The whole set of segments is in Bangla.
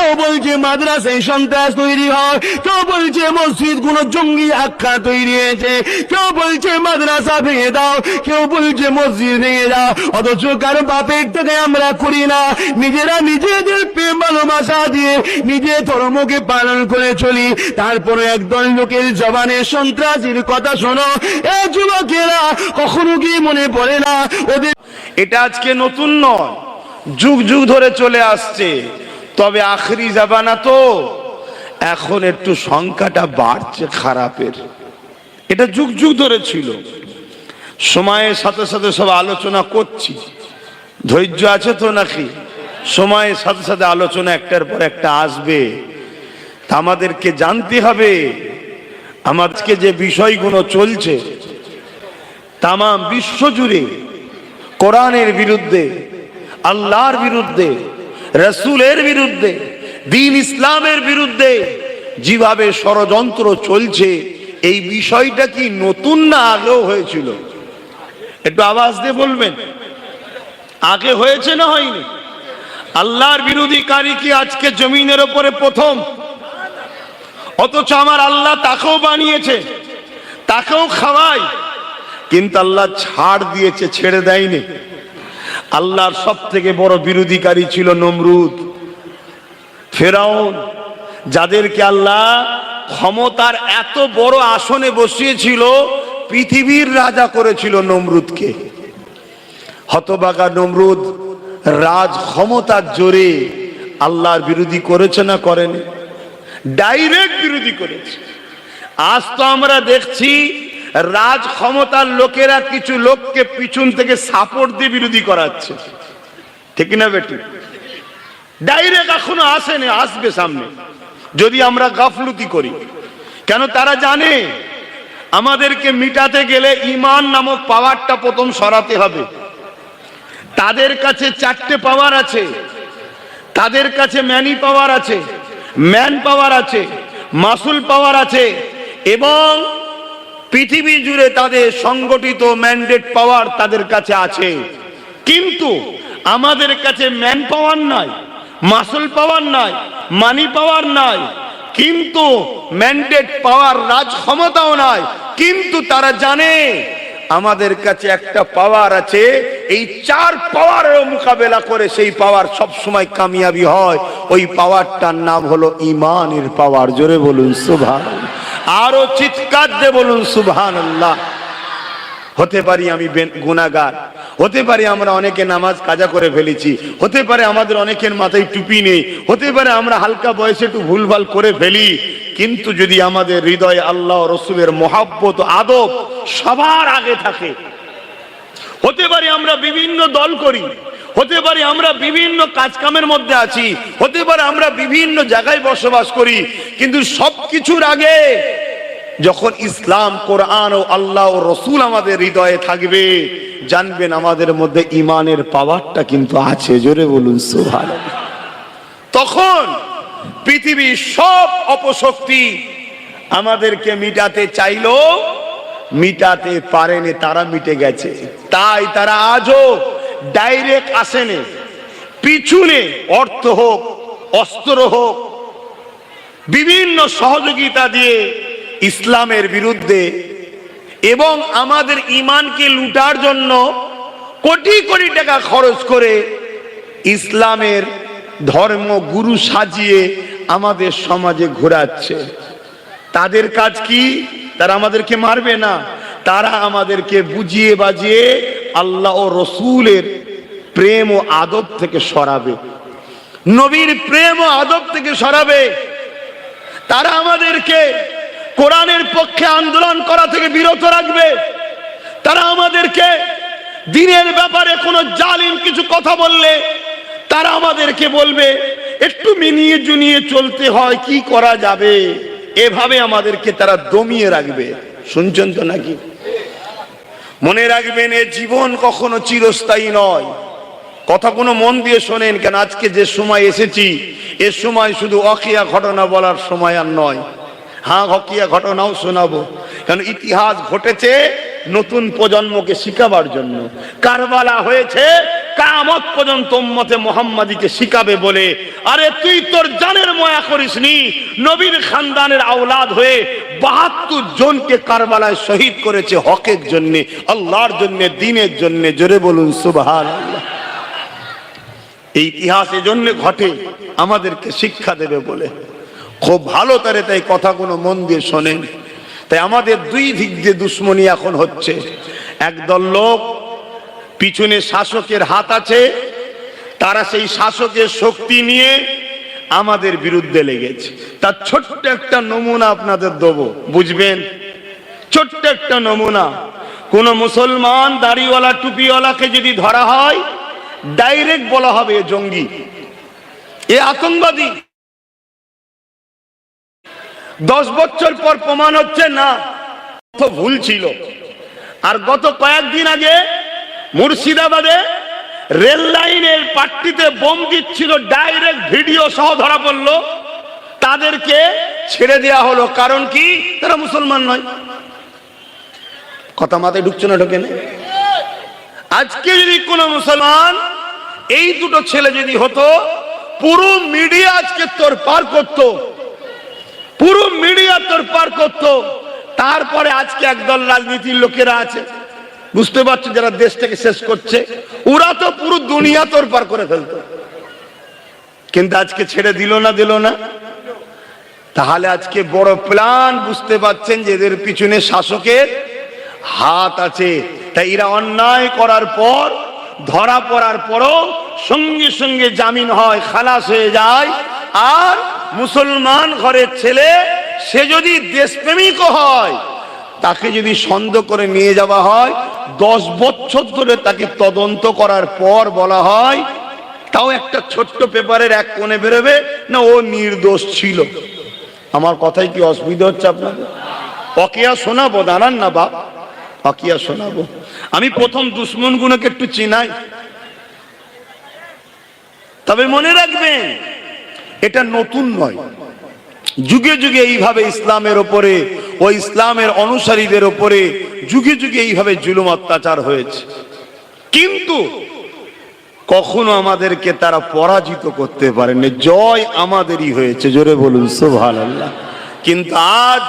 কেউ বলছে মাদ্রাসায় সন্ত্রাস তৈরি হয়, কেউ বলছে মসজিদ গুলো জঙ্গি আখ্যা তৈরি হয়েছে, কেউ বলছে মাদ্রাসা ভেঙে দাও, কেউ বলছে মসজিদ ভেঙে দাও। অথচ কারো বাপের থেকে আমরা করি না, নিজেরা নিজেদের প্রেম ভালোবাসা দিয়ে নিজে ধর্মকে পালন করে চলি। তারপরে একদল লোকের জবানে সন্ত্রাসীর কথা শোনো, এই যুবকেরা কখনো কি মনে পড়ে না ওদের? এটা আজকে নতুন নয়, যুগ যুগ ধরে চলে আসছে। তবে আখরি জামানা তো, এখন একটু সংখ্যাটা বাড়ছে খারাপের। এটা যুগ যুগ ধরে ছিল, সময়ের সাথে সাথে সব আলোচনা করছি। ধৈর্য আছে তো নাকি? সময়ের সাথে সাথে আলোচনা একটার পর একটা আসবে। তা আমাদেরকে জানতে হবে, আমাদেরকে যে বিষয়গুলো চলছে তাম বিশ্ব জুড়ে কোরআনের বিরুদ্ধে, আল্লাহর বিরুদ্ধে, রাসূলের বিরুদ্ধে, দ্বীন ইসলামের বিরুদ্ধে যেভাবে ষড়যন্ত্র চলছে, এই বিষয়টা কি নতুন না আগেও হয়েছিল? একটু আওয়াজ দিয়ে বলবেন, আগে হয়েছে না হয়নি? আল্লাহর বিরোধীকারী কি আজকে জমিনের উপরে প্রথম? অথচ আমার আল্লাহ তাকেও বানিয়েছে, তাকেও খাওয়ায়, কিন্তু আল্লাহ ছাড় দিয়েছে, ছেড়ে দেয়নি। আল্লাহর সব থেকে বড় বিরোধীকারী ছিল নমরুদ, ফেরাউন, যাদেরকে আল্লাহ ক্ষমতার এত বড় আসনে বসিয়েছিল, পৃথিবীর রাজা করেছিল নমরুদকে। হতভাগা নমরুদ রাজ ক্ষমতার জোরে আল্লাহর বিরোধী করেছে না করেনি? ডাইরেক্ট বিরোধী করেছে। আজ তো আমরা দেখছি রাজ ক্ষমতার লোকেরা কিছু লোককে পিছন থেকে সাপোর্ট দিয়ে বিরোধী করাচ্ছে, ঠিক না বেটি? ডাইরেক্ট এখনো আসেনি, আসবে সামনে, যদি আমরা গাফলতি করি। কেন? তারা জানে আমাদেরকে মিটাতে গেলে ঈমান নামক পাওয়ারটা প্রথম সরাতে হবে। তাদের কাছে 4টে পাওয়ার আছে, তাদের কাছে ম্যানি পাওয়ার আছে, ম্যান পাওয়ার আছে, মাসুল পাওয়ার আছে, এবং পৃথিবী জুড়ে তাদের সংগঠিত ম্যান্ডেট পাওয়ার তাদের কাছে আছে। কিন্তু আমাদের কাছে ম্যান পাওয়ার নাই, মাসুল পাওয়ার নাই, মানি পাওয়ার নাই, কিন্তু ম্যান্ডেট পাওয়ার, রাজ ক্ষমতাও নাই। কিন্তু তারা জানে আমাদের কাছে একটা পাওয়ার আছে, এই 4 পাওয়ারের মোকাবেলা করে সেই পাওয়ার সব সময় কামিয়াবি হয়। ওই পাওয়ারটার নাম হলো ঈমানের পাওয়ার। জোরে বলুন সুবহানাল্লাহ, আরো চিৎকার দিয়ে বলুন সুবহানাল্লাহ। হতে পারি আমি গুনাহগার, হতে পারে আমরা অনেকে নামাজ কাজা করে ফেলেছি, হতে পারে আমাদের অনেকের মাথায় টুপি নেই, হতে পারে আমরা হালকা বয়সে একটু ভুলভাল করে ফেলি, কিন্তু যদি আমাদের হৃদয়ে আল্লাহ রসুলের মহব্বত, আদব সবার আগে থাকে, হতে পারে আমরা বিভিন্ন দল করি, হতে পারে আমরা বিভিন্ন কাজকামের মধ্যে আছি, হতে পারে আমরা বিভিন্ন জায়গায় বসবাস করি, কিন্তু সবকিছুর আগে যখন ইসলাম, কোরআন ও আল্লাহ ও রসুল আমাদের হৃদয়ে থাকবে, জানবেন আমাদের মধ্যে ঈমানের পাওয়ারটা কিন্তু আছে। জোরে বলুন সুবহানাল্লাহ। তখন পৃথিবীর সব অপশক্তি আমাদেরকে মিটাতে চাইলো, মিটাতে পারেনি, তারা মিটে গেছে। তাই তারা আজও ডাইরেক্ট আসেনি, পিছনে অর্থ হোক, অস্ত্র হোক, বিভিন্ন সহযোগিতা দিয়ে ইসলামের বিরুদ্ধে এবং আমাদের ঈমানকে লুটার জন্য কোটি কোটি টাকা খরচ করে ইসলামের ধর্মগুরু সাজিয়ে আমাদের সমাজে ঘোরাচ্ছে। তাদের কাজ কি? তারা আমাদেরকে মারবে না, তারা আমাদেরকে বুঝিয়ে বাজিয়ে আল্লাহ ও রসুলের প্রেম ও আদব থেকে সরাবে, নবীর প্রেম ও আদব থেকে সরাবে। তারা আমাদেরকে কোরআনের পক্ষে আন্দোলন করা থেকে বিরত রাখবে। তারা আমাদেরকে দ্বীনের ব্যাপারে কোনো জালিম কিছু কথা বললে তারা আমাদেরকে বলবে একটু মিনিয়ে জুনিয়ে চলতে হয়, কি করা যাবে, এভাবে আমাদেরকে তারা দমিয়ে রাখবে। শুনছেন তো নাকি? মনে রাখবেন, এ জীবন কখনো চিরস্থায়ী নয়। কথা কোনো মন দিয়ে শোনেন, কেন আজকে যে সময় এসেছি, এ সময় শুধু অকিয়া ঘটনা বলার সময় আর নয়। হ্যাঁ, হকিয়া ঘটনাও শোনাবো, কারণ ইতিহাস ঘটেছে নতুন প্রজন্মকে শিখাবার জন্য। কারবালা হয়েছে, কিয়ামত পর্যন্ত উম্মতে মুহাম্মাদীকে শিখাবে বলে, আরে তুই তোর জানের মায়া করিসনি, নবীর খানদানের আওলাদ হয়ে ৭২ জনকে কারবালায় শহীদ করেছে হকের জন্য, আল্লাহর জন্য, দ্বীনের জন্য। জোরে বলুন সুবহানাল্লাহ। এই ইতিহাস এজন্য ঘটে আমাদেরকে শিক্ষা দেবে বলে। খুব ভালো তারে তাই কথাগুলো মন দিয়ে শোনেন। তাই আমাদের দুই দিক দিয়ে দুশ্মনী এখন হচ্ছে। একদল লোক পিছনে শাসকের হাত আছে, তারা সেই শাসকের শক্তি নিয়ে আমাদের বিরুদ্ধে লেগেছে। তার ছোট্ট একটা নমুনা আপনাদের দেবো, বুঝবেন। ছোট্ট একটা নমুনা। কোন মুসলমান দাড়িওয়ালা টুপিওয়ালাকে যদি ধরা হয়, ডাইরেক্ট বলা হবে এ জঙ্গি, এ আতঙ্কবাদী। 10 বছর পর প্রমাণ হচ্ছে না, তো ভুল ছিল। আর গত কয়েকদিন আগে মুর্শিদাবাদে রেল লাইনের পাট্টিতে বোম দিচ্ছিল, ডাইরেক্ট ভিডিও সহ ধরা পড়লো। তাদেরকে ছেড়ে দেওয়া হলো, কারণ কি? তারা মুসলমান নয়। কথা মাথায় ঢুকছে না? ঢোকে না? আজকে যদি কোন মুসলমান, এই দুটো ছেলে যদি হতো, পুরো মিডিয়া আজকে তোড়পাড় করতো, পুরো মিডিয়া তোড়পাড় করতো। তারপরে আজকে একদল রাজনীতির লোকেরা আছে, বুঝতে পারছো, যারা দেশটাকে শেষ করছে, ওরা তো পুরো দুনিয়া তোড়পাড় করে ফেলতো। কিন্তু আজকে ছেড়ে দিল না, দিল না। তাহলে আজকে বড় প্ল্যান, বুঝতে পারছেন যে এদের পিছনে শাসকের হাত আছে। তাই এরা অন্যায় করার পর, ধরা পড়ার পরও সঙ্গে সঙ্গে জামিন হয়, খালাস হয়ে যায়। আর মুসলমান ঘরের ছেলে, সে যদি দেশপ্রেমিক হয়, তাকে যদি সন্দেহ করে নিয়ে যাওয়া হয়, 10 বছর ধরে তাকে তদন্ত করার পর বলা হয়, তাও একটা ছোট্ট পেপারের এক কোণে বেরোবে না ও নির্দোষ ছিল। আমার কথাই কি অসুবিধা হচ্ছে আপনাদের? অকিয়া শোনাবো, দাঁড়ান না বাপ, অকিয়া শোনাবো। আমি প্রথম দুশ্মন গুলোকে একটু চিনাই। তবে মনে রাখবেন, এটা নতুন নয়। যুগে যুগে এইভাবে ইসলামের ওপরে, ও ইসলামের অনুসারীদের ওপরে যুগে যুগে এইভাবে জুলুম অত্যাচার হয়েছে, কিন্তু কখনো আমাদেরকে তারা পরাজিত করতে পারেনি। জয় আমাদেরই হয়েছে। জোরে বলুন সুবহানাল্লাহ। কিন্তু আজ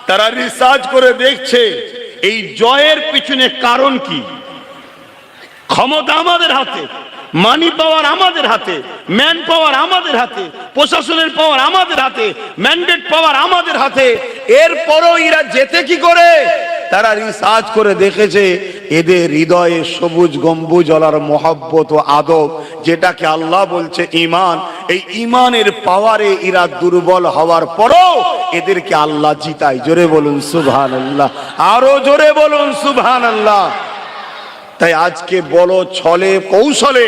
তারা রিসার্চ করে দেখছে এই জয়ের পিছনে কারণ কি। ক্ষমতা আমাদের হাতে, মানি পাওয়ার আমাদের হাতে, ম্যান পাওয়ার আমাদের হাতে, প্রশাসনের পাওয়ার আমাদের হাতে, ম্যান্ডেট পাওয়ার আমাদের হাতে। এরপরও এরা যেতে কি করে? তারা রিসার্চ করে দেখেছে এদের হৃদয়ে সবুজ গম্বুজলার মহব্বত ও আদব, যেটাকে আল্লাহ বলছে ঈমান। এই ঈমানের পাওয়ারে এরা দুর্বল হওয়ার পরও এদেরকে আল্লাহ জিতায়। জোরে বলুন সুবহানাল্লাহ, আরো জোরে বলুন সুবহানাল্লাহ। তাই আজকে বড় ছলে কৌশলে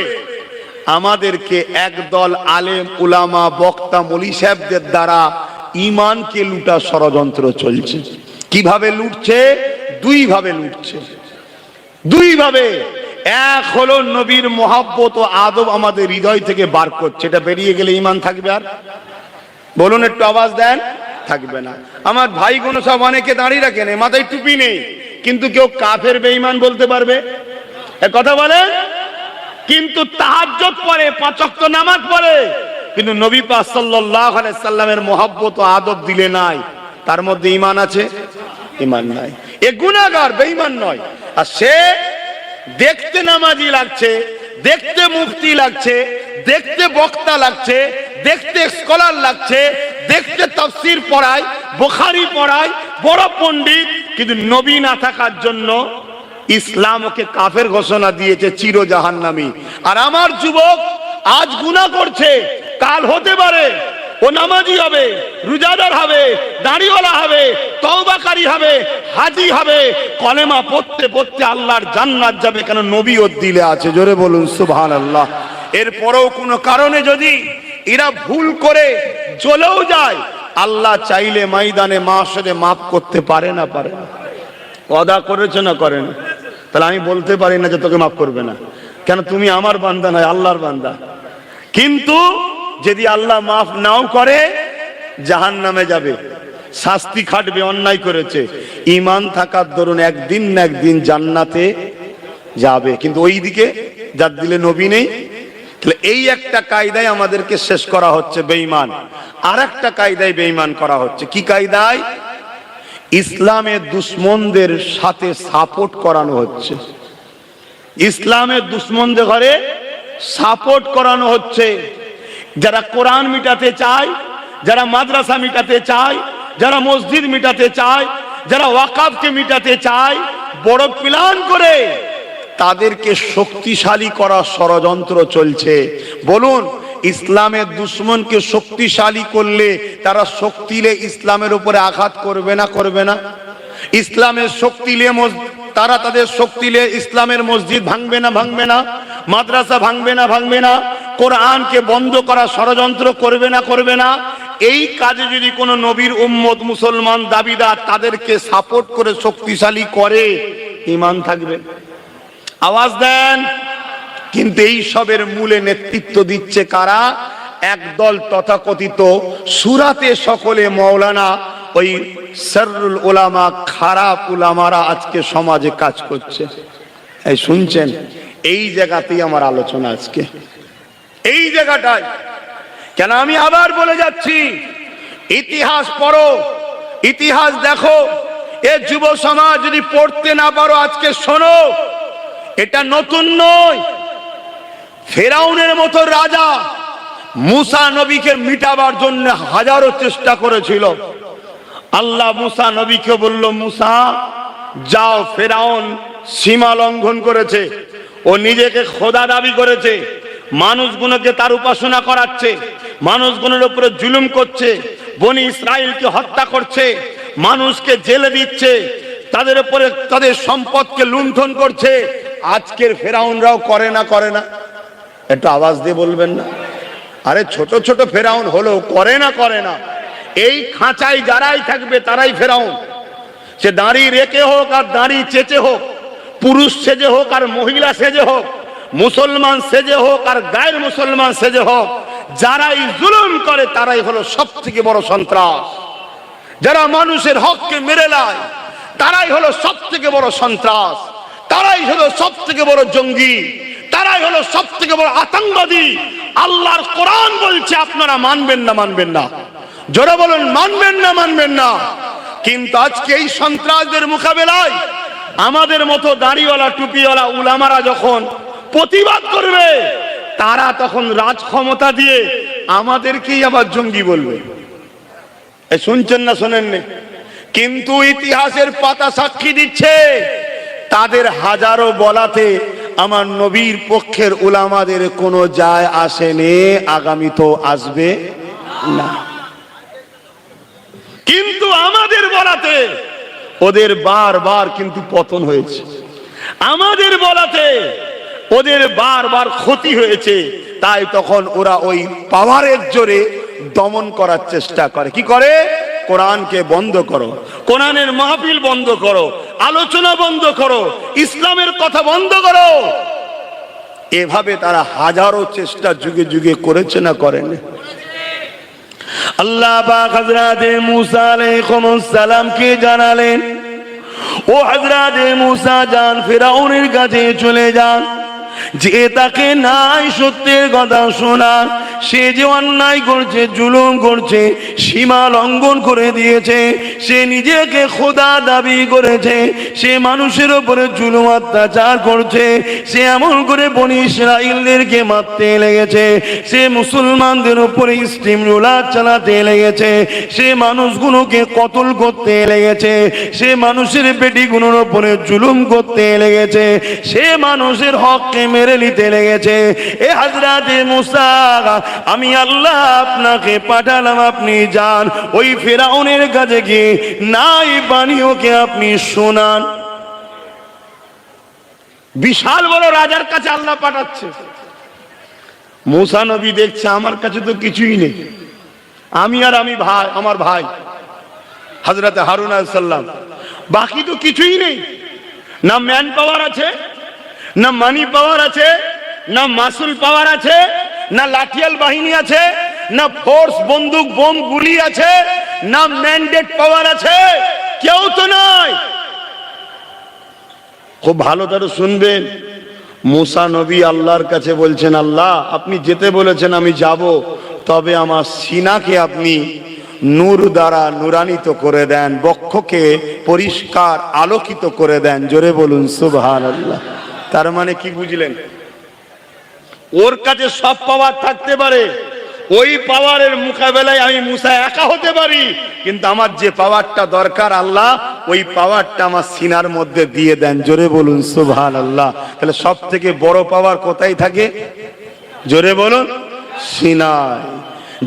আমাদেরকে একদল আলেম উলামা বক্তা মলি সাহেবদের দ্বারা ঈমানকে লুটা ষড়যন্ত্র চলছে। কিভাবে লুটছে? দুই ভাবে লুটছে, দুই ভাবে। এক হলো নবীর মহব্বত ও আদব আমাদের হৃদয় থেকে বার করছে। এটা বেরিয়ে গেলে ঈমান থাকবে? আর বলুন, একটু আওয়াজ দেন। থাকবে না। আমার ভাই গুলো সব অনেকে দাঁড়িয়ে রাখেন, মাথায় টুপি নেই, কিন্তু কেউ কাফের বেঈমান বলতে পারবে? কথা বলেন। কিন্তু তাহাজ্জুদ পড়ে, 5 ওয়াক্ত নামাজ পড়ে, কিন্তু নবী পাক সাল্লাল্লাহু আলাইহি সাল্লামের মহব্বত ও আদব দিলে নাই। তার মধ্যে ঈমান আছে? ঈমান নাই। এ গুনাহগার, বেঈমান নয়। আর সে দেখতে নামাজি লাগছে, দেখতে মুফতি লাগছে, দেখতে বক্তা লাগছে, দেখতে স্কলার লাগছে, দেখতে তাফসীর পড়ায়, বুখারী পড়ায়, বড় পণ্ডিত, কিন্তু নবী না থাকার জন্য ইসলাম ওকে কাফের ঘোষণা দিয়েছে, চির জাহান্নামী। আর আমার যুবক আজ গুনাহ করছে, কাল হতে পারে ও নামাজি হবে, রোজাদার হবে, দাড়িওয়ালা হবে, তওবাকারী হবে, হাজী হবে, কলেমা পড়তে পড়তে আল্লাহর জান্নাত যাবে, কেন নবী ওর দিলে আছে। জোরে বলুন সুবহানাল্লাহ। এরপরেও কোনো কারণে যদি এরা ভুল করে চলেও যায়, আল্লাহ চাইলে ময়দানে মাহশরে মাফ করতে পারে না? পারে না? ওয়াদা করেছে না করে না? তাহলে আমি বলতে পারি না যে তোকে মাফ করবে না, কেন? তুমি আমার বান্দা নয়, আল্লাহর বান্দা। কিন্তু যদি আল্লাহ মাফ নাও করে, জাহান্নামে যাবে, শাস্তি খাটবে, অন্যায় করেছে। ঈমান থাকার দরুন একদিন না একদিন জান্নাতে যাবে, কিন্তু ওই দিকে যার দিলে নবী নেই। তাহলে এই একটা কায়দায় আমাদেরকে শেষ করা হচ্ছে বেঈমান, আর একটা কায়দায় বেঈমান করা হচ্ছে। কি কায়দায়? ইসলামের দুশ্মনদের সাথে সাপোর্ট করানো হচ্ছে, ইসলামের দুশ্মনদের ঘরে সাপোর্ট করানো হচ্ছে। যারা কোরআন মিটাতে চায়, যারা মাদ্রাসা মিটাতে চায়, যারা মসজিদ মিটাতে চায়, যারা ওয়াকাফকে মিটাতে চায়, বড় প্ল্যান করে তাদেরকে শক্তিশালী করার ষড়যন্ত্র চলছে। বলুন, ইসলামের দুশ্মনকে শক্তিশালী করলে তারা শক্তিলে ইসলামের উপরে আঘাত করবে না করবে না? ইসলামের শক্তিলে তারা তাদের শক্তিলে ইসলামের মসজিদ ভাঙবে না ভাঙবে না? মাদ্রাসা ভাঙবে না ভাঙবে না? কোরআনকে বন্ধ করা ষড়যন্ত্র করবে না করবে না? এই কাজে যদি কোনো নবীর উম্মত মুসলমান দাবিদার তাদেরকে সাপোর্ট করে শক্তিশালী করে, ঈমান থাকবে? আওয়াজ দেন। কিন্তু এই সবের মূলে নেতৃত্ব দিচ্ছে কারা? একদল তথাকথিত সুরাতে সকলে মৌলানা, ওই সররুল উলামা, খারাপ উলামারা আজকে সমাজে কাজ করছে। এই শুনছেন? এই জায়গাতেই আমার আলোচনা আজকে, এই জায়গাটায়। কেন আমি আবার বলে যাচ্ছি, ইতিহাস পড়ো, ইতিহাস দেখো। এ যুব সমাজ যদি পড়তে না পারো আজকে শোনো, এটা নতুন নয়। ফেরাউনের মতো রাজা মুসা নবীকে মিটাবার জন্য হাজারো চেষ্টা করেছিল। আল্লাহ মুসা নবীকে বলল, মুসা যাও, ফেরাউন সীমা লঙ্ঘন করেছে, ও নিজেকে খোদা দাবি করেছে, মানুষগুলোকে তার উপাসনা করাচ্ছে, মানুষগুলোর উপরে জুলুম করছে, বনি ইসরাইলকে হত্যা করছে, মানুষকে জেলে দিচ্ছে, তাদের উপরে তাদের সম্পদকে লুণ্ঠন করছে। আজকের ফেরাউনরাও করে না করে না? একটু আওয়াজ দিয়ে বলবেন না? আরে ছোট ছোট ফেরাউন হলো, করে না করে না? এই খাঁচায় যারাই থাকবে তারাই ফেরাউন। সে দাঁড়ি রেখে হোক আর দাঁড়ি চেচে হোক, পুরুষ সেজে হোক আর মহিলা সেজে হোক, মুসলমান সেজে হোক আর গায়ের মুসলমান সেজে হোক, যারাই জুলুম করে তারাই হলো সব থেকে বড় সন্ত্রাস। যারা মানুষের হককে মেরে নেয় তারাই হলো সব থেকে বড় সন্ত্রাস, তারাই হলো সব থেকে বড় জঙ্গি, তারাই হলো সব থেকে বড় আতঙ্কবাদী। আল্লাহর কোরআন বলছে আপনারা মানবেন না মানবেন না? জোরে বলুন, মানবেন না মানবেন না? কিন্তু আজকে এই সন্ত্রাসদের মোকাবেলায় আমাদের মতো দাড়িওয়ালা টুপিওয়ালা উলামারা যখন প্রতিবাদ করবে, তারা তখন রাজ ক্ষমতা দিয়ে আমাদেরকেই আবার জঙ্গি বলবে। শুনছেন না শোনেননি? কিন্তু ইতিহাসের পাতা সাক্ষী দিচ্ছে, তাদের হাজারো বলাতে আমার নবীর পক্ষের উলামাদের কোনো যায় আসেনি, আগামী তো আসবে না। কিন্তু আমাদের বলাতে ওদের বারবার কিন্তু পতন হয়েছে, আমাদের বলাতে ওদের বারবার ক্ষতি হয়েছে। তাই তখন ওরা ওই পাওয়ারের জোরে দমন করার চেষ্টা করে। কি করে? কোরআনকে বন্ধ করো, কোরআনের মাহফিল বন্ধ করো, আলোচনা বন্ধ করো, ইসলামের কথা বন্ধ করো। এভাবে তারা হাজারো চেষ্টা যুগে যুগে করেছে না করেনি? আল্লাহ পাক হযরতে মুসা আলাইহিস সালাম কে জানালেন, ও হযরতে মুসা যান, ফিরাউনের কাছে চলে যান, যে তাকে নাই সত্যের কথা শোনান, সে যে অন্যায় করছে, জুলুম করছে, সীমা লঙ্ঘন করে দিয়েছে, সে নিজেকে খোদা দাবি করেছে, সে মানুষের উপরে জুলুম অত্যাচার করছে, সে এমন করে বনি ইসরাইলদেরকে মারতে লেগেছে, সে মুসলমানদের উপরে স্টিম রোলার চালাতে লেগেছে, সে মানুষগুলোকে কতল করতে লেগেছে, সে মানুষের পেটিগুলোর উপরে জুলুম করতে লেগেছে, সে মানুষের হককে মেরে নিতে লেগেছে। এ হযরতে মুসা, আমি আল্লাহ আপনাকে পাঠালাম, আপনি যান ওই ফিরাউনের কাছে গিয়ে নাই বাণীকে আপনি শোনান। বিশাল বড় রাজার কাছে আল্লাহ পাঠাচ্ছে। মুসা নবী দেখছে আমার কাছে তো কিছুই নেই, আমি আর আমি ভাই, আমার ভাই হযরতে হারুন আলাইহিস সালাম, বাকি তো কিছুই নেই। না ম্যান পাওয়ার আছে, না মানি পাওয়ার আছে, না মাসুল পাওয়ার আছে, না লাঠিয়াল বাহিনী আছে, না ফোর্স বন্দুক বোম গুলি আছে, না ম্যান্ডেট পাওয়ার আছে, কেউ তো নয়। খুব ভালো করে শুনবেন, মুসা নবী আল্লাহর কাছে বলছেন, আল্লাহ আপনি যেতে বলেছেন আমি যাব, তবে আমার সিনাকে আপনি নূর দ্বারা নূরান্বিত করে দেন, বক্ষকে পরিষ্কার আলোকিত করে দেন। জোরে বলুন সুবহানাল্লাহ। তার মানে কি বুঝলেন? ওর কাছে সব পাওয়ার থাকতে পারে, ওই পাওয়ারের মোকাবেলায় আমি মুসা একা হতে পারি, কিন্তু আমার যে পাওয়ারটা দরকার আল্লাহ ওই পাওয়ারটা আমার সিনার মধ্যে দিয়ে দেন। জোরে বলুন সুবহানাল্লাহ। তাহলে সব থেকে বড় পাওয়ার কোথায় থাকে? জোরে বলুন, সিনায়।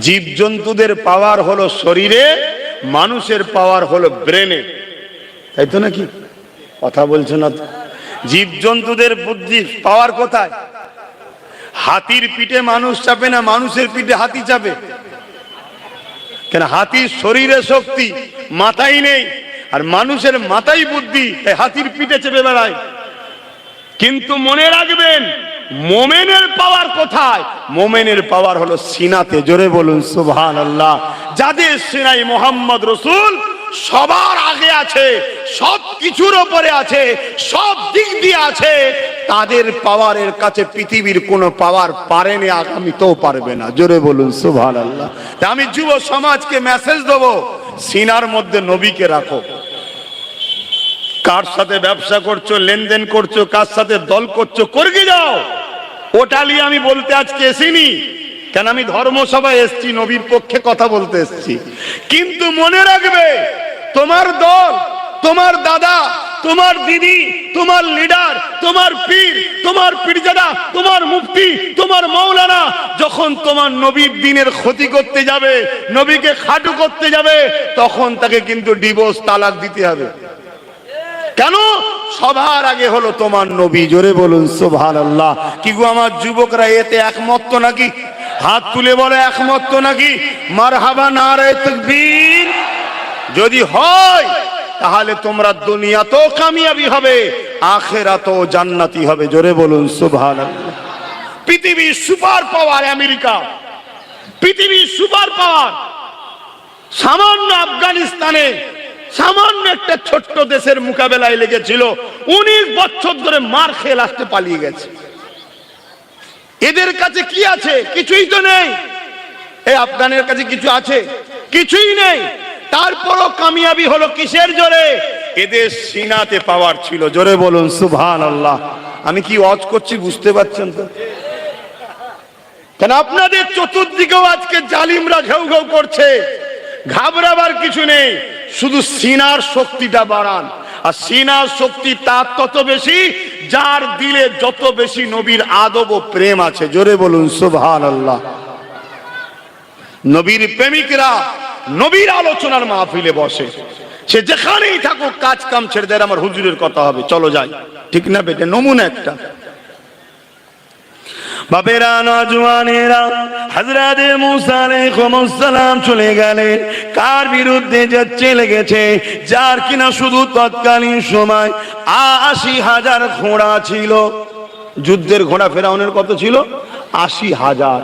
জীবজন্তুদের পাওয়ার হলো শরীরে, মানুষের পাওয়ার হলো ব্রেনে, তাই তো নাকি? কথা বলছো না তো? জীবজন্তুদের বুদ্ধি পাওয়ার কোথায়? হাতির পিঠে মানুষ চাপে না, মানুষের পিঠে হাতি চাপে কেন? হাতির শরীরে শক্তি, মাথায় নেই, আর মানুষের মাথায় বুদ্ধি, তাই হাতির পিঠে চেপে বেড়ায়। কিন্তু মনে রাখবেন, মোমেনের পাওয়ার কোথায়? মোমেনের পাওয়ার হলো সিনাতে। জোরে বলুন সুবহানাল্লাহ। যাদের সিনায় মোহাম্মদ রসুল সবার আগে আছে, সব কিছুর উপরে আছে, সব দিক দিয়ে আছে, তাদের পাওয়ারের কাছে পৃথিবীর কোনো পাওয়ার পারেনি, আগামীতেও পারবে না। জোরে বলুন সুবহানাল্লাহ। তাই আমি যুব সমাজকে মেসেজ দেবো, সিনার মধ্যে নবীকে রাখো। কার সাথে ব্যবসা করছো, লেনদেন করছো, কার সাথে দল করছো, করগে যাও। ওটা নিয়ে আমি বলতে আজকে এসিনি, কেন আমি ধর্মসভায় এসছি, নবীর পক্ষে কথা বলতে এসছি। কিন্তু মনে রাখবে, তোমার দল, তোমার দাদা, তোমার দিদি, তোমার লিডার, তোমার পীর, তোমার পীরজাদা, তোমার মুফতি, তোমার মাওলানা যখন তোমার নবীর দ্বীনের ক্ষতি করতে যাবে, নবীকে খাটু করতে যাবে, তখন তাকে কিন্তু ডিভোর্স, তালাক দিতে হবে। কেন? সবার আগে হলো তোমার নবী। জোরে বলুন সুবহানাল্লাহ। কি গো আমার যুবকরা এতে একমত তো নাকি? হাত তুলে বলে একমত তো নাকি? মারহাবা, নারে তাকবীর। যদি হয় তাহলে তোমরা দুনিয়াতেও কামিয়াবি হবে, আখিরাতেও জান্নাতি হবে। জোরে বলুন সুবহানাল্লাহ। পৃথিবীর সুপার পাওয়ার আমেরিকা, পৃথিবীর সুপার পাওয়ার সামান্য আফগানিস্তানে, সামান্য একটা ছোট্ট দেশের মোকাবেলায় লেগেছিল, 19 বছর ধরে মার খেয়ে লাস্টে পালিয়ে গেছে। এদের কাছে কি আছে? কিছুই তো নেই। এই আফগানের কাছে কিছু আছে? কিছুই নেই। তারপরও কামিয়াবি হলো কিসের জোরে? এদের সিনাতে পাওয়ার ছিল। জোরে বলুন সুবহানাল্লাহ। আমি কি ওয়াজ করছি বুঝতে পারছেন তো? কেন আপনাদের চতুর্দিকেও আজকে জালিমরা ঘেউ ঘেউ করছে, ঘাবড়াবার কিছু নেই, শুধু সিনার শক্তিটা বাড়ান। আর সিনার শক্তি তার তত বেশি যার দিলে যত বেশি নবীর আদব ও প্রেম আছে। জোরে বলুন সুবহানাল্লাহ। নবীর প্রেমিকরা নবীর আলোচনার মাহফিলে বসে, সে যেখানেই থাকুক কাজ কাম ছেড়ে দেয়, আমার হুজুরের কথা হবে, চলো যাই। ঠিক না বেটে? নমুনা একটা। বাপেরা, নওজওয়ানেরা, হযরত মুসা আলাইহিস সালাম চলে গেলেন। কার বিরুদ্ধে যাচ্ছে? লেগেছে যার কিনা শুধু তৎকালীন সময় ৮০,০০০ ঘোড়া ছিল। যুদ্ধের ঘোড়া ফেরাউনের কত ছিল? ৮০,০০০।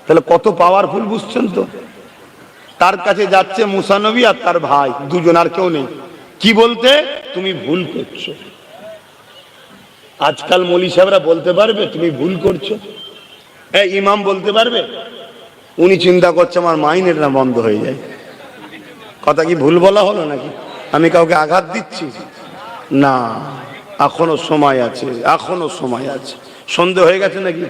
তাহলে কত পাওয়ারফুল বুঝছেন তো? তার কাছে যাচ্ছে মুসা নবী আর তার ভাই, দুজন, আর কেউ নেই। কি বলতে? তুমি ভুল করছো। আজকাল মৌলী সাহেবরা বলতে পারবে তুমি ভুল করছো? ইমাম বলতে পারবে? উনি চিন্তা করছে আমার মাইনের না বন্ধ হয়ে যায়। কথা কি ভুল বলা হলো নাকি? আমি কাউকে আঘাত দিচ্ছি না, এখনো সময় আছে, এখনো সময় আছে। সন্দেহ হয়ে গেছে নাকি?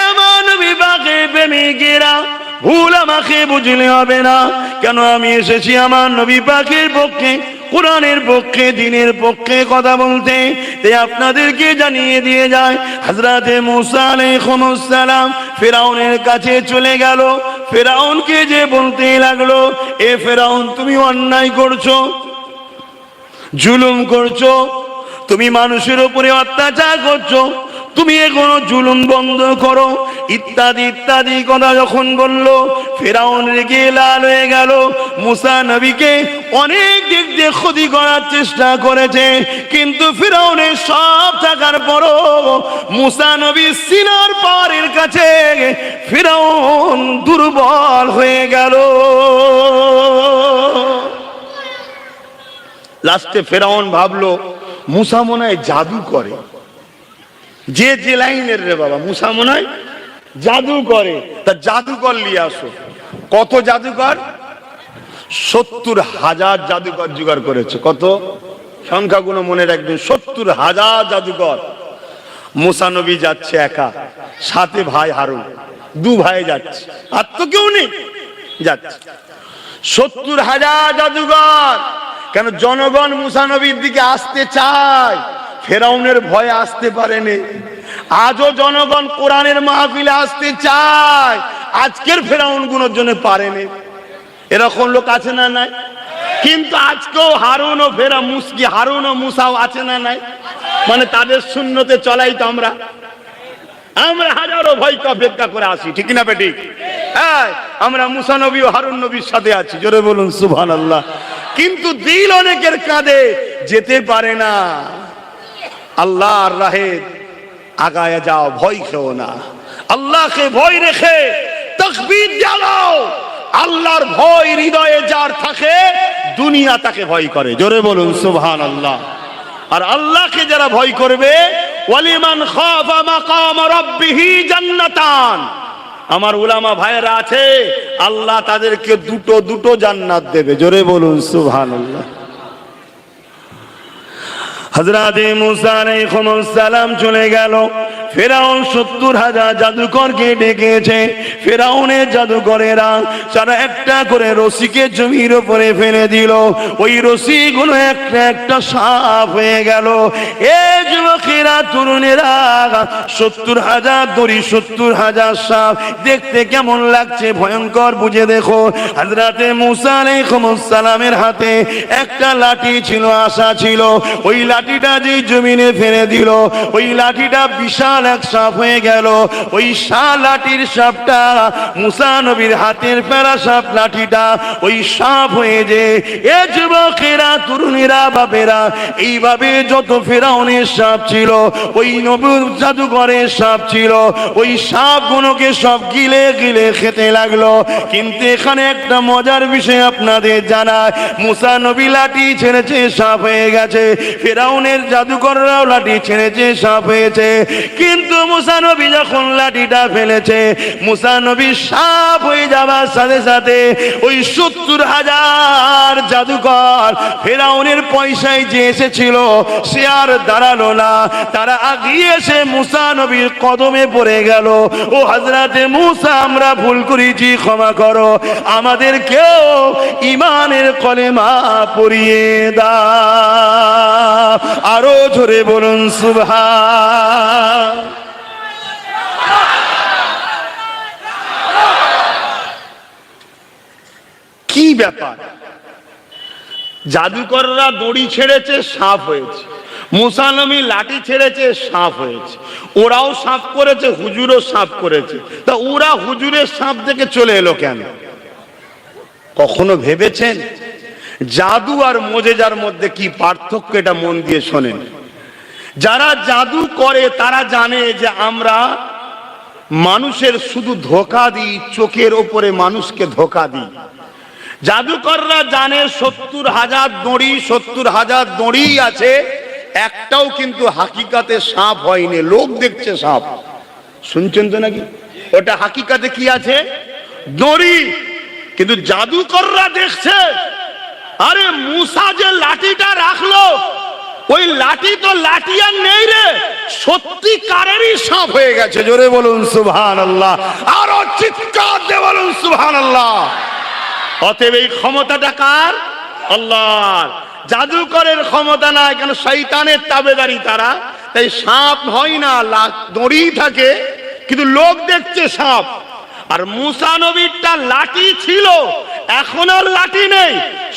এমন বিভাগে প্রেমিকেরা ভুল আমাকে বুঝলে হবে না। কেন? আমি এসেছি আমার নবী পাকের পক্ষে, কোরআনের পক্ষে, দ্বীনের পক্ষে কথা বলতে। তাই আপনাদেরকে জানিয়ে দিয়ে যায়, হযরত মুসা আলাইহিস সালাম ফিরাউনের কাছে চলে গেল। ফিরাউনকে যে বলতে লাগলো, এ ফিরাউন, তুমি অন্যায় করছো, জুলুম করছো, তুমি মানুষের উপরে অত্যাচার করছো, তুমি এখনো জুলুম বন্ধ করো, ইত্যাদি ইত্যাদি কথা যখন বলল, ফিরাউন রেগে লাল হয়ে গেল। মুসা নবীকে অনেক দিক দিয়ে ক্ষতি করার চেষ্টা করেছে, কিন্তু ফিরাউনের সব থাকার পরও মুসা নবী সিনার পাহাড়ের কাছে ফিরাউন দুর্বল হয়ে গেল। লাস্টে ফেরাউন ভাবলো মুসা মনে হয় জাদু করে, যে যে লাইনের রে বাবা, মুসা মনে হয় জাদু করে, তা জাদুকর নিয়ে আসো। কত জাদুকর? 70,000 জাদুকর জোগাড় করেছে। কত? সংখ্যাগুলো মনে রাখবেন, 70,000 জাদুকর। মুসা নবী যাচ্ছে একা, সাথে ভাই হারুন, দু ভাই যাচ্ছে, আর তো কেউ নেই, যাচ্ছে 70,000 জাদুকর। কেন? জনগণ মুসা নবীর দিকে আসতে চায়, ফেরাউনের ভয়ে আসতে পারেনি। আজও জনগণ কোরআনের মাহফিলে আসতে চায়, আজকের ফেরাউন গুলোর জন্য পারেনি। এরকম লোক আছে না নাই? কিন্তু আজকেও হারুন ও হারুন ও মুসাও আছে না নাই? মানে তাদের সুন্নতে চলাই তো আমরা হাজারো ভয়কে অপেক্ষা করে আসি, ঠিক না বেটি? হ্যাঁ, আমরা মুসা নবী ও হারুন নবীর সাথে আছি, জোরে বলুন সুবহানাল্লাহ। কিন্তু দিল অনেকের কাঁধে, যেতে পারে না। আল্লাহর রাহে আগায় যাও, ভয় খেও না, আল্লাহকে ভয় রেখে তাকবীর জ্বালাও। আল্লাহর ভয় হৃদয়ে যার থাকে, দুনিয়া তাকে ভয় করে, জোরে বলুন সুবহানাল্লাহ। আর আল্লাহকে যারা ভয় করবে, ওয়ালিমান খাফা মাকাম রাব্বিহি জান্নাতান, আমার উলামা ভাইরা আছে, আল্লাহ তাদেরকে দুটো দুটো জান্নাত দেবে, জোরে বলুন সুবহানাল্লাহ। হযরত মুসা আলাইহিস সালাম চলে গেল, ফেরাউন 70,000 জাদুকরকে ডেকেছে। ফেরাউনের জাদুকরেরা তারা একটা করে রশিকে জমির উপরে ফেলে দিল, ওই রশিগুলো একটা একটা সাপ হয়ে গেল। এ যুবকেরা, তরুণেরা, 70,000 দড়ি, 70,000 সাপ, দেখতে কেমন লাগছে ভয়ঙ্কর, বুঝে দেখো। হযরত মুসা আলাইহিস সালামের হাতে একটা লাঠি ছিল, আশা ছিল, ওই লাঠিটা যে জমিনে ফেলে দিল, ওই লাঠিটা বিশাল এক সাপ হয়ে গেল। ওই লাঠির সাপটা মুসা নবীর হাতের ফেরা সাপ, লাঠিটা ওই সাপ হয়ে যে। এ যুবকেরা, তরুণীরা, বাপেরা, এইভাবে যত ফেরাউনের সাপ ছিল, ওই নবীর জাদুঘরের সাপ ছিল, ওই সাপগুলোকে সব গিলে গিলে খেতে লাগলো। কিন্তু এখানে একটা মজার বিষয় আপনাদের জানায়, মুসা নবী লাঠি ছেড়েছে, সাপ হয়ে গেছে, ফেরাউনের জাদুকররাও লাঠি ছেড়েছে, সাপ হয়েছে। কিন্তু মুসা নবী যখন লাঠিটা ফেলেছে, মুসা নবী সাপ হয়ে যাবার সাথে সাথে ওই 70,000 জাদুকর ফেরাউনের পয়সায় যে এসেছিল, সে আর দাঁড়ালো না, তারা আগিয়ে এসে মুসা নবীর কদমে পড়ে গেল। ও হযরতে মুসা, আমরা ভুল করেছি, ক্ষমা করো, আমাদেরকেও ঈমানের কলেমা পড়িয়ে দাও। আরো জোরে বলুন সুবহান। কি ব্যাপার? জাদুকররা দড়ি ছেড়েছে, সাপ হয়েছে, মুসা নবী লাঠি ছেড়েছে, সাপ হয়েছে। ওরাও সাপ করেছে, হুজুরও সাপ করেছে, তা ওরা হুজুরের সাপ থেকে চলে এলো কেন? কখনো ভেবেছেন জাদু আর মোজেজার মধ্যে কি পার্থক্য? এটা মন দিয়ে শোনেন। যারা জাদু করে তারা জানে যে আমরা মানুষের শুধু ধোঁকা দিই, চোখের ওপরে মানুষকে ধোঁকা দিই। জাদুকররা জানে 70,000 দড়ি, 70,000 দড়ি আছে, একটাও কিন্তু হাকিকাতে সাপ হয়নি, লোক দেখছে সাপ। শুনছেন তো নাকি? ওটা হাকিকাতে কি আছে? দড়ি। কিন্তু জাদুকররা দেখছে, আরে মুসা যে লাঠিটা রাখলো, ওই লাঠি তো লাঠি আর নেই রে, সত্যিকারেরই সাপ হয়ে গেছে। জোরে বলুন সুবহানাল্লাহ, আরো চিৎকার দিয়ে বলুন সুবহানাল্লাহ। অতএব এই ক্ষমতাটা কার? আল্লাহর। জাদুকরের ক্ষমতা নাই, কেন? শয়তানের তাবেদারি তারা। তাই সাপ হয় না, দড়ি থাকে, কিন্তু লোক দেখছে সাপ। আর মুসা নবীরটা লাঠি ছিল, এখন আর লাঠি নেই,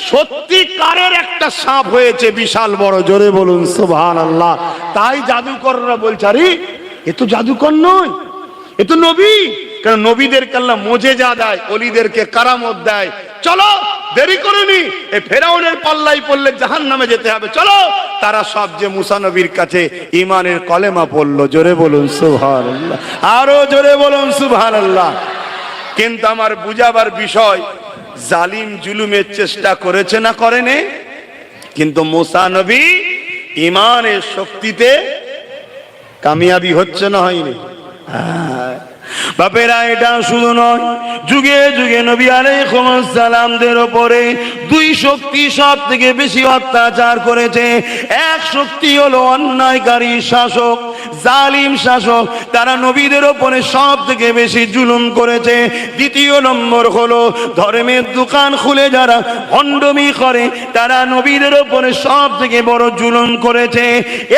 সত্যিকারের একটা সাপ হয়েছে, বিশাল বড়। জোরে বলুন সুবহানাল্লাহ। তাই জাদুকররা বলছে, আরে এ তো জাদুকর নয়, এ তো নবী। কারণ নবীদেরকে আল্লাহ মোজেজা দেয়, ওলিদেরকে কারামত দেয়। চলো, দেরি করুনি, এই ফেরাউনের পাল্লাই পড়লে জাহান্নামে যেতে হবে, চলো। তারা সব যে মুসা নবীর কাছে ঈমানের কলেমা পড়লো। জোরে বলুন সুবহানাল্লাহ, আরো জোরে বলুন সুবহানাল্লাহ। কিন্তু আমার বুঝাবার বিষয়, জালিম জুলুমের চেষ্টা করেছে না করেনি? কিন্তু মুসা নবী ইমানের শক্তিতে কামিয়াবি হচ্ছে না, হয়নি? বাপেরা, এটা শুধু নয়, যুগে যুগে নবী আলাইহিস সালামদের উপরে দুই শক্তি সব থেকে বেশি অত্যাচার করেছে। এক শক্তি হলো অন্যায়কারী শাসক, জালিম শাসক, তারা নবীদের উপরে সব থেকে বেশি জুলুম করেছে। দ্বিতীয় নম্বর হলো ধর্মের দোকান খুলে যারা ভণ্ডামি করে, তারা নবীদের উপরে সব থেকে বড় জুলুম করেছে।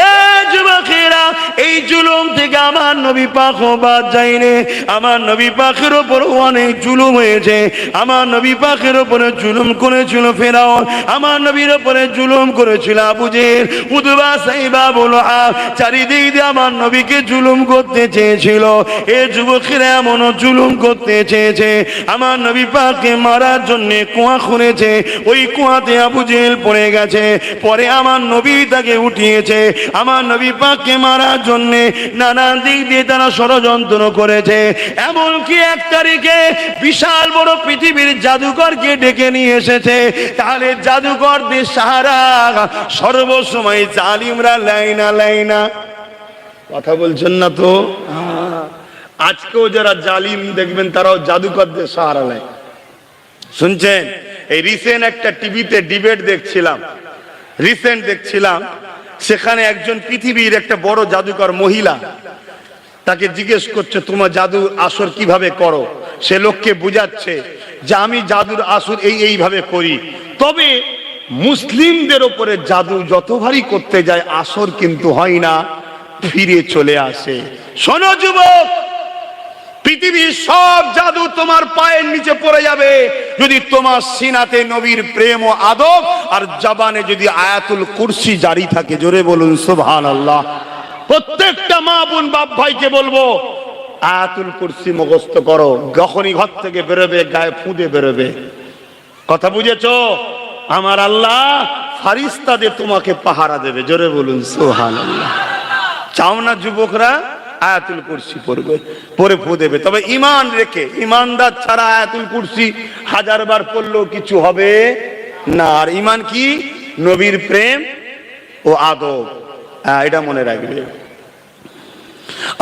এ যুবকেরা, এই জুলুম থেকে আমার নবী পাক বাদ যায়নি। আমার নবী পাকের উপর অনেক জুলুম হয়েছে। আমার নবী পাকের উপরে জুলুম করেছিল ফেরাউন, আমার নবীর উপরে জুলুম করেছিল আবু জেহেল, উতবা, সাইবা, বুলহা, চারিদিক দিয়ে আমার নবীকে জুলুম করতে চেয়েছিল। এ যুবকেরা এমনও জুলুম করতে চেয়েছে, আমার নবী পাককে মারার জন্য কুয়া খুঁড়েছে, ওই কুয়াতে আবু জেহেল পড়ে গেছে। পরে আমার নবী তাকে উঠিয়েছে। আমার নবী পাককে মারার জন্য নানান দিক দিয়ে তারা ষড়যন্ত্র করেছে। এমনকি এক তারিখে বিশাল বড় পৃথিবীর জাদুকরকে ডেকে নিয়ে এসেছে। তাহলে জাদুকরদের সাহারা সর্বসময় জালিমরা লাইনা লাইনা, কথা বলছেন না তো? আজকেও যারা জালিম দেখবেন তারাও জাদুকরদের সাহারা নেয়। শুনছেন? এই রিসেন্ট একটা টিভিতে ডিবেট দেখছিলাম, সেখানে একজন পৃথিবীর একটা বড় জাদুকর মহিলা, তাকে জিজ্ঞেস করছে তোমার জাদুর আসর কিভাবে করো। সে লোককে বুঝাচ্ছে যে আমি জাদুর আসর এইভাবে করি। তবে মুসলিমদের উপরে জাদু যতবারই করতে যায় আসর কিন্তু হয় না, ফিরে চলে আসে। শোনো যুবক, পৃথিবীর সব জাদু তোমার পায়ের নিচে পড়ে যাবে যদি তোমার সিনাতে নবীর প্রেম ও আদব আর জবানে যদি আয়াতুল কুরসি জারি থাকে। জোরে বলুন সুবহানাল্লাহ। প্রত্যেকটা মা বোন বাপ ভাইকে বলবো, আয়াতুল কুরসি মুখস্থ করো, যখনই ঘর থেকে বেরোবে গায়ে ফুঁদে বেরোবে। কথা বুঝেছো? আমার আল্লাহ ফারিস্তাদের তোমাকে পাহারা দেবে। জোরে বলুন সুবহানাল্লাহ। চাও না যুবকরা আয়াতুল কুরসি পড়বে, পরে ফু দেবে, তবে ইমান রেখে। ইমানদার ছাড়া আয়াতুল কুরসি হাজারবার পড়লেও কিছু হবে না। আর ইমান কি? নবীর প্রেম ও আদব, এটা মনে রাখবে।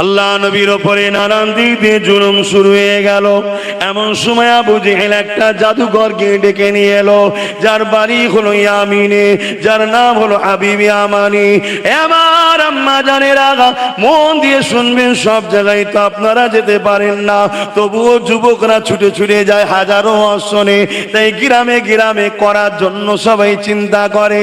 আল্লাহ নবীর উপরে নানান দিক দিয়ে জুলুম শুরু হয়ে গেল। এমন সময় আবু জেহেল একটা জাদুকরকে ডেকে নিয়ে এলো, যার বাড়ি হলো ইয়ামিনে, যার নাম হলো হাবিব ইয়ামানি। আমার আম্মা জানেরা, মন দিয়ে শুনবেন, সব জায়গায় তো আপনারা যেতে পারেন না, তবুও যুবকরা ছুটে ছুটে যায় হাজারো অশ্বনে। তাই গ্রামে গ্রামে করার জন্য সবাই চিন্তা করে।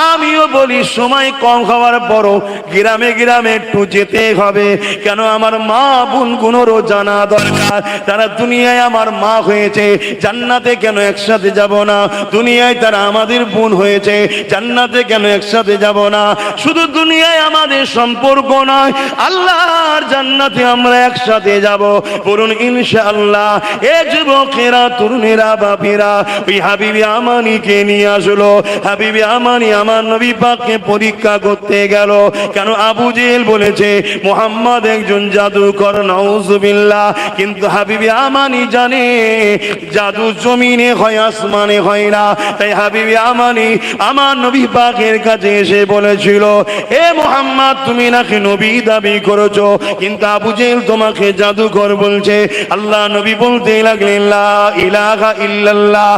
আমিও বলি সময় কম হওয়ার পরও গ্রামে গ্রামে একটু যেতে হবে। কেন? আমার মা বোনগুলোরও জানা দরকার, তারা দুনিয়ায় আমার মা হয়েছে, জান্নাতে কেন একসাথে যাব না? দুনিয়ায় তারা আমাদের বোন হয়েছে, জান্নাতে কেন একসাথে যাব না? শুধু দুনিয়ায় আমাদের সম্পর্ক নয়, আল্লাহর জান্নাতে আমরা একসাথে যাব। বলুন ইনশাআল্লাহ। এ যুবকেরা, তরুণেরা, বাপেরা, ওই হাবিবি আমানিকে নিয়ে আসলো। হাবিবি আমানি আমার নবী পাককে পরীক্ষা করতে গেল। কেন? আবু জেহেল বলেছে মুহাম্মদ একজন জাদুকর, নাউজুবিল্লাহ। কিন্তু হাবিবি আমানি জানে জাদু জমিনে হয়, আসমানে হয় না। তাই হাবিবি আমানি আমার নবী পাকের কাছে এসে বলেছিল, হে মুহাম্মদ, তুমি নাকি নবী দাবি করেছো, কিন্তু আবু জেহেল তোমাকে জাদুকর বলছে। আল্লাহ নবী বলতে লাগলেন, লা ইলাহা ইল্লাল্লাহ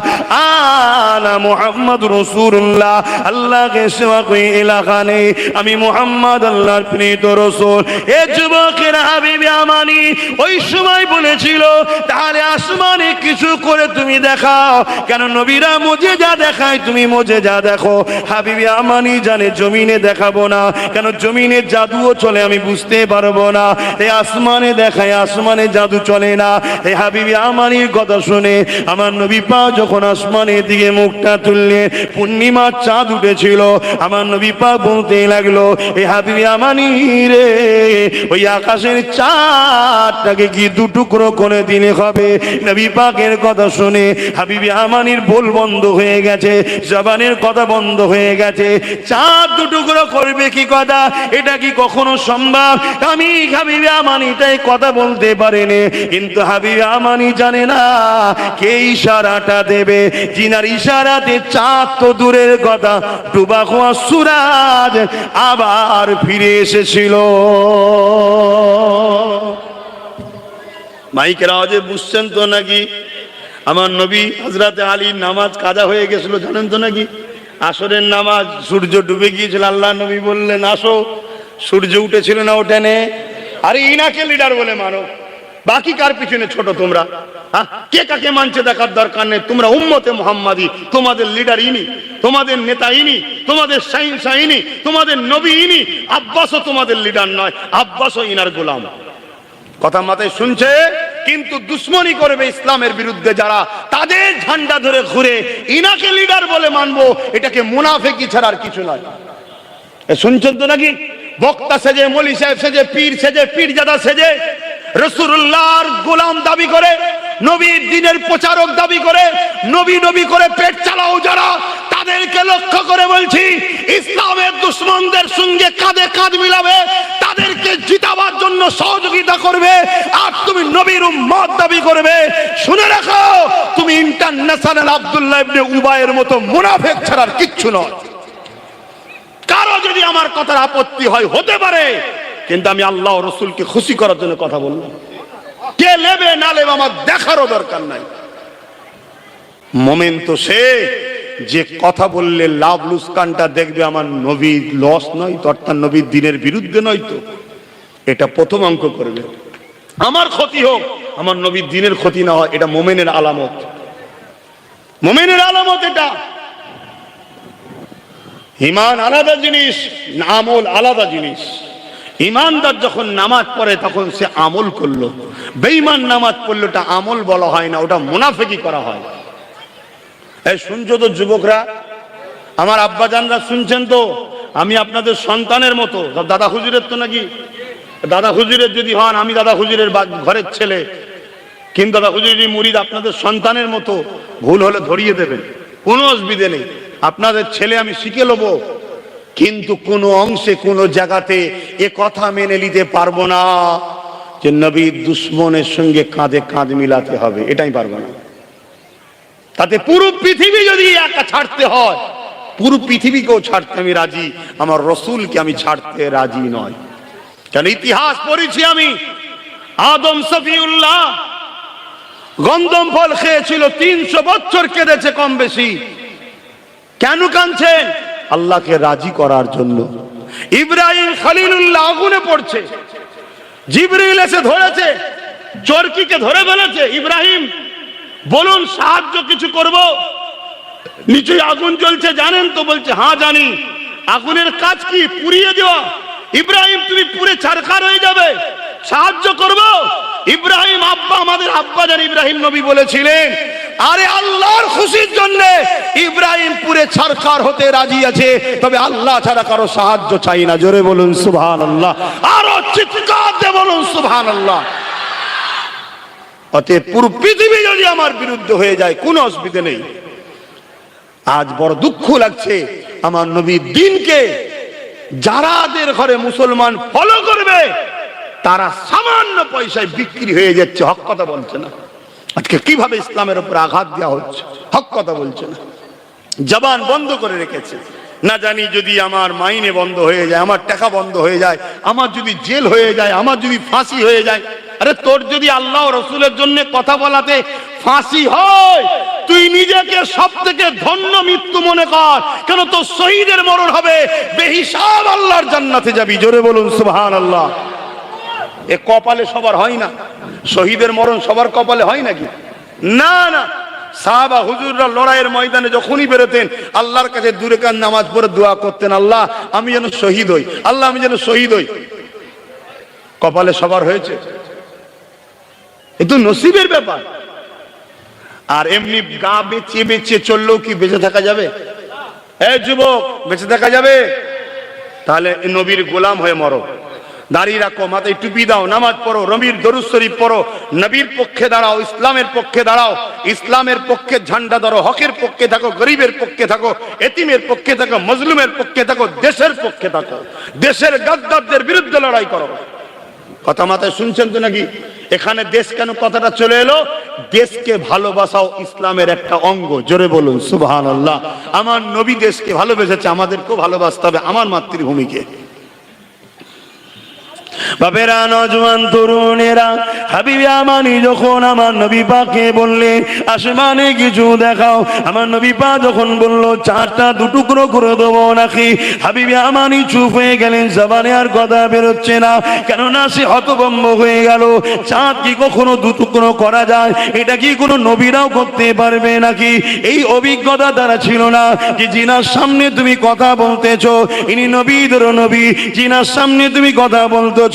আনা মুহাম্মাদুর রাসূলুল্লাহ। আল্লাহকে সেবা কই এলাকা নেই, আমি মুহাম্মদ আল্লাহর প্রেরিত রাসূল। এ যুবকের হাবিবি আমানি ওই সময় বলেছিল, তাহলে আসমানে কিছু করে তুমি দেখাও। কেন? নবীরা মুজিজা দেখায়, তুমি মুজিজা দেখো। হাবিবি আমানি জানে জমিনে দেখাবো না। কেন? জমিনে জাদুও চলে, আমি বুঝতে পারবো না। এই আসমানে দেখায়, আসমানে জাদু চলে না। এই হাবিবি আমানির কথা শুনে আমার নবী পাক যখন আসমানের দিকে মুখটা তুললেন, পূর্ণিমার চাঁদ উঠেছিল। আমার নবী পাক বলতে লাগলো, এই হাবিবি আমানি রে, ওই আকাশের চাঁদটাকে কি দুটুকরো করে দিলে হবে? নবী পাকের কথা শুনে হাবিবে আমানির বল বন্ধ হয়ে গেছে, জবানের কথা বন্ধ হয়ে গেছে। চাঁদ দুটুকরো করবে কি কথা, এটা কি কখনো সম্ভব? আমি হাবিবে আমানিটাই কথা বলতে পারেনি, কিন্তু হাবিবে আমানি জানে না কে ইশারাটা দেবে, জিনার ইশারাতে চাঁদ তো দূরের কথা ডুবা হওয়া সূরজ আবার ফিরে এসেছিল। মাইকের আওয়াজে বুঝছেন তো নাকি? আমার নবী হযরতে আলীর নামাজ কাজা হয়ে গেছিল, জানেন তো নাকি? আসরের নামাজ, সূর্য ডুবে গিয়েছিল, আল্লাহ নবী বললেন আসো। সূর্য উঠেছিল না ওঠেনে? আরে ইনাকে লিডার বলে মানো, বাকি কার পিছনে ছোট তোমরা? হ্যাঁ, কে কাকে মানছে দেখার দরকার নেই। তোমরা উম্মতে মুহাম্মাদি, তোমাদের লিডার ইনি, তোমাদের নেতা ইনি, তোমাদের শাহিনশাহ ইনি, তোমাদের নবী ইনি। আব্বাসও তোমাদের লিডার নয়, আব্বাসও ইনার গোলাম। কথা মাথায় শুনছে? কিন্তু দুশ্মনী করবে ইসলামের বিরুদ্ধে যারা, তাদের ঝান্ডা ধরে ঘুরে ইনাকে লিডার বলে মানবো, এটাকে মুনাফিকি ছাড়া আর কিছু নয়। শুনছেন তো নাকি? বক্তা সেজে, মৌলী সাহেব সেজে, পীর সেজে, পীরজাদা সেজে রাসূলুল্লাহর গোলাম দাবি করে, নবীর দ্বীনের প্রচারক দাবি করে, নবী নবী করে পেট চালাও যারা, তাদেরকে লক্ষ্য করে বলছি, ইসলামের দুশমনদের সঙ্গে কাঁধে কাঁধ মিলাবে, তাদেরকে জিতাবার জন্য সহযোগিতা করবে, আর তুমি নবীর উম্মত দাবি করবে। শুনে রাখো, তুমি ইন্টারন্যাশনাল আব্দুল্লাহ ইবনে উবাইয়ের মতো মুনাফিক ছাড়া আর কিচ্ছু নয়। কারো যদি আমার কথার আপত্তি হয় হতে পারে, কিন্তু আমি আল্লাহ ও রাসূলকে খুশি করার জন্য কথা বললাম। কে নেবে না নেবে আমার দেখারও দরকার নাই। মোমেন তো সে যে কথা বললে লাভ লুসকানটা দেখবে আমার নবীর লস নয় তো, অর্থাৎ নবীর দ্বীনের বিরুদ্ধে নয় তো, এটা প্রথম অঙ্ক করবে। আমার ক্ষতি হোক, আমার নবীর দ্বীনের ক্ষতি না হয়, এটা মোমেনের আলামত। মোমেনের আলামত এটা। ঈমান আলাদা জিনিস, আমল আলাদা জিনিস। ঈমানদার যখন নামাজ পড়ে তখন সে আমল করলো, বেঈমান নামাজ পড়লো, ওটা আমল বলা হয় না, ওটা মুনাফিকি করা হয়। এই শুনছো তো যুবকরা, আমার আব্বাজানরা শুনছেন তো? আমি আপনাদের সন্তানের মতো, দাদা হুজুরের তো নাকি, দাদা হুজুরের যদি হন, আমি দাদা হুজুরের ঘরের ছেলে, কিন্তু দাদা হুজুরের মুরিদ আপনাদের সন্তানের মতো। ভুল হলে ধরিয়ে দেবেন, কোনো অসুবিধে নেই, আপনাদের ছেলে আমি শিখে নেবো। কিন্তু কোন অংশে কোন জায়গাতে এ কথা মেনে নিতে পারবো না যে নবীর দুশমনের সঙ্গে কাঁধে কাঁধ মিলাতে হবে, এটাই পারবো না। তাতে পুরো পৃথিবী যদি একা ছাড়তে হয়, পুরো পৃথিবীকেও ছাড়তে আমি রাজি, আমার রসুলকে আমি ছাড়তে রাজি নয়। কেন? ইতিহাস পড়েছি আমি। আদম সফিউল্লাহ গন্ধম ফল খেয়েছিল, 300 বছর কেঁদেছে কম বেশি। কেন কাঁদছেন? আল্লাহকে রাজি করার জন্য। ইব্রাহিম খলিলুল্লাহ আগুনে পড়ছে, জিবরিল এসে ধরেছে, চরকিকে ধরে ফেলেছে। ইব্রাহিম বলুন সাহায্য কিছু করব, নিচে আগুন জ্বলছে জানেন তো? বলছে হ্যাঁ জানি। আগুনের কাজ কি? পুড়িয়ে দেওয়া। ইব্রাহিম তুমি পুড়ে ছারখার হয়ে যাবে, সাহায্য করব? ইব্রাহিম আব্বা, আমাদের আব্বা জান ইব্রাহিম নবী বলেছিলেন, আরে আল্লাহর খুশির জন্য ইব্রাহিম পুরে ছারখার হতে রাজি আছে, তবে আল্লাহ ছাড়া কারো সাহায্য চাই না। জোরে বলুন সুবহানাল্লাহ, আরো চিৎকার দিয়ে বলুন সুবহানাল্লাহ। অতএব পুরো পৃথিবী যদি আমার বিরুদ্ধে হয়ে যায় কোনো অসুবিধা নেই। আজ বড় দুঃখ লাগছে, আমার নবীর দ্বীনকে যারাদের ঘরে মুসলমান ফলো করবে তারা সামান্য পয়সায় বিক্রি হয়ে যাচ্ছে, হক কথা বলছে না। আজকে কিভাবে ইসলামের উপর আঘাত দেওয়া হচ্ছে, হক কথা বলছে না, জবান বন্ধ করে রেখেছে। না জানি যদি আমার মাইনে বন্ধ হয়ে যায়, আমার টাকা বন্ধ হয়ে যায়, আমার যদি জেল হয়ে যায়, আমার যদি ফাঁসি হয়ে যায়। আরে তোর যদি আল্লাহ রসুলের জন্য কথা বলাতে ফাঁসি হয়, তুই নিজেকে সব থেকে ধন্য মৃত্যু মনে কর। কেন? তোর শহীদের মরণ হবে, বেহিসাব আল্লাহর জান্নাতে যাবি। জোরে বলুন সুবহানাল্লাহ। এ কপালে সবার হয় না, শহীদের মরণ সবার কপালে হয় নাকি? না না। সাহাবা হুজুররা লড়াইয়ের ময়দানে যখনই বেরোতেন আল্লাহর কাছে দূরে কান নামাজ পড়ে দোয়া করতেন, আল্লাহ আমি যেন শহীদ হই, আল্লাহ আমি যেন শহীদ হই। কপালে সবার হয়েছে? এ তো নসিবের ব্যাপার। আর এমনি গা বেঁচিয়ে বেঁচিয়ে চললেও কি বেঁচে থাকা যাবে? যুবক, বেঁচে থাকা যাবে? তাহলে নবীর গোলাম হয়ে মরো। দাড়ি রাখো, মাথায় টুপি দাও, নামাজ পড়ো, নবীর দরুদ শরীফ পড়ো, নবীর পক্ষে দাঁড়াও, ইসলামের পক্ষে দাঁড়াও, ইসলামের পক্ষে ঝান্ডা ধরো, হকের পক্ষে থাকো, গরিবের পক্ষে থাকো, এতিমের পক্ষে থাকো, মজলুমের পক্ষে থাকো, দেশের পক্ষে থাকো, দেশের গাদ্দারদের বিরুদ্ধে লড়াই করো। কথা মাথায় শুনছেন তো নাকি? এখানে দেশ কেন কথাটা চলে এলো? দেশকে ভালোবাসাও ইসলামের একটা অঙ্গ। জোরে বলুন সুবহানাল্লাহ। আমার নবী দেশকে ভালোবেসেছে, আমাদেরকেও ভালোবাসতে হবে আমার মাতৃভূমিকে। বাপেরা, নজওয়ান তরুণেরা, হাবিবে আমানি যখন আমার নবী পাককে বললে আসমানে কিছু দেখাও, আমার নবী পাক যখন বলল চারটা দুটুকরো করে দেবো নাকি, হাবিবে আমানি চুপ হয়ে গেলেন, জবানে আর কথা বেরোচ্ছে না, কেননা সে হতভম্ব হয়ে গেল। চাঁদ কি কখনো দুটুকরো করা যায়? এটা কি কোনো নবীরাও করতে পারবে নাকি? এই অভিজ্ঞতা তারা ছিল না যে জিনার সামনে তুমি কথা বলতেছো, ইনি নবীদের নবী, জিনার সামনে তুমি কথা বলতেছো,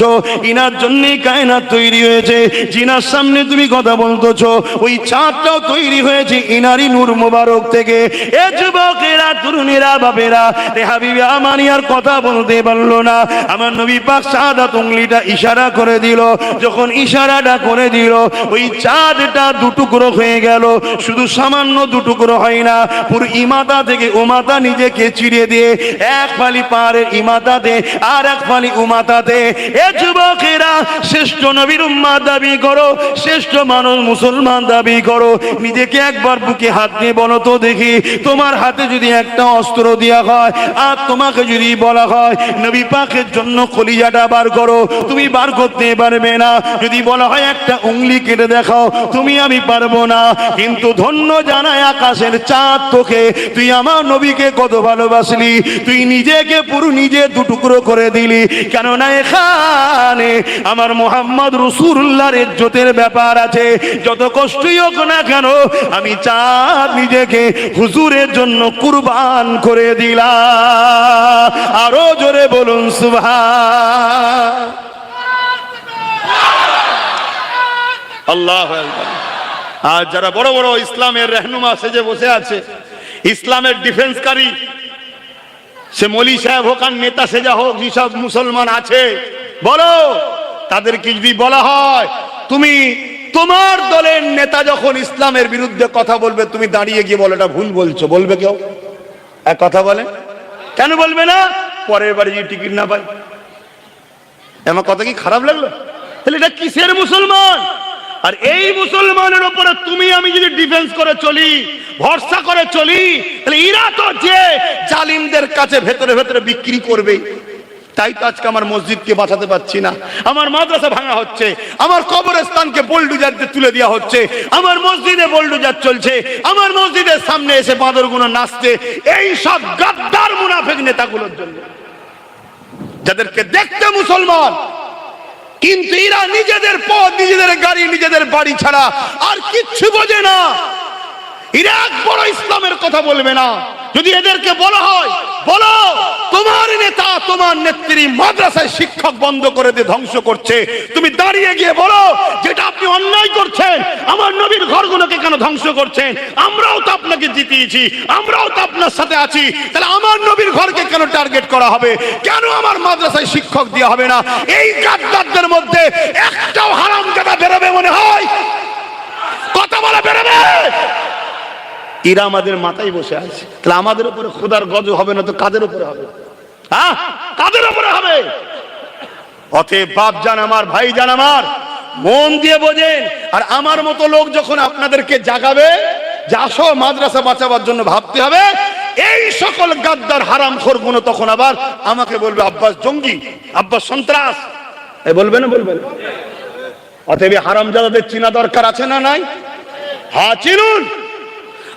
ইনার জন্যই কায়নাত তৈরি হয়েছে, জিনার সামনে তুমি কথা বলতেছো, ওই চাঁদটাও তৈরি হয়েছে ইনারই নূর মোবারক থেকে। এ যুবকেরা, তরুণেরা, বাপেরা, রে হাবিবে আমানি আর কথা বলতে পারলো না। আমার নবী পাক শাহাদাত উংলিটা ইশারা করে দিল। যখন ইশারাটা করে দিল, ওই চাঁদটা দুটুকরো হয়ে গেল। শুধু সামান্য দুটুকরো হয় না, পুরো ইমাতা থেকে উমাতা নিজেকে চিড়িয়ে দিয়ে এক ফালি পাহাড়ের ইমাতাতে আর এক ফালি উমাতাতে। এ যুবকেরা, শ্রেষ্ঠ নবীর উম্মাত দাবি করো, শ্রেষ্ঠ মানুষ মুসলমান দাবি করো, নিজেকে একবার বুকে হাত দিয়ে বলো তো দেখি, তোমার হাতে যদি একটা অস্ত্র দেওয়া হয় আর তোমাকে যদি বলা হয় নবী পাকের জন্য কলিজাটা বার করো, তুমি বার করতে পারবে না। যদি বলা হয় একটা উংলি কেটে দেখাও, তুমি আমি পারবো না। কিন্তু ধন্য জানায় আকাশের চাঁদ তোকে, তুই আমার নবীকে কত ভালোবাসলি, তুই নিজেকে পুরো নিজে দুটুকরো করে দিলি। কেননা এখানে আমার মুহাম্মদ রাসূলুল্লাহর ইজ্জতের ব্যাপার আছে। যত কষ্টই হোক না কেন, আমি চাঁদ নিজেকে হুজুরের জন্য কুরবান করে দিলাম। আরো জোরে বলুন সুবহান আল্লাহু আকবার। আর যারা বড় বড় ইসলামের রহনুমা সেজে বসে আছে, ইসলামের ডিফেন্সকারী, সে মৌলী সাহেব হোক আর নেতা সেজা হোক, যেসব মুসলমান আছে, বলো তাদেরকে যদি বলা হয় তুমি তোমার দলের নেতা যখন ইসলামের বিরুদ্ধে কথা বলবে, তুমি দাঁড়িয়ে গিয়ে বলো এটা ভুল বলছো, বলবে কেউ? এক কথা বলে, কেন বলবে না? পরের বারে যদি টিকিট না পাই। আমার কথা কি খারাপ লাগলো? তাহলে এটা কিসের মুসলমান? আর এই মুসলমানের উপরে তুমি আমি যদি ডিফেন্স করে চলি, ভরসা করে চলি, তাহলে এরা তো যে জালিমদের কাছে ভেতরে ভেতরে বিক্রি করবে। তাই তো আজকে আমার মসজিদকে বাঁচাতে পারছি না, আমার মাদ্রাসা ভাঙা হচ্ছে, আমার কবরস্থানকে বুলডোজার দিয়ে তুলে দেওয়া হচ্ছে, আমার মসজিদে বুলডোজার চলছে, আমার মসজিদের সামনে এসে বাঁদরগুলো নাচছে, এই সব গাদ্দার মুনাফিক নেতাগুলোর জন্য, যাদেরকে দেখতে মুসলমান কিন্তু এরা নিজেদের পদ, নিজেদের গাড়ি, নিজেদের বাড়ি ছাড়া আর কিচ্ছু বোঝে না। এরা এক বড় ইসলামের কথা বলবে না। যদি এদেরকে বলা হয় বলো তোমার নেতা তোমার নেত্রী মাদ্রাসায় শিক্ষক বন্ধ করে দিয়ে ধ্বংস করছে, তুমি দাঁড়িয়ে গিয়ে বলো যেটা আপনি অন্যায় করছেন, আমার নবীর ঘরগুলোকে কেন ধ্বংস করছেন, আমরাও তো আপনাকে জিতিয়েছি, আমরাও তো আপনার সাথে আছি, তাহলে আমার নবীর ঘরকে কেন টার্গেট করা হবে, কেন আমার মাদ্রাসায় শিক্ষক দেওয়া হবে না? এই গাদ্দারদের মধ্যে একটাও হারামজাদা বেরোবে মনে হয়? কথা বলা বেরোবে? এরা আমাদের মাথায় বসে আছে, তাহলে আমাদের উপরে খোদার গজব হবে না তো কাদের উপরে হবে? হ্যাঁ, কাদের উপরে হবে? অতএব বাপ জান আমার, ভাই জান আমার, মন দিয়ে বোঝেন। আর আমার মতো লোক যখন আপনাদেরকে জাগাবে যে আসো মাদ্রাসা বাঁচাবার জন্য ভাবতে হবে, এই সকল গাদ্দার হারামখোর গুলো তখন আবার আমাকে বলবে আব্বাস জঙ্গি, আব্বাস সন্ত্রাস, এই বলবে না? বলবেন। অতএব হারামজাদাদের চিনা দরকার আছে না নাই? হ্যাঁ, চিনুন।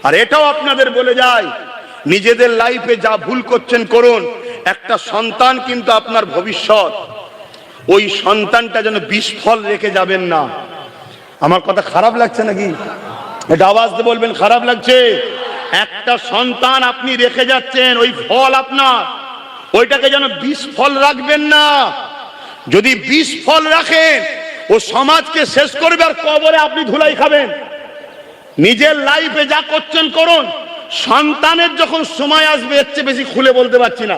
আর এটাও আপনাদের বলে যায়, নিজেদের লাইফে যা ভুল করছেন করুন, একটা সন্তান কিন্তু আপনার ভবিষ্যৎ, ওই সন্তানটা যেন বিস্ফল রেখে যাবেন না। আমার কথা খারাপ লাগছে নাকি? এটা আওয়াজ দিয়ে বলবেন খারাপ লাগছে। একটা সন্তান আপনি রেখে যাচ্ছেন, ওই ফল আপনার, ওইটাকে যেন বিস্ফল রাখবেন না। যদি বিস্ফল রাখেন, ও সমাজকে শেষ করবে আর কবরে আপনি ধুলাই খাবেন। নিজের লাইফে যা করছেন করুন, সন্তানের যখন সময় আসবে, এর চেয়ে বেশি খুলে বলতে পারছি না,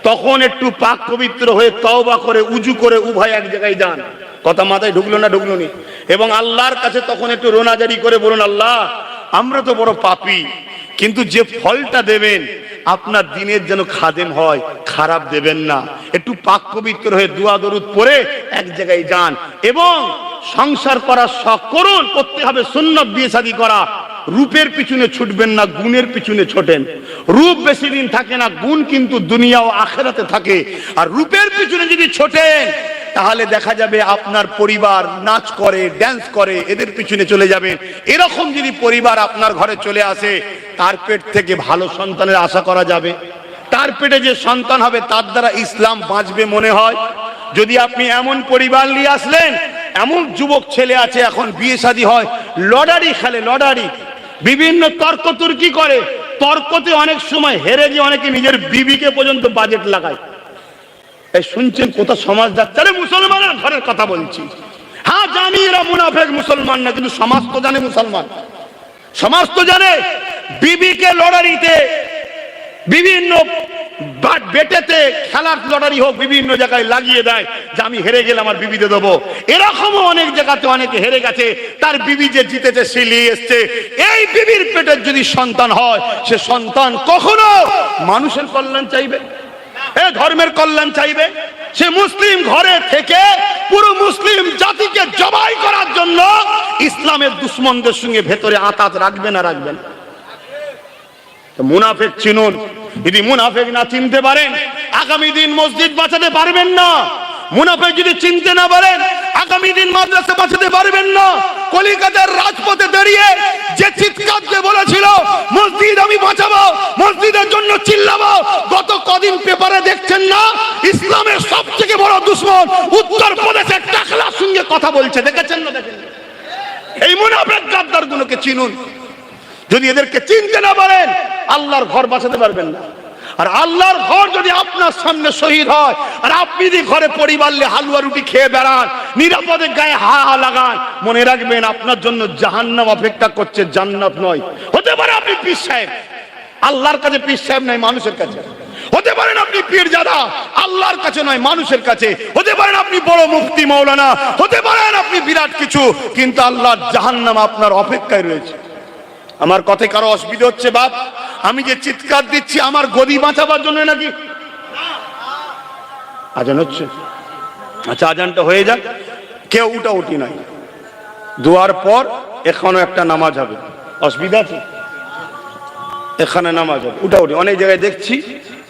তখন একটু পাক পবিত্র হয়ে তওবা করে উজু করে উভয় এক জায়গায় যান। কথা মাথায় ঢুকলো না ঢুকলো নি? এবং আল্লাহর কাছে তখন একটু রোনাজারি করে বলুন, আল্লাহ আমরা তো বড় পাপী, কিন্তু যে ফলটা দেবেন আপনার দিনের যেন খাদেম হয়, খারাপ দেবেন না। একটু পাক পবিত্র হয়ে দুয়া দরুদ পড়ে এক জায়গায় যান এবং সংসার করার শখ করুন। করতে হবে সুন্নত, বিয়ে শাদী করা। রূপের পিছনে ছুটবেন না, গুণের পিছনে ছোটেন। রূপ বেশি দিন থাকে না, গুণ কিন্তু দুনিয়া ও আখিরাতে থাকে। আর রূপের পিছনে যদি ছোটেন তাহলে দেখা যাবে আপনার পরিবার নাচ করে, ড্যান্স করে, এদের পিছনে চলে যাবে। এরকম যদি পরিবার আপনার ঘরে চলে আসে, তার পেট থেকে ভালো সন্তানের আশা করা যাবে? তার পেটে যে সন্তান হবে তার দ্বারা ইসলাম বাঁচবে মনে হয়? যদি আপনি এমন পরিবার নিয়ে আসলেন, এমন যুবক ছেলে আছে এখন বিয়ে শাদী হয়, লটারি খেলে, লটারি, বিভিন্ন তর্ক তুর্কি করে, তর্কতে অনেক সময় হেরে গিয়ে অনেকে নিজের বিবিকে পর্যন্ত বাজেট লাগায়। এই শুনছেন কোথা সমাজ যাচ্ছে? আরে মুসলমানের ঘরের কথা বলছি। হ্যাঁ জানি এরা মুনাফেক, মুসলমান না, কিন্তু সমাজ তো জানে মুসলমান। সমাজ তো জানে বিবিকে লটারিতে, বিভিন্ন বেটেতে, খেলার লটারি হোক, বিভিন্ন জায়গায় লাগিয়ে দেয় যে আমি হেরে গেলে আমার বিবিতে দেবো। এরকমও অনেক জায়গাতে অনেকে হেরে গেছে, তার বিবি যে জিতেছে সে নিয়ে এসছে। এই বিবির পেটের যদি সন্তান হয়, সে সন্তান কখনো মানুষের কল্যাণ চাইবে, ধর্মের কল্যাণ চাইবে? সে মুসলিম ঘরে থেকে পুরো মুসলিম জাতিকে জবাই করার জন্য ইসলামের দুশ্মনদের সঙ্গে ভেতরে আতাত রাখবে না, রাখবেন? মুনাফেক চিনুন। যদি মুনাফেক না চিনতে পারেন, আগামী দিন মসজিদ বাঁচাতে পারবেন না। মুনাফেক যদি চিনতে না পারেন, আগামী দিন মাদ্রাসা বাঁচাতে পারবেন না। কলিকাতার রাজপথে দাঁড়িয়ে যে চিৎকার দিয়ে বলেছিল মসজিদ আমি বাঁচাবো, মসজিদের জন্য চিল্লাবো, গত কদিন পেপারে দেখছেন না ইসলামের সবথেকে বড় দুশমন উত্তর প্রদেশের টাকলার সঙ্গে কথা বলছে, দেখেছেন না? দেখেন, এই মুনাফেক গাদ্দার গুলোকে চিনুন। যদি এদেরকে চিনতে না পারেন, আল্লাহর ঘর বাঁচাতে পারবেন না। আর আল্লাহর ঘর যদি আপনার সামনে শহীদ হয়, আর আপনি যদি ঘরে পরিবার নিয়ে হালুয়া রুটি খেয়ে বেড়ান, নিরাপদে গায়ে হা হা লাগান, মনে রাখবেন আপনার জন্য জাহান্নাম অপেক্ষা করছে, জান্নাত নয়। হতে পারে আপনি পীর সাহেব, আল্লাহর কাছে পীর সাহেব নয়, মানুষের কাছে। হতে পারেন আপনি পীরজাদা, আল্লাহর কাছে নয়, মানুষের কাছে। হতে পারেন আপনি বড় মুফতি মাওলানা, হতে পারেন আপনি বিরাট কিছু, কিন্তু আল্লাহর জাহান্নাম আপনার অপেক্ষায় রয়েছে। আমার কথায় কারো অসুবিধা হচ্ছে বাপ? আমি যে চিৎকার দিচ্ছি আমার গদি বাঁচাবার জন্য নাকি? আজান হচ্ছে, আচ্ছা আজানটা হয়ে যাক, কেউ উঠাউঠি নাই। দুয়ার পর এখনো একটা নামাজ হবে, অসুবিধা আছে? এখানে নামাজ হবে, উঠাউঠি। অনেক জায়গায় দেখছি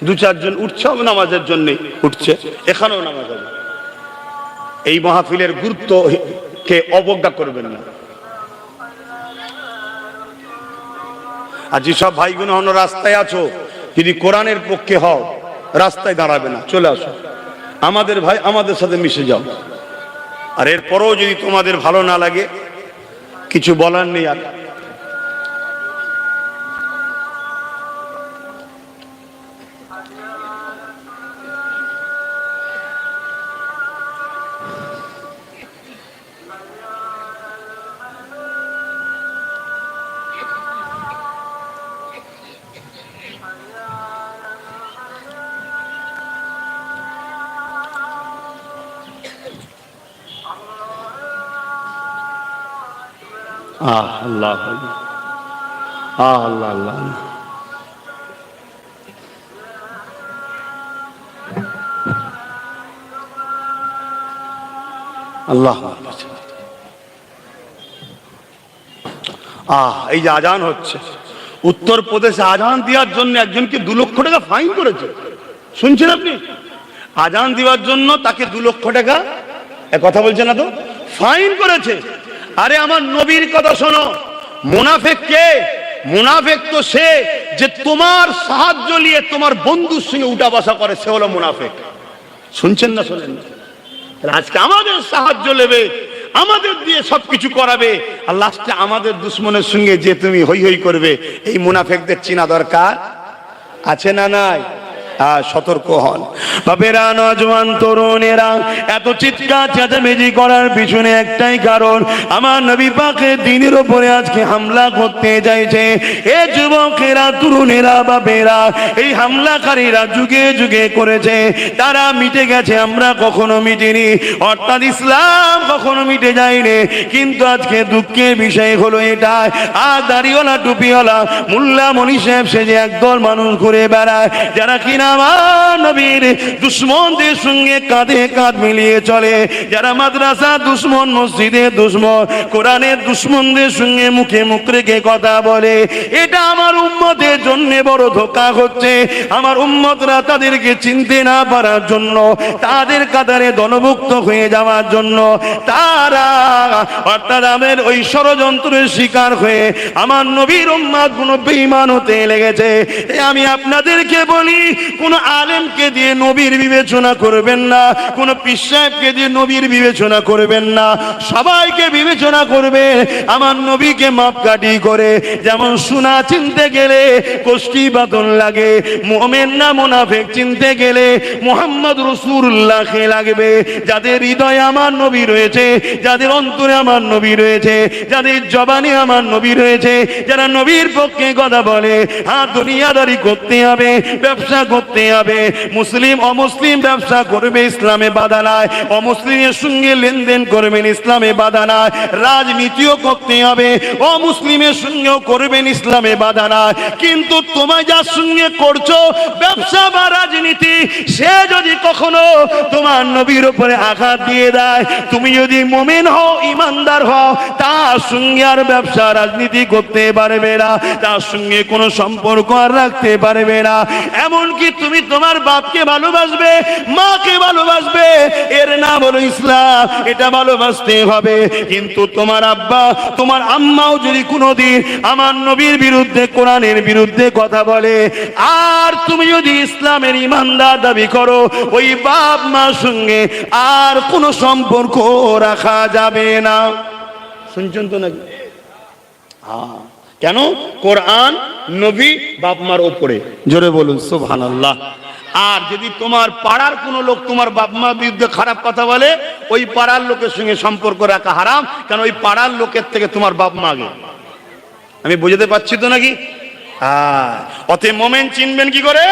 দু চারজন উঠছে নামাজের জন্য, উঠছে, এখানেও নামাজ হবে। এই মাহফিলের গুরুত্ব কে অবজ্ঞা করবেন না। আর যেসব ভাইগুলো হন রাস্তায় আছো, যদি কোরআনের পক্ষে হও, রাস্তায় দাঁড়াবে না, চলে আসো, আমাদের ভাই, আমাদের সাথে মিশে যাও। আর এরপরেও যদি তোমাদের ভালো না লাগে, কিছু বলার নেই। আর আল্লাহ আল্লাহ আল্লাহ আল্লাহ। এই যে আজান হচ্ছে, উত্তরপ্রদেশে আজান দেওয়ার জন্য একজনকে 2 লক্ষ টাকা ফাইন করেছে, শুনছেন আপনি? আজান দেওয়ার জন্য তাকে 2 লক্ষ টাকা, কথা বলছে না তো, ফাইন করেছে। আরে আমার নবীর কথা শোনো, মুনাফিক কে? মুনাফিক তো সে যে তোমার সাহায্য নিয়ে তোমার বন্ধুর সঙ্গে উঠা বসা করে, সে হলো মুনাফিক। শুনছেন না? শোনেন না? আজকে আমাদের সাহায্য নেবে, আমাদের দিয়ে সবকিছু করাবে, আর লাস্টে আমাদের দুশ্মনের সঙ্গে যে তুমি হই হই করবে। এই মুনাফিকদের চিনা দরকার আছে না নাই? সতর্ক হন। বাপেরা, নওজোয়ান তরুণেরা, এত চিৎকার চেঁচামেচি করার পিছনে একটাই কারণ, আমার নবী পাকের দ্বীনের উপরে আজকে হামলা করতে চাইছে। এ যুবকেরা, তরুণেরা, বাপেরা, এই হামলাকারীরা যুগে যুগে করেছে, তারা মিটে গেছে, আমরা কখনো মিটিনি, অর্থাৎ ইসলাম কখনো মিটে যায়নি। কিন্তু আজকে দুঃখের বিষয় হলো এটা, আর দাড়িওয়ালা টুপিওয়ালা মোল্লা মনি সাহেব সেজে একদল মানুষ ঘুরে বেড়ায়, যারা কিনা আমার নবীর দুশ্মনদের সঙ্গে কাঁধে কাঁধ মিলিয়ে চলে, যারা মাদ্রাসা দুশ্মন, মসজিদের দুশ্মন, কোরআনের দুশ্মনদের সঙ্গে মুখে মুখ রেখে কথা বলে। এটা আমার উম্মতের জন্য বড় ধোঁকা হচ্ছে। আমার উম্মতরা তাদেরকে চিনতে না পারার জন্য, তাদের কাতারে দলভুক্ত হয়ে যাওয়ার জন্য, তারা অর্থাৎ আমার ওই ষড়যন্ত্রের শিকার হয়ে আমার নবীর উম্মত কোন বেঈমান হতে লেগেছে। আমি আপনাদেরকে বলি, কোন আলেমকে দিয়ে নবীর বিবেচনা করবেন না, কোন পীর সাহেবকে দিয়ে নবীর বিবেচনা করবেন না, সবাইকে বিবেচনা করবে আমার নবীকে মাপকাঠি করে। যেমন সোনা চিনতে গেলে কষ্টি বাদন লাগে, মুমিন না মুনাফিক চিনতে গেলে মুহাম্মদ রাসূলুল্লাহকে লাগবে। যাদের হৃদয়ে আমার নবী রয়েছে, যাদের অন্তরে আমার নবী রয়েছে, যাদের জবানে আমার নবী রয়েছে, যারা নবীর পক্ষে কথা বলে, দুনিয়াদারি করতে হবে, ব্যবসা করতে হবে, মুসলিম অমুসলিম ব্যবসা করবে, ইসলামে বাধা নাই, অমুসলিমের সঙ্গে লেনদেন করবেন, ইসলামে বাধা নাই, রাজনীতিও করতে হবে, অমুসলিমের সঙ্গেও করবেন, ইসলামে বাধা নাই। কিন্তু তোমায় যার সঙ্গে করছো ব্যবসা বা রাজনীতি, সে যদি কখনো তোমার নবীর উপরে আঘাত দিয়ে দেয়, তুমি যদি মুমিন হও, ইমানদার হও, তার সঙ্গে আর ব্যবসা রাজনীতি করতে পারবে না, তার সঙ্গে কোনো সম্পর্ক আর রাখতে পারবে না। এমনকি তুমি তোমার বাপকে ভালোবাসবে, মাকে ভালোবাসবে, এর নাম হলো ইসলাম, এটা ভালোবাসতে হবে। কিন্তু তোমার আব্বা, তোমার আম্মাও যদি কোনোদিন আমার নবীর বিরুদ্ধে, কোরআনের বিরুদ্ধে কথা বলে, আর তুমি যদি ইসলামের ইমানদার দাবি করো, ওই বাপ মার সঙ্গে আর কোনো সম্পর্ক রাখা যাবে না। শুনছেন তো নাকি? কেন? কোরআন, নবী, বাপ মার ওপরে। জোরে বলুন সুবহানাল্লাহ। আর যদি তোমার পাড়ার কোনো লোক তোমার বাপ মার বিরুদ্ধে খারাপ কথা বলে, ওই পাড়ার লোকের সঙ্গে সম্পর্ক রাখা হারাম, কারণ ওই পাড়ার লোকের থেকে তোমার বাপ মা আগে। আমি বুঝতে পারছি তো নাকি? অতএব মোমেন চিনবেন কি করে?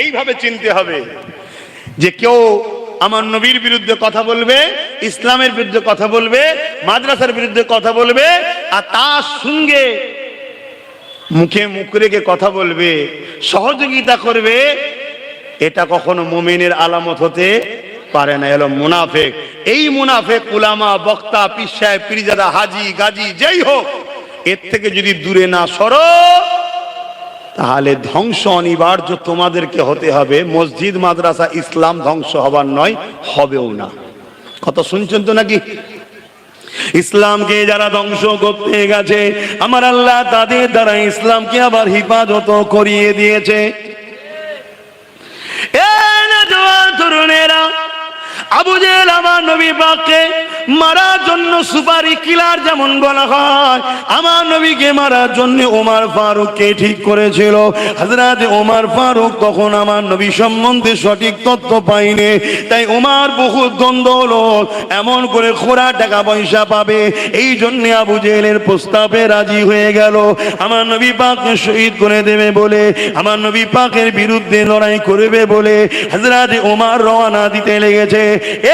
এইভাবে চিনতে হবে যে কেউ আমার নবীর বিরুদ্ধে কথা বলবে, ইসলামের বিরুদ্ধে কথা বলবে, মাদ্রাসার বিরুদ্ধে কথা বলবে, আর তার সঙ্গে মুখে মুখ রেখে কথা বলবে, সহযোগিতা করবে, এটা কখনো মুমিনের আলামত হতে পারে না, এলো মুনাফিক। এই মুনাফিক উলামা, বক্তা, পীর সাহেব, পীরজাদা, হাজি, গাজী যেই হোক, এর থেকে যদি দূরে না সরো, তাহলে ধ্বংস অনিবার্য তোমাদেরকে হতে হবে। মসজিদ, মাদ্রাসা, ইসলাম ধ্বংস হবার নয়, হবেও না। কথা শুনছেন তো নাকি? ইসলামকে যারা ধ্বংস করতে গেছে, আমার আল্লাহ তাদের দ্বারা ইসলামকে আবার হিফাজত করিয়ে দিয়েছে। তরুণেরা, আবু জেহেল আমার নবী পাককে মারার জন্য সুপারি কিলার যেমন বলা হয়, আমার নবীকে মারার জন্য ওমর ফারুককে ঠিক করেছিল। হযরত ওমর ফারুক তখন আমার নবী সম্বন্ধে সঠিক তথ্য পাইনি, তাই ওমর বহু দ্বন্দ্ব হলো, এমন করে খোরা টাকা পয়সা পাবে, এই জন্য আবু জেহেলের প্রস্তাবে রাজি হয়ে গেল। আমার নবী পাককে শহীদ করে দেবে বলে, আমার নবী পাকের বিরুদ্ধে লড়াই করবে বলে হযরত ওমর রওনা দিতে লেগেছে।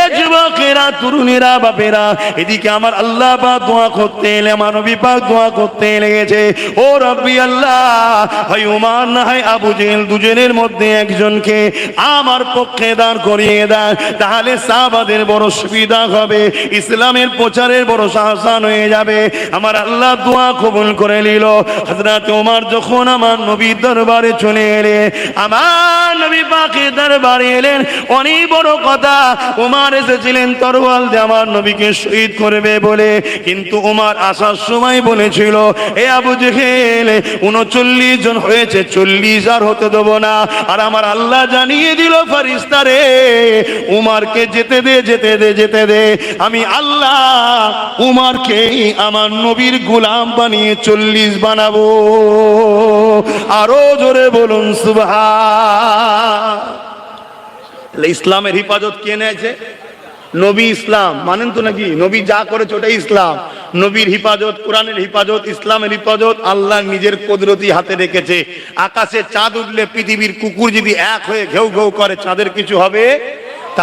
এ যুবকেরা, তরুণেরা, বাপেরা, এদিকে আমার আল্লাহ পাক দোয়া করতে এলে, আমার নবী পাক দোয়া করতে লেগেছে, ও রব্বি আল্লাহ, হয় ওমর না হয় আবু জেহেল, দুজনের মধ্যে একজনকে আমার পক্ষে দাঁড় করিয়ে দেন, তাহলে সাহাবাদের বড় সুবিধা হবে, ইসলামের প্রচারের বড় আসান হয়ে যাবে। আমার আল্লাহ দোয়া কবুল করে নিল। হযরত ওমর যখন আমার নবীর দরবারে চলে এলেন, আমার নবী পাকের দরবারে এলেন, অনেক বড় কথা, ওমর এসেছিলেন তরোয়াল দিয়ে আমার নবীকে শহীদ করবে বলে, কিন্তু ওমর আসার সময় বলেছিল, এ আবু জেহেল, 39 জন হয়েছে, 40 আর হতে দেব না। আর আমার আল্লাহ জানিয়ে দিল, ফেরেশতারে, ওমরকে যেতে দে, যেতে দে, যেতে দে, আমি আল্লাহ ওমরকে আমার নবীর গোলাম বানিয়ে 40 বানাবো। আরো জোরে বলুন সুবহান। ইসলামের হিফাজত কে নিয়েছে? নবী। ইসলাম মানেন তো নাকি? নবী যা করেছে ওটাই ইসলাম। নবীর হিফাজত, কোরআনের হিফাজত, ইসলামের হিফাজত আল্লাহ নিজের কুদরতি হাতে রেখেছে। আকাশে চাঁদ উঠলে পৃথিবীর কুকুর যদি এক হয়ে ঘেউ ঘেউ করে, চাঁদের কিছু হবে?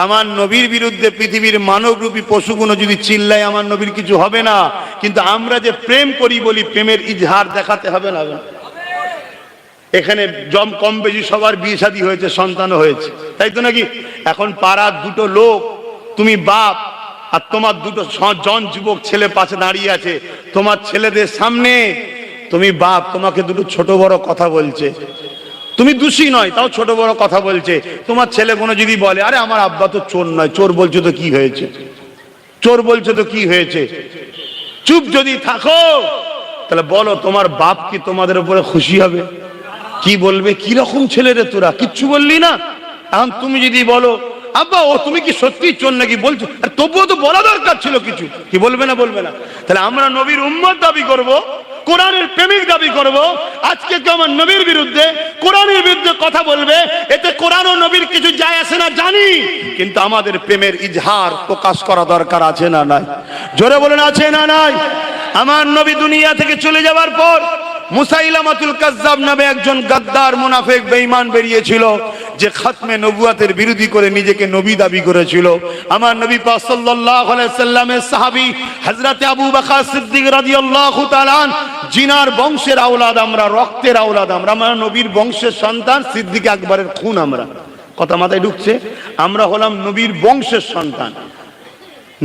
আমার নবীর বিরুদ্ধে পৃথিবীর মানবরূপী পশুগুলো যদি চিল্লায়, আমার নবীর কিছু হবে না। কিন্তু আমরা যে প্রেম করি বলি, প্রেমের ইজহার দেখাতে হবে না? এখানে জম কম বেশি সবার বিয়ে শাদী হয়েছে, সন্তানও হয়েছে, তাই তো নাকি? এখন পাড়ার দুটো লোক, তুমি বাপ আর তোমার দুটো জন যুবক ছেলে পাশে দাঁড়িয়ে আছে, তোমার ছেলেদের সামনে তুমি বাপ, তোমাকে দুটো ছোট বড় কথা বলছে, তুমি দোষী নয় তাও ছোট বড় কথা বলছে। তোমার ছেলে কোনো যদি বলে, আরে আমার আব্বা তো চোর নয়, চোর বলছো তো কি হয়েছে, চোর বলছো তো কি হয়েছে, চুপ যদি থাকো তাহলে বলো তোমার বাপ কি তোমাদের উপরে খুশি হবে? কি বলবে, কি রকম ছেলে রে তোরা, কিচ্ছু বললি না। এখন তুমি যদি বলো, আব্বা ও তুমি কি সত্যি চোর নাকি বলছো, আর তবুও তো বলা দরকার ছিল কিছু, কি বলবে না? বলবে না। তাহলে আমরা নবীর উম্মত দাবি করব, কোরআনের প্রেমিক দাবি করব, আজকে কেউ আমার নবীর বিরুদ্ধে, কোরআনের বিরুদ্ধে কথা বলবে, এতে কোরআন ও নবীর কিছু যায় আসে না জানি, কিন্তু আমাদের প্রেমের ইজহার প্রকাশ করা দরকার আছে না নাই? জোরে বলেন আছে না নাই? আমার নবী দুনিয়া থেকে চলে যাওয়ার পর মুসাইলামাতুল কাজ্জাব নামে একজন গাদ্দার মুনাফিক বেঈমান বেরিয়েছিল, যে খাতমে নবুয়াতের বিরোধী করে নিজেকে নবী দাবি করেছিল। আমার নবী পাক সাল্লাল্লাহু আলাইহি সাল্লামের সাহাবী হযরত আবু বকর সিদ্দিক রাদিয়াল্লাহু তাআলা, জিনার বংশের আওলাদ আমরা, রক্তের আওলাদ আমরা, আমার নবীর বংশের সন্তান, সিদ্দিক আকবরের খুন আমরা। কথা মাথায় ঢুকছে? আমরা হলাম নবীর বংশের সন্তান,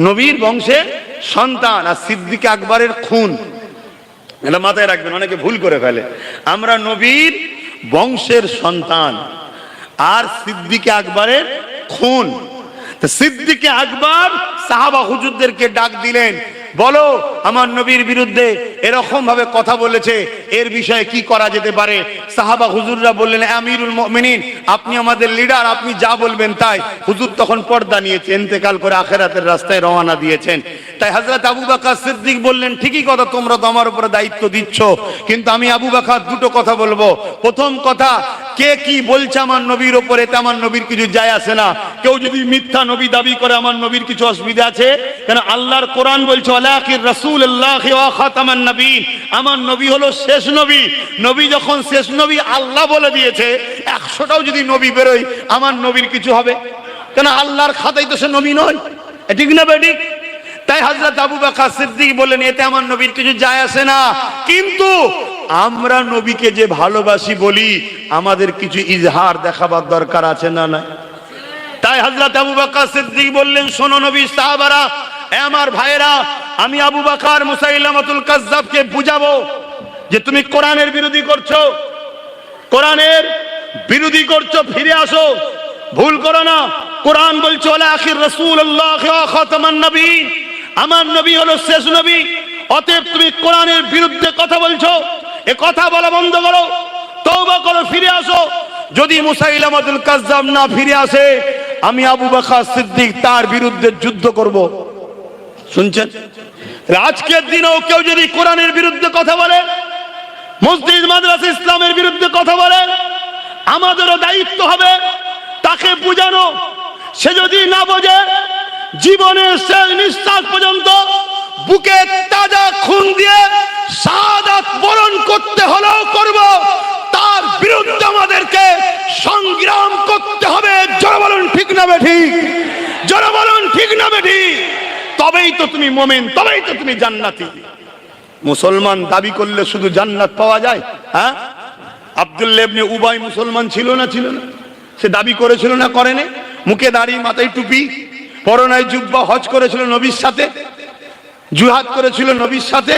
নবীর বংশের সন্তান, আর সিদ্দিক আকবরের খুন। এটা মাথায় রাখবেন, অনেকে ভুল করে ফেলে। আমরা নবীর বংশের সন্তান আর সিদ্দিকে আকবরের খুন। তো সিদ্দিকে আকবর সাহাবা হুজুরদেরকে ডাক দিলেন, বলো আমার নবীর বিরুদ্ধে এরকম ভাবে কথা বলেছে, এর বিষয়ে কি করা যেতে পারে? সাহাবা হুজুররা বললেন, আমিরুল মুমিনিন, আপনি আমাদের লিডার, আপনি যা বলবেন তাই। হুজুর তখন পর্দা নিয়েছে, ইন্তেকাল করে আখিরাতের রাস্তায় রওনা দিয়েছেন। তাই হযরত আবু বকর সিদ্দিক বললেন, ঠিকই কথা, তোমরা তো আমার উপরে দায়িত্ব দিচ্ছ, কিন্তু আমি আবু বকর দুটো কথা বলবো। প্রথম কথা, কে কি বলছে আমার নবীর উপরে, তে আমার নবীর কিছু যায় আসে না। কেউ যদি মিথ্যা নবী দাবি করে, আমার নবীর কিছু অসুবিধা আছে? কেন আল্লাহর কোরআন বলছে, ওয়ালাকির রাসূলুল্লাহি ওয়া খাতামান নবীন, আমার নবী হলো শেষ নবী। নবী যখন শেষ নবী আল্লাহ বলে দিয়েছে, 100টাও যদি নবী বেরোয়, আমার নবীর কিছু হবে? কেন আল্লাহর খাতায় তো সে নবী নয়, ঠিক না বেঠিক? তাই হযরত আবু বকর সিদ্দিক বললেন, এতে আমার নবীর কিছু যায় আসে না, কিন্তু আমরা নবীকে যে ভালোবাসি বলি, আমাদের কিছু ইজহার দেখাবার দরকার আছে না না? তাই হযরত আবু বকর সিদ্দিক বললেন, শোনো নবীর সাহাবারা, আমার ভাইরা, আমি আবু বকর মুসাইলামাতুল কাজ্জাবকে বুঝাবো যে তুমি কোরআনের বিরোধী করছো, কোরআনের বিরোধী করছো, ফিরে আসো, ভুল করো না। কোরআন বলছে, ওয়ালাকির রাসূলুল্লাহি ওয়া খাতামান নবীন, আমার নবী হলো শেষ নবী, অতএব তুমি কোরআনের বিরুদ্ধে কথা বলছো, এ কথা বলা বন্ধ করো, তওবা করো, ফিরে আসো। যদি মুসাইলামাতুল কাজ্জাব না ফিরে আসে, আমি আবু বকর সিদ্দিক তার বিরুদ্ধে যুদ্ধ করব। শুনছেন? আজকের দিনেও কেউ যদি কোরআনের বিরুদ্ধে কথা বলে, মসজিদ মাদ্রাসা ইসলামের বিরুদ্ধে কথা বলে, আমাদেরও দায়িত্ব হবে তাকে বুঝানো। সে যদি না বোঝে, জীবনের শেষ নিঃশ্বাস পর্যন্ত বুকে তাজা খুন দিয়ে শাহাদাত বরণ করতে হলেও করব, তার বিরুদ্ধে আমাদেরকে সংগ্রাম করতে হবে। জোরে বলুন ঠিক না বেঠিক? জোরে বলুন ঠিক না বেঠিক? তবেই তো তুমি মুমিন, তবেই তো তুমি জান্নাতি। মুসলমান দাবি করলে শুধু জান্নাত পাওয়া যায়? হ্যাঁ, আব্দুল্লাহ ইবনে উবাই মুসলমান ছিল না? ছিল না? সে দাবি করেছিল না? করেনি? মুখে দাড়ি, মাথায় টুপি, পরনায় জুব্বা, হজ করেছিল নবীর সাথে, জিহাদ করেছিল নবীর সাথে,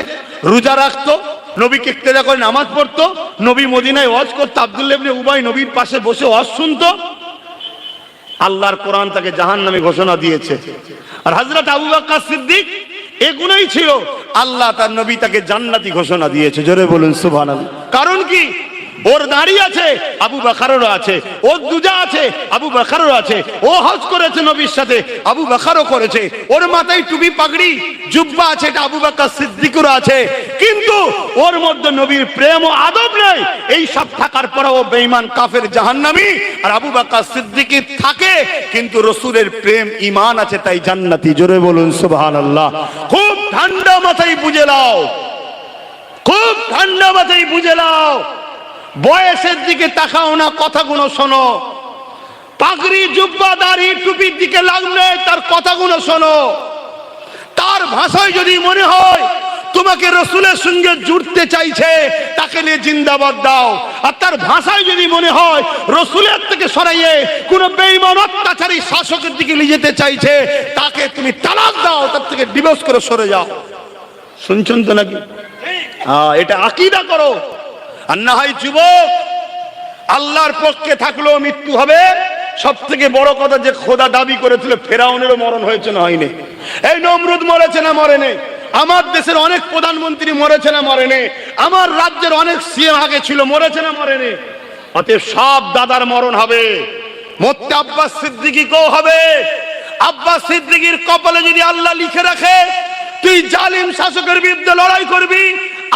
রোজা রাখতো, নবীকে ইক্তেদা করে নামাজ পড়তো, নবী মদিনায় হজ করতো, আব্দুল্লাহ ইবনে উবাই নবীর পাশে বসে হজ শুনতো। আল্লাহর কোরআন তাকে জাহান্নামে ঘোষণা দিয়েছে। আর হযরত আবু বকর সিদ্দিক এগুলোই ছিল, আল্লাহ তার নবী তাকে জান্নাতি ঘোষণা দিয়েছে। জোরে বলুন সুবহানাল্লাহ। কারণ কি? ওর দাড়ি আছে, আবু বকরেরও আছে, ওর দুজা আছে, আবু বকরেরও আছে, ও হজ করেছে নবীর সাথে, আবু বকরও করেছে, ওর মাথায় টুপি পাগড়ি জুব্বা আছে, এটা আবু বকর সিদ্দিকেরও আছে, কিন্তু ওর মধ্যে নবীর প্রেম ও আদব নেই। নাই, এই সব থাকার পরেও বেঈমান কাফের জাহান্নামী, আর আবু বকর সিদ্দিক থাকে কিন্তু রাসূলের প্রেম ঈমান আছে তাই জান্নাতি। জোরে বলুন সুবহানাল্লাহ। খুব ঠান্ডা মাথায় বুঝে নাও, খুব ঠান্ডা মাথায় বুঝে নাও, বয়সের দিকে তাকাও না, কথাগুলো শোনো। পাগড়ি জুব্বা দাড়ি টুপির দিকে লাগলে তার কথাগুলো শোনো। তার ভাষায় যদি মনে হয় তোমাকে রাসূলের সঙ্গে জুড়তে চাইছে, তাকে নিয়ে জিন্দাবাদ দাও। আর তার ভাষায় যদি মনে হয় রাসূলের থেকে সরাইয়ে কোন বেঈমান অত্যাচারী শাসকের দিকে নিয়ে যেতে চাইছে, তাকে তুমি তালাক দাও, তার থেকে ডিভোর্স করে সরে যাও। শুনছেন তো নাকি? এটা আকীদা করো। আর না হয় যুবক, আল্লাহর পক্ষে থাকলেও মৃত্যু হবে। সব থেকে বড় কথা যে খোদা দাবি করেছিল, ফেরাউনেরও মরণ হয়েছে না হয়নি? এই নমরুদ মরেছে না মরেনি? আমার দেশের অনেক প্রধানমন্ত্রী মরেছে না মরেনি? আমার রাজ্যের অনেক সিএম আগে ছিল, মরেছে না মরেনি? অতএব সব দাদার মরণ হবে, মরতে আব্বাস সিদ্দিকীকেও হবে। আব্বাস সিদ্দিকীর কপালে যদি আল্লাহ লিখে রাখে তুই জালিম শাসকের বিরুদ্ধে লড়াই করবি,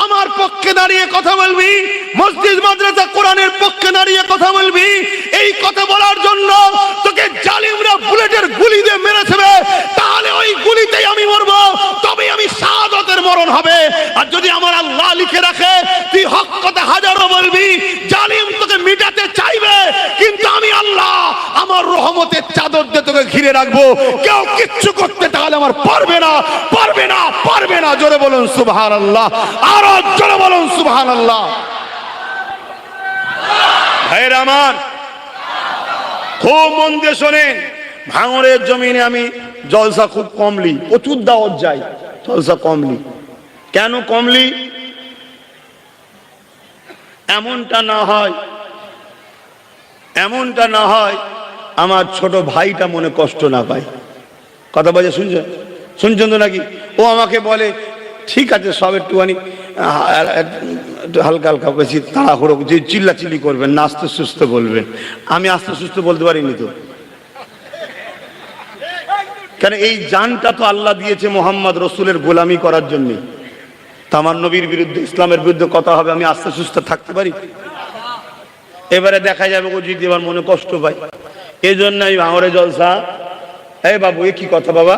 আমার পক্ষে দাঁড়িয়ে কথা বলবি, মসজিদ মাদ্রাসা কোরআনের পক্ষে দাঁড়িয়ে কথা বলবি, এই কথা বলার জন্য তোকে জালিমরা বুলেটের গুলি দিয়ে মেরেছে, তাহলে ওই গুলিতেই আমি মরব, তবে আমি শাহাদাতের মরণ হবে। আর যদি আমার আল্লাহ লিখে রাখে তুই হক কথা হাজারো বলবি, জালিম তোকে মিটাতে চাইবে, কিন্তু আমি আল্লাহ আমার রহমতের চাদর দিয়ে তোকে ঘিরে রাখবো, কেউ কিচ্ছু করতে তাহলে আমার পারবে না, পারবে না, পারবে না। জোরে বলুন সুবহানাল্লাহ, আরো জোরে বলুন সুবহানাল্লাহ। ভাইরা আমার, খুব মন দিয়ে শোনেন। ভাঙড়ের জমিনে আমি জলসা খুব কমলি, প্রচুর দাওয়াত যাই, জলসা কমলি। কেন কমলি? এমনটা না হয় আমার ছোট ভাইটা মনে কষ্ট না পায়। কথা বলে শুনছেন তো নাকি? ও আমাকে বলে ঠিক আছে সব একটুখানি হালকা হালকা, বেশি তাড়াহুড়ো যে চিল্লাচিল্লি করবেন না, আস্তে সুস্থ বলবেন। আমি আস্তে সুস্থ বলতে পারিনি তো, কেন এই জানটা তো আল্লাহ দিয়েছে মোহাম্মদ রসুলের গোলামি করার জন্য। তা আমার নবীর বিরুদ্ধে, ইসলামের বিরুদ্ধে কথা হবে, আমি আস্তে সুস্থ থাকতে পারি? এবারে দেখা যাবে ও যদি এবার মনে কষ্ট পায়। এই জন্য আমি ভাঙড়ে জলসা, এই বাবু এ কি কথা বাবা,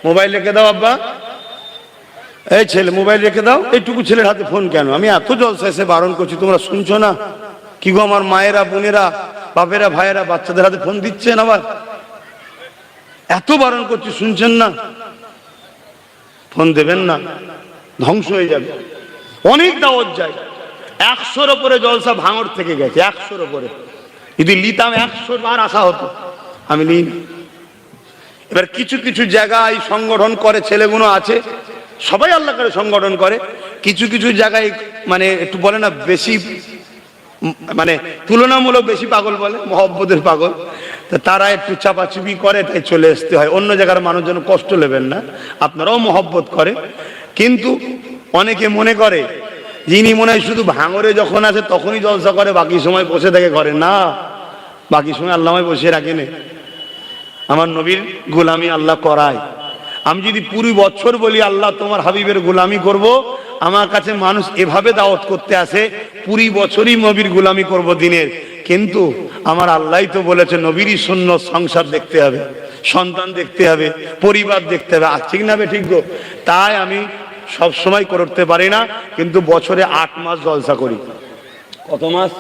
মোবাইল রেখে দাও আব্বা, এই ছেলে মোবাইল রেখে দাও, এইটুকু ছেলের হাতে ফোন কেন? আমি এত জলসা এসে বারণ করছি, তোমরা শুনছো না? কি গো আমার মায়েরা, বোনেরা, বাপেরা, ভাইয়েরা বাচ্চাদের হাতে ফোন দিচ্ছেন, আবার এত বারণ করছি, শুনছেন না? ফোন দেবেন না, ধ্বংস হয়ে যাবে। অনেক দাওয়াত যায়, 100-র উপরে জলসা ভাঙড় থেকে গেছে, 100-র উপরে। যদি লিতাম 100 বার আসা হতো, আমি নিই। এবার কিছু কিছু জায়গায় সংগঠন করে, ছেলেগুলো আছে, সবাই আল্লাহ করে সংগঠন করে, কিছু কিছু জায়গায় মানে একটু বলে না বেশি, মানে তুলনামূলক বেশি পাগল বলে, মহব্বতের পাগল, তারা একটু চাপাচুপি করে, তাই চলে আসতে হয়। অন্য জায়গার মানুষজন কষ্ট নেবেন না, আপনারাও মহব্বত করে। কিন্তু অনেকে মনে করে যিনি মনে হয় শুধু ভাঙরে যখন আছে তখনই জলসা করে, বাকি সময় বসে থাকে ঘরে। না, বাকি সময় আল্লাহ আমায় বসে রাখেন। আমার নবীর গোলামি আল্লাহ করায়। আমি যদি পুরো বছর বলি আল্লাহ তোমার হাবিবের গোলামি করব, আমার কাছে মানুষ এভাবে দাওয়াত করতে আসে পুরো বছরই নবীর গোলামি করব দিনের। কিন্তু আমার আল্লাহ তো বলেছে নবীরই সুন্নত, সংসার দেখতে হবে, সন্তান দেখতে হবে, পরিবার দেখতে হবে, ঠিক না? ঠিক গো। তাই আমি সব সময় করতে পারি না, কিন্তু বছরে 8 মাস জলসা করি। কত মাস?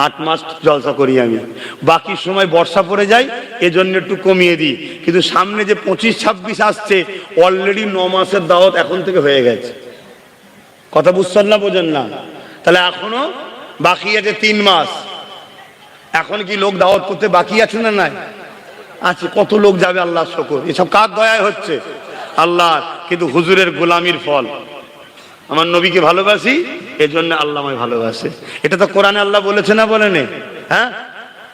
8 মাস জলসা করি আমি। বাকি সময় বর্ষা পড়ে যায়, এজন্য একটু কমিয়ে দিই। কিন্তু সামনে যে 25-26 আসছে, অলরেডি 9 মাসের দাওয়াত এখন থেকে হয়ে গেছে। কথা বুঝছেন না, বোঝেন না? তাহলে এখনো বাকি আছে 3 মাস। এখন কি লোক দাওয়াত করতে বাকি আছে না? নাই আছে। কত লোক যাবে, আল্লাহ শুকর। এসব কার দয়ায় হচ্ছে? আল্লাহ। কিন্তু হুজুরের গোলামির ফল। আমার নবীকে ভালোবাসি, এজন্য আল্লাহ আমায় ভালোবাসে। এটা তো কোরআনে আল্লাহ বলেছে না, বলেনি? হ্যাঁ,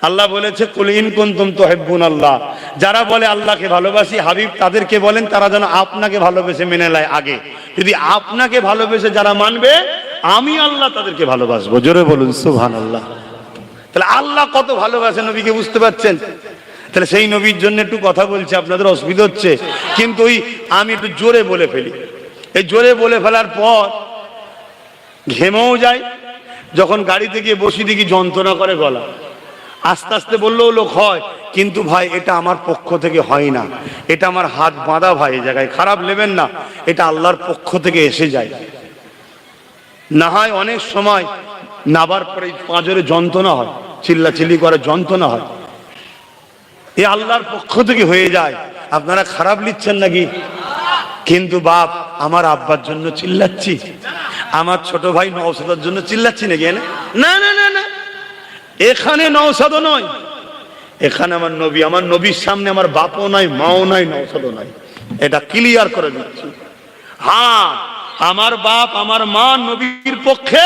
আল্লাহ বলেছে কুল ইন কুনতুম তুহিব্বুনাল্লাহ। যারা বলে আল্লাহকে ভালোবাসি, হাবিব তাদেরকে বলেন তারা যেন আপনাকে ভালোবেসে মেনে নেয় আগে। যদি আপনাকে ভালোবেসে যারা মানবে, আমি আল্লাহ তাদেরকে ভালোবাসবো। জোরে বলুন সুবহানাল্লাহ। তাহলে আল্লাহ কত ভালোবাসে নবীকে, বুঝতে পারছেন? তাহলে সেই নবীর জন্য একটু কথা বলছি, আপনাদের অসুবিধা হচ্ছে, কিন্তু ওই আমি একটু জোরে বলে ফেলি। এই জোরে বলে ফেলার পর ঘেমেও যায়, যখন গাড়িতে গিয়ে বসি দেখি যন্ত্রণা করে গলা। আস্তে আস্তে বললেও লোক হয়, কিন্তু ভাই এটা আমার পক্ষ থেকে হয় না, এটা আমার হাত বাঁধা ভাই। এই জায়গায় খারাপ নেবেন না, এটা আল্লাহর পক্ষ থেকে এসে যায়। না হয় অনেক সময় নাবার পরে পাঁজরে যন্ত্রণা হয়, চিল্লাচিল্লি করে যন্ত্রণা হয়, এ আল্লাহর পক্ষ থেকে হয়ে যায়। আপনারা খারাপ নিচ্ছেন নাকি? কিন্তু বাপ, আমার আব্বার জন্য চিল্লাচ্ছি, আমার ছোট ভাই নওশাদের জন্য চিল্লাচ্ছি নাকি? না না না না, এখানে নওশাদও নয়, এখানে আমার নবী। আমার নবীর সামনে আমার বাপও নাই, মাও নাই, নওশাদও নাই। এটা ক্লিয়ার করে দিচ্ছি। হ্যাঁ, আমার বাপ আমার মা নবীর পক্ষে।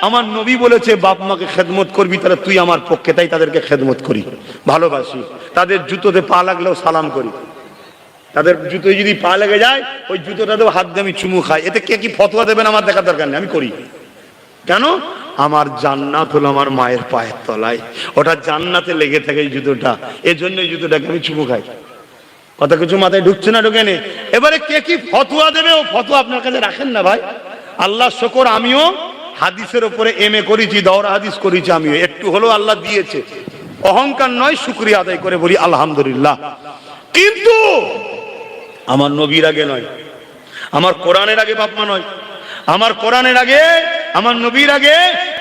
আমার নবী বলেছে বাপ মাকে খেদমত করবি, তাহলে তুই আমার পক্ষে। তাই তাদেরকে খেদমত করি, ভালোবাসি। তাদের জুতোতে পা লাগলেও সালাম করি। তাদের জুতোয় যদি পা লেগে যায়, ওই জুতোটাতেও হাত দিয়ে আমি চুমু খাই। এতে কে কি ফতোয়া দেবেন আমার দেখার দরকার নেই, আমি করি। কেন? আমার জান্নাত হলো আমার মায়ের পায়ের তলায়, ওটা জান্নাতে লেগে থাকে এই জুতোটা, এজন্য এই জুতোটাকে আমি চুমু খাই। কথা কিছু মাথায় ঢুকছে না? ঢুকে নে। এবারে কে কি ফতোয়া দেবে, ও ফতোয়া আপনার কাছে রাখেন না ভাই। আল্লাহ শুকর, আমিও হাদিসের উপরে এমএ করেছি, দওরা হাদিস করেছি, আমিও একটু হলেও আল্লাহ দিয়েছে। অহংকার নয়, শুকরিয়া আদায় করে বলি আলহামদুলিল্লাহ। কিন্তু আমার নবীর আগে নয়, আমার কোরআনের আগে বাপ মা নয়, আমার কোরআনের আগে, আমার নবীর আগে,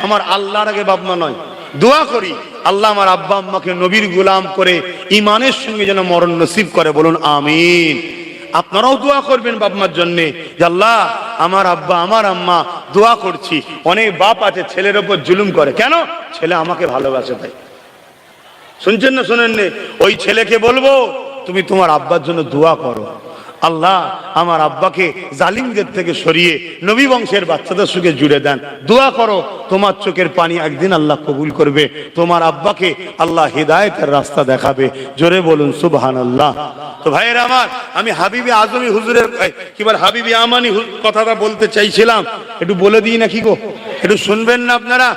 আমার আল্লাহর আগে বাপ মা নয়। দোয়া করি আল্লাহ আমার আব্বা আম্মাকে নবীর গোলাম করে ইমানের সঙ্গে যেন মরণ নসিব করে, বলুন আমিন। আপনারাও দোয়া করবেন বাপ মার জন্য, যে আল্লাহ আমার আব্বা আমার আম্মা, দোয়া করছি। অনেক বাপ আছে ছেলের ওপর জুলুম করে, কেন? ছেলে আমাকে ভালোবাসে তাই। শুনছেন না শোনেন? ওই ছেলেকে বলবো তুমি তোমার আব্বার জন্য দোয়া করো, আল্লাহ আমার আব্বাকে জালিমদের থেকে সরিয়ে নবী বংশের বাচ্চাদের সঙ্গে জুড়ে দেন। দোয়া করো, তোমার চোখের পানি একদিন আল্লাহ কবুল করবে, তোমার আব্বাকে আল্লাহ হিদায়েতের রাস্তা দেখাবে। জোরে বলুন সুবহানাল্লাহ। তো ভাইয়েরা আমার, আমি হাবিবি আজমি হুজুরের কি বল হাবিবি আমানি কথাটা বলতে চাইছিলাম, একটু বলে দিই নাকি গো? একটু শুনবেন না আপনারা?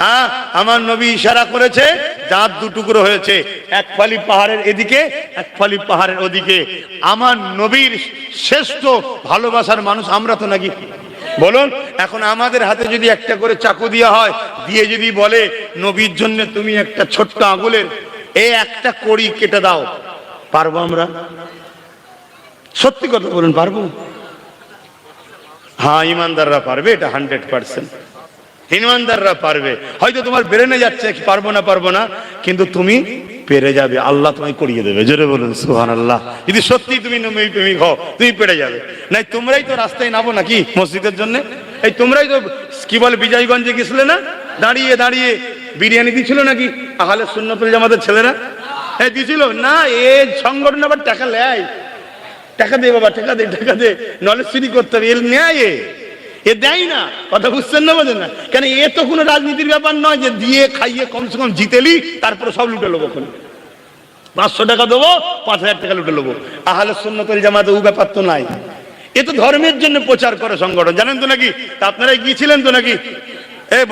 হ্যাঁ, আমার নবী ইশারা করেছে, দাঁত দুটুকরো হয়েছে, এক ফালি পাহাড়ের এদিকে, এক ফালি পাহাড়ের ওদিকে। আমার নবীর শ্রেষ্ঠ ভালোবাসার মানুষ আমরা তো নাকি? বলুন, এখন আমাদের হাতে যদি একটা করে চাকু দেওয়া হয়, দিয়ে যদি বলে নবীর জন্য তুমি একটা ছোট্ট আঙুলের এই একটা কড়ি কেটে দাও, পারবো আমরা? সত্যি কথা বলুন, পারবো? হ্যাঁ, ইমানদাররা পারবে, এটা 100%। ইমানদাররা পারবে। হয়তো তোমার ব্রেনে যাচ্ছে পারবো না পারবো না, কিন্তু তুমি পেরে যাবে, আল্লাহ তোমায় করিয়ে দেবে। জোরে বলুন সুবহানাল্লাহ। যদি সত্যি তুমি নবী প্রেমিক হও, তুমি পেরে যাবে। নাই তোমরাই তো রাস্তায় নামো নাকি মসজিদের জন্য? এই তোমরাই তো কি বলে বিজয়গঞ্জে গেছিলে না, দাঁড়িয়ে দাঁড়িয়ে বিরিয়ানি দিছিল নাকি আহলে সুন্নাতুল জামাতের ছেলেরা? এই দিছিল না? এই সংগঠন আবার টাকা নেয়, টাকা দে বাবা, টাকা দে, টাকা দে, নলেজ চুরি করতে হবে, এর ন্যায় এ দেয় না। কথা বুঝছেন না? বোঝেন না কেন? এ তো কোনো রাজনীতির ব্যাপার নয় যে দিয়ে খাইয়ে কমসে কম জিতেলি তারপরে সব লুটে নেবো। 500 টাকা দেবো, 5000 টাকা লুটে নেবো। আহলে সুন্নাতুল জামাতে ও ব্যাপার তো নাই। এ তো ধর্মের জন্য প্রচার করে সংগঠন, জানেন তো নাকি? তা আপনারাই গিয়েছিলেন তো নাকি?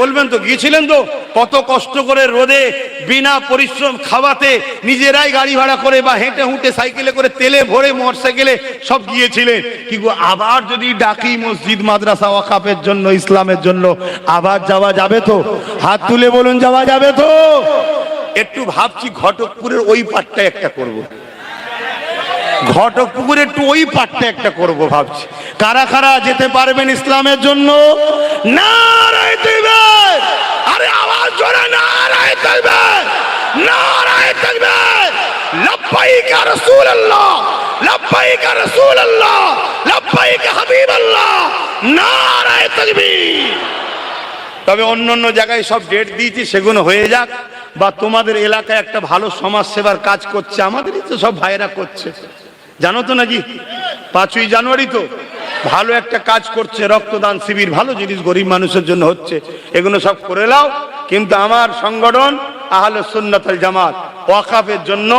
বলবেন তো গিয়েছিলেন তো? কত কষ্ট করে রোদে বিনা পরিশ্রম খাওয়াতে নিজেরাই গাড়ি ভাড়া করে বা হেঁটে হুঁটে সাইকেলে করে তেলে ভরে মোটরসাইকেলে সব গিয়েছিলেন। কিন্তু আবার যদি ডাকি মসজিদ মাদ্রাসা ওয়াকাফের জন্য, ইসলামের জন্য, আবার যাওয়া যাবে তো? হাত তুলে বলুন, যাওয়া যাবে তো? একটু ভাবছি ঘটকপুরের ওই পাটটা একটা করব, ঘটকপুকুরে একটু ওই পাটটা একটা করব ভাবছি। কারা কারা যেতে পারবেন ইসলামের জন্য? নারায়ে তাকবীর! আরে আওয়াজ জোরে নারায়ে তাকবীর! নারায়ে তাকবীর! লব্বাইক ইয়া রাসূলুল্লাহ, লব্বাইক ইয়া রাসূলুল্লাহ, লব্বাইক ইয়া হাবিবাল্লাহ, নারায়ে তাকবীর! তবে অন্য জায়গায় সব ডেট দিয়েছি, সেগুলো হয়ে যাক। বা তোমাদের এলাকায় একটা ভালো সমাজ সেবার কাজ করছে, আমাদেরই তো সব ভাইয়েরা করছে, জানো তো নাকি? 5ই জানুয়ারি তো ভালো একটা কাজ করছে, রক্তদান শিবির, ভালো জিনিস গরিব মানুষের জন্য হচ্ছে, এগুলো সব করে নাও। কিন্তু আমার সংগঠন আহলে সুন্নাত ওয়াল জামাত ওয়াকাফের জন্য,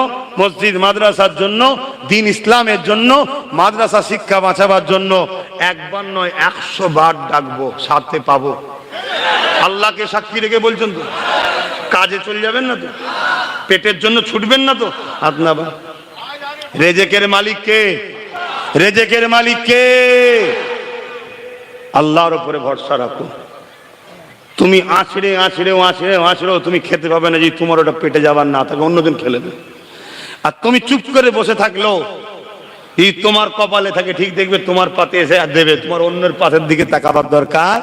মসজিদ মাদ্রাসার জন্য, দ্বীন ইসলামের জন্য, মাদ্রাসা শিক্ষা বাঁচাবার জন্য একবার নয় 100 বার ডাকবো, সাথে পাবো। আল্লাহকে সাক্ষী রেখে বলছেন তো? কাজে চলে যাবেন না তো? পেটের জন্য ছুটবেন না তো? আপনার রেজেকের মালিক কে? রেজেকের মালিক কে? আল্লাহর উপরে ভরসা রাখো। তুমি আছড়েও তুমি খেতে পাবে না, যে তোমার ওটা পেটে যাবার না থাকে অন্যজন খেলে দেবে। আর তুমি চুপ করে বসে থাকলো, এই তোমার কপালে থাকে, ঠিক দেখবে তোমার পাতে এসে আর দেবে, তোমার অন্যের পাতের দিকে তাকাবার দরকার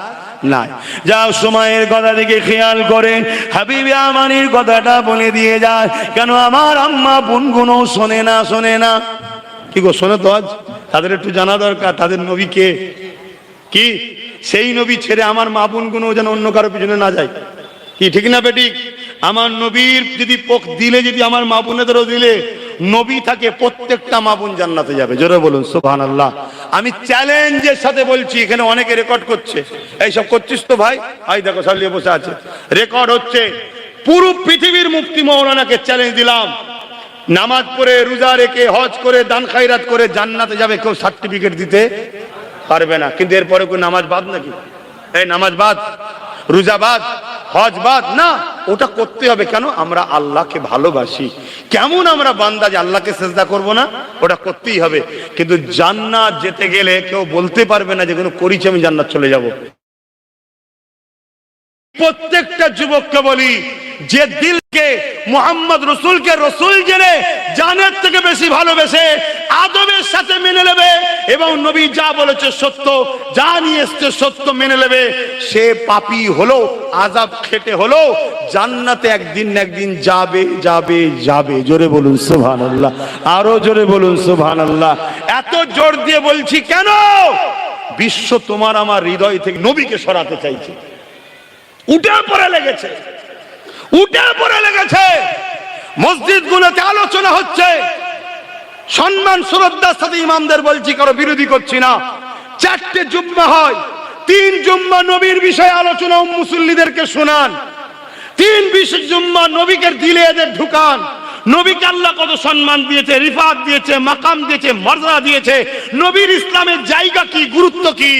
নাই। যাও সময়ের কথা দিকে খেয়াল করে হাবিবে আমানির কথাটা বলে দিয়ে যায়। কেন আমার আম্মা বোনগুলো শোনে না কি গো, শোনে তো আজ? তাদের একটু জানা দরকার তাদের নবী কে, কি সেই নবী ছেড়ে আমার মা বোনগুলো যেন অন্য কারো পিছনে না যায়, কি ঠিক না বেঠিক? আমার নবীর যদি পোক দিলে, যদি আমার মা বোনেদেরও দিলে নবী থাকে, প্রত্যেকটা মা বোন জান্নাতে যাবে। জোরে বলুন সুবহানাল্লাহ। আমি চ্যালেঞ্জের সাথে বলছি, এখানে অনেকে রেকর্ড করছে, এইসব করছিস তো ভাই, এই দেখো সালিয়ে বসে আছে, রেকর্ড হচ্ছে। পুরো পৃথিবীর মুফতি মাওলানাকে চ্যালেঞ্জ দিলাম, নামাজ পড়ে রোজা রেখে হজ করে দান খায়রাত করে জান্নাতে যাবে, কেউ সার্টিফিকেট দিতে পারবে না। কিন্তু এরপরে কোন নামাজ বাদ নাকি? এই নামাজ বাদ, রোজা বাদ, হজ বাদ না, ওটা করতে হবে। কেন? আমরা আল্লাহকে ভালোবাসি। কেমন আমরা বান্দা যে আল্লাহকে সেজদা করব না? ওটা করতেই হবে। কিন্তু জান্নাত যেতে গেলে কেউ বলতে পারবে না যে কোনো করেছি আমি জান্নাত চলে যাব। প্রত্যেকটা যুবককে বলি, যে দিলকে মুহাম্মদ রসুলকে রসুল জেনে জানের থেকে বেশি ভালোবেসে আদবের সাথে মেনে নেবে এবং নবী যা বলেছে সত্য, যা নিয়ে এসছে সত্য মেনে নেবে, সে পাপী হলো, আযাব খেটে হলো জান্নাতে একদিন না একদিন যাবে যাবে যাবে। জোরে বলুন সুবহানাল্লাহ, আরো জোরে বলুন সুবহানাল্লাহ। এত জোর দিয়ে বলছি কেন? বিশ্ব তোমার আমার হৃদয় থেকে নবীকে সরাতে চাইছে, উঠে পড়ে লেগেছে। মসজিদ গুলোতে আলোচনা হচ্ছে, সম্মান শ্রদ্ধার সাথে ইমামদের বলছি, কারো বিরোধী করছি না। 4টে জুম্মা হয়, 3 জুম্মা নবীর বিষয়ে আলোচনা মুসল্লিদেরকে শোনান, 3 জুম্মা নবীকে দিলে এদের ঢুকান। নবীকে আল্লাহ কত সম্মান দিয়েছে, রিফাত দিয়েছে, মাকাম দিয়েছে, মর্যাদা দিয়েছে, নবীর ইসলামের জায়গা কি, গুরুত্ব কি,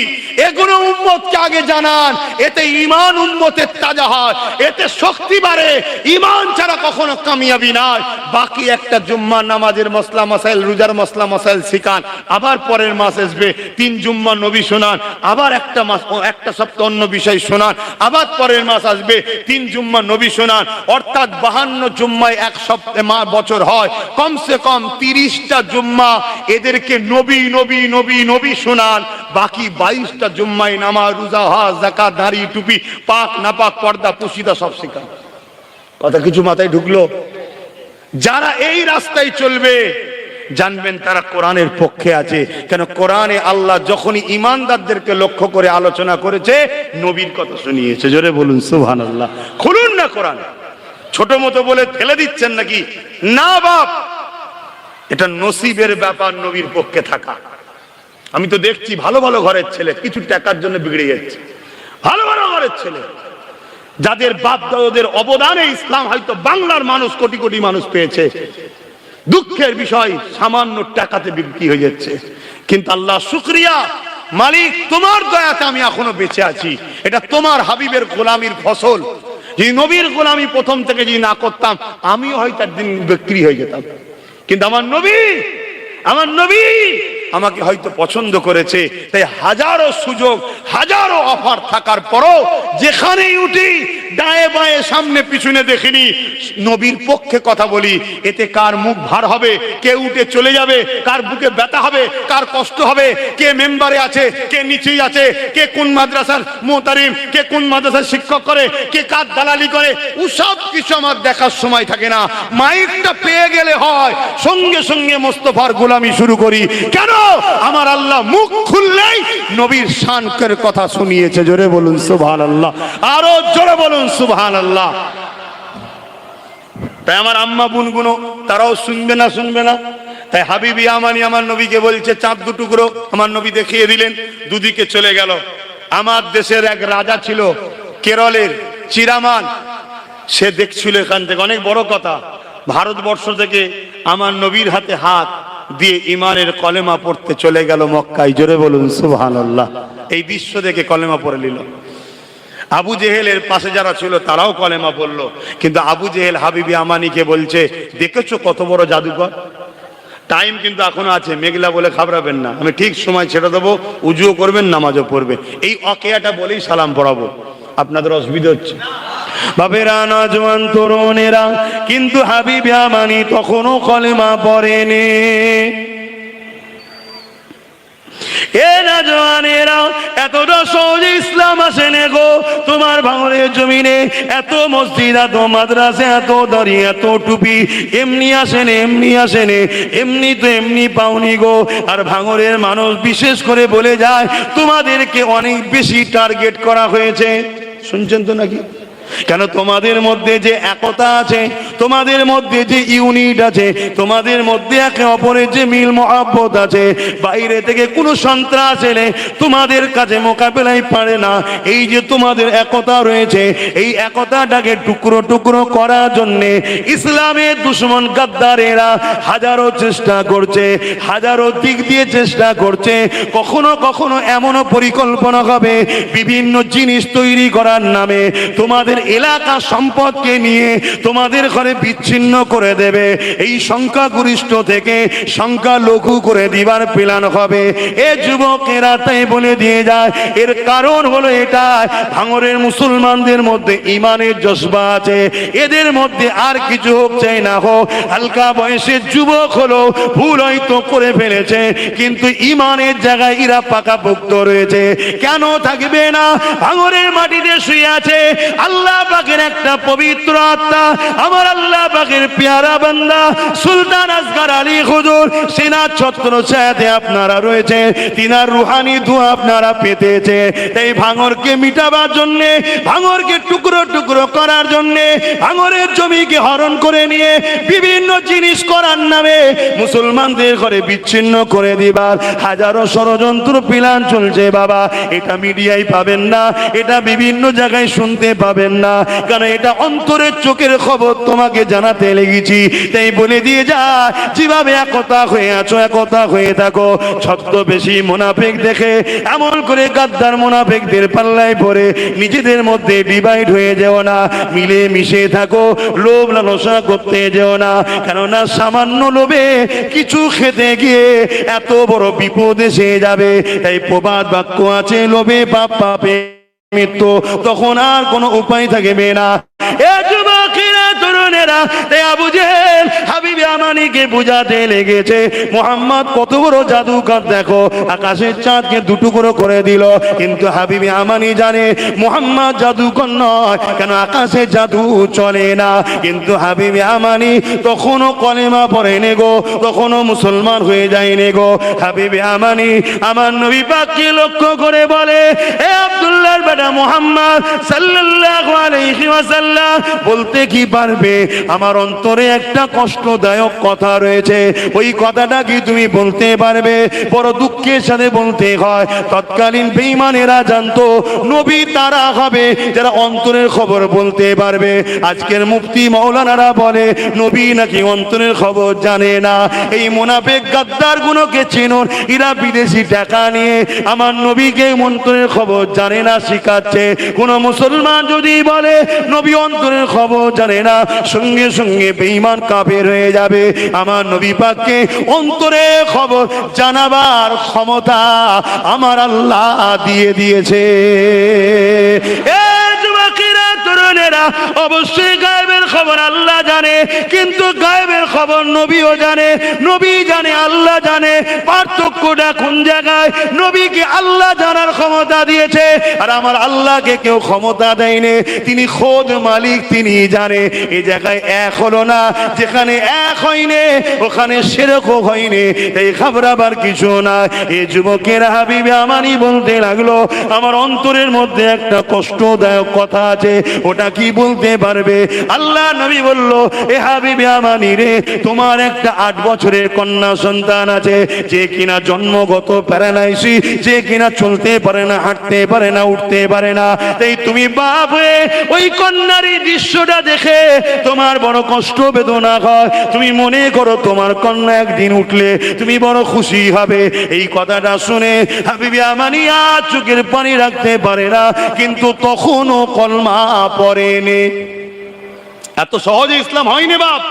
এগুলো উম্মতকে আগে জানান। এতে ঈমান উম্মতের তাজা হয়, এতে শক্তি বাড়ে। ঈমান ছাড়া কখনো কামিয়াবি নাই। বাকি একটা জুম্মা নামাজের মসলা মাসাইল, রোজার মসলা মাসাইল শিখান, আবার পরের মাস আসবে 3 জুম্মা নবী শোনান, আবার একটা সপ্তাহ অন্য বিষয় শোনান, আবার পরের মাস আসবে 3 জুম্মা নবী শোনান। অর্থাৎ 52 জুম্মায় এক সপ্তাহ বছর হয়, কমসে কম 30টা জুম্মা এদেরকে নবী নবী নবী নবী শোনান। বাকি 22টা জুম্মায় নামাজ, রোজা, হজ, যাকাত, দাড়ি, টুপি, পাক নাপাক, পর্দা, পুশিদা সব শেখান। কথা কিছু মাথায় ঢুকলো? যারা এই রাস্তায় চলবে জানবেন তারা কোরআনের পক্ষে আছে। কেন? কোরআনে আল্লাহ যখনই ঈমানদারদেরকে লক্ষ্য করে আলোচনা করেছে, নবীর কথা শুনিয়েছে। জোরে বলুন সুবহানাল্লাহ। খুলুন না কোরআন, ছোট মতো বলে ফেলে দিচ্ছেন নাকি? না বাপ, এটা নসিবের ব্যাপার নবীর পক্ষে থাকা। আমি তো দেখছি ভালো ভালো ঘরের ছেলে কিছু টাকার জন্য বিগড়ে যাচ্ছে, ভালো ভালো ঘরের ছেলে যাদের বাপ দাদাদের অবদানে ইসলাম হয়তো বাংলার মানুষ কোটি কোটি মানুষ পেয়েছে, দুঃখের বিষয় সামান্য টাকাতে বিক্রি হয়ে যাচ্ছে। কিন্তু আল্লাহ শুকরিয়া, মালিক তোমার দয়াতে আমি এখনো বেঁচে আছি। এটা তোমার হাবিবের গোলামির ফসল। যদি নবীর গোলামি প্রথম থেকে যদি না করতাম, আমিও হয়তো একদিন বিক্রি হয়ে যেতাম। কিন্তু আমার নবী আমাকে হয়তো পছন্দ করেছে, তাই হাজারো সুযোগ, হাজারো অফার থাকার পরও যেখানেই উঠি ডায়ে বায়ে সামনে পিছনে দেখিনি, নবীর পক্ষে কথা বলি। এতে কার মুখ ভার হবে, কে উঠে চলে যাবে, কার বুকে ব্যথা হবে, কার কষ্ট হবে, কে মেম্বারে আছে, কে নিচেই আছে, কে কোন মাদ্রাসার মুতারিম, কে কোন মাদ্রাসার শিক্ষক করে, কে কার দালালি করে, ওসব কিছু আমার দেখার সময় থাকে না। মাইকটা পেয়ে গেলে হয় সঙ্গে সঙ্গে মোস্তফার গোলামি শুরু করি। কেন? আমার আল্লাহ মুখ খুললেই নবীর শানের কথা শুনিয়েছে। জোরে বলুন সুবহানাল্লাহ, আরো জোরে বলুন সুবহানাল্লাহ। তাই আমার আম্মা বোনগুলো তারাও শুনবে না। তাই হাবিবি আমানি আমার নবীকে বলছে, চাঁদ 2 টুকরো আমার নবী দেখিয়ে দিলেন, দুদিকে চলে গেল। আমার দেশের এক রাজা ছিল, কেরলের চিরামান, সে দেখছিল এখান থেকে, অনেক বড় কথা, ভারতবর্ষ থেকে আমার নবীর হাতে হাত দিয়ে ইমানের কলেমা পড়তে চলে গেল মক্কায়। জোরে বলুন সুবহানাল্লাহ। এই দৃশ্য দেখে কলেমা পড়ে নিল। আবু জেহেলের পাশে যারা ছিল তারাও কলেমা পড়লো। কিন্তু আবু জেহেল হাবিবি আমানিকে বলছে, দেখেছো কত বড় জাদুকর? টাইম কিন্তু এখনো আছে, মেঘলা বলে ঘাবড়াবেন না, আমি ঠিক সময় ছেড়ে দেবো, উজুও করবেন, নামাজও পড়বে। এই অকেয়াটা বলেই সালাম পড়াবো। আপনাদের অসুবিধা হচ্ছে? বাবেরা, নওজোয়ান তরুণেরা, কিন্তু হাবিব ইয়ামানি তখনও কলেমা পড়েনি। এ নওজোয়ানেরা, এতটা সহজে ইসলাম আসেনি গো তোমার ভাঙড়ের জমিনে। এত মসজিদ, এত মাদ্রাসা, এত দাড়ি, এত টুপি এমনি আসেনি, এমনি আসেনি, এমনি তো এমনি পাওনি গো। আর ভাঙড়ের মানুষ বিশেষ করে বলে যায় তোমাদেরকে অনেক বেশি টার্গেট করা হয়েছে। শুনছেন তো নাকি? কেন? তোমাদের মধ্যে যে একতা আছে, তোমাদের মধ্যে যে ইউনিট আছে, তোমাদের মধ্যে একে অপরের যে মিল মহব্বত আছে, বাইরে থেকে কোনো সন্ত্রাস এলে তোমাদের কাছে মোকাবেলায় পারে না। এই যে তোমাদের একতা রয়েছে, এই একতাটাকে টুকরো টুকরো করার জন্যে ইসলামের দুশমন গাদ্দারেরা হাজারো চেষ্টা করছে, হাজারো দিক দিয়ে চেষ্টা করছে। কখনো কখনো এমনও পরিকল্পনা হবে বিভিন্ন জিনিস তৈরি করার নামে তোমাদের এলাকা সম্পদকে নিয়ে তোমাদের ঘরে বিচ্ছিন্ন করে দেবে। এই সংখ্যাগরিষ্ঠ থেকে সংখ্যালঘু করে দিবার প্ল্যান হবে। এ যুবকেরা তাই বলে দিয়ে যায়, এর কারণ হলো এটা, ভাঙড়ের মুসলমানদের মধ্যে ইমানের জজবা আছে। এদের মধ্যে আর কিছু হোক চাই না হোক, হালকা বয়সের যুবক হলো, ভুল হয়তো করে ফেলেছে, কিন্তু ইমানের জায়গায় এরা পাকাপোক্ত রয়েছে। কেন থাকবে না? ভাঙড়ের মাটিতে শুয়ে আছে আল্লাহ পাকের একটা পবিত্র আত্মা, আমার আল্লাহ পাকের পেয়ারা বান্দা সুলতান আসগর আলী হুজুর। সেনা ছত্র ছায়াতে আপনারা রয়েছে, তিনার রুহানি ধোঁয়া আপনারা পেতেছে। তাই ভাঙড়কে মিটাবার জন্য, ভাঙড়কে টুকরো টুকরো করার জন্য, ভাঙড়ের জমিকে হরণ করে নিয়ে বিভিন্ন জিনিস করার নামে মুসলমানদের ঘরে বিচ্ছিন্ন করে দিবার হাজারো ষড়যন্ত্র প্ল্যান চলছে বাবা। এটা মিডিয়ায় পাবেন না, এটা বিভিন্ন জায়গায় শুনতে পাবেন না, কারণ এটা অন্তরের চোখের খবর তোমাকে জানাতে লেগেছি। তাই বলে দিয়ে যা, যেভাবে একতা হয়ে আছো একতা হয়ে থাকো। ছদ্মবেশী মুনাফিক দেখে এমন করে গাদ্দার মুনাফিকদের পাল্লায় পড়ে নিজেদের মধ্যে ডিভাইড হয়ে যেও না, মিলে মিশে থাকো, লোভ লালসা করতে যেও না। কেননা সামান্য লোভে কিছু খেতে গিয়ে এত বড় বিপদ এসে যাবে। তাই প্রবাদ বাক্য আছে, লোভে পাপ, পাপে মৃত্যু, তখন আর কোনো উপায় থাকবে না। এ যুবকেরা, তরুণেরা, তাই আবু জেহেল হাবিব ইয়ামানিকে বুঝাতে লেগেছে মোহাম্মদ কত বড় জাদুকর, দেখো আকাশের চাঁদকে দুটুকরো করে দিল। কিন্তু হাবিব ইয়ামানি জানে মোহাম্মদ জাদুকর নয়, কেন আকাশে জাদু চলে না। কিন্তু হাবিব ইয়ামানি তখনও কলেমা পড়ে নে গো, তখনও মুসলমান হয়ে যায়নি গো। হাবিব ইয়ামানি আমার নবী পাককে লক্ষ্য করে বলে, এ আব্দুল্লাহর বেটা মুহাম্মদ সাল্লাল্লাহু আলাইহি ওয়াসাল্লাম, বলতে কি পারবে আমার অন্তরে একটা কষ্টদায়ক কথা রয়েছে, ওই কথাটা কি তুমি বলতে পারবে? বড় দুঃখের সাথে বলতে হয়, তৎকালীন বেঈমানেরা জানতো নবী তারা হবে যারা অন্তরের খবর বলতে পারবে। আজকের মুফতি মাওলানারা বলে নবী নাকি অন্তরের খবর জানে না। এই মুনাফিক গাদ্দার গুলোকে চিনুন, এরা বিদেশি টাকা নিয়ে আমার নবীকে অন্তরের খবর জানে না শিখাচ্ছে। কোন মুসলমান যদি বলে নবী অন্তরের খবর জানে না, সঙ্গে সঙ্গে বেঈমান কাফের হয়ে যাবে। আমার নবী পাককে অন্তরের খবর জানাবার ক্ষমতা আমার আল্লাহ দিয়ে দিয়েছে। এ যুবকেরা, তরুণেরা, অবশ্যই গায়েবের খবর আল্লাহ জানে, কিন্তু গায়েবের খবর নবীও জানে। নবী জানে, আল্লাহ জানে, পার্থক্যটা কোন জায়গায়? নবীকে আল্লাহ জানার ক্ষমতা দিয়েছে, আর আমার আল্লাহকে কেউ ক্ষমতা দেয়নি। তিনি খোদ মালিক, তিনি জানে। এই জায়গায় এক হলো না, যেখানে এক হয়নি ওখানে সেরকম হয়নি, এই ঘাবড়াবার কিছু না। এই যুবকের হাবিব ইয়ামানি বলতে লাগলো, আমার অন্তরের মধ্যে একটা কষ্টদায়ক কথা আছে, ওটা কি বলতে পারবে? আল্লাহ নবী বলল, এ হাবিব ইয়ামানি রে, তোমার একটা 8 বছরের কন্যা সন্তান আছে, যে কিনা জন্মগত প্যারালাইসিস, যে কিনা চলতে পারে না, হাঁটতে পারে না, উঠতে পারে না। তাই তুমি বাপ হয়ে ওই কন্যার এই দৃশ্যটা দেখে তোমার বড় কষ্ট বেদনা হয়। তুমি মনে করো তোমার কন্যা একদিন উঠলে তুমি বড় খুশি হবে। এই কথাটা শুনে হাবিব ইয়ামানি আর চোখের পানি রাখতে পারে না, কিন্তু তখনও কলমা পড়েনি। এত সহজে ইসলাম হয়নি বাপ।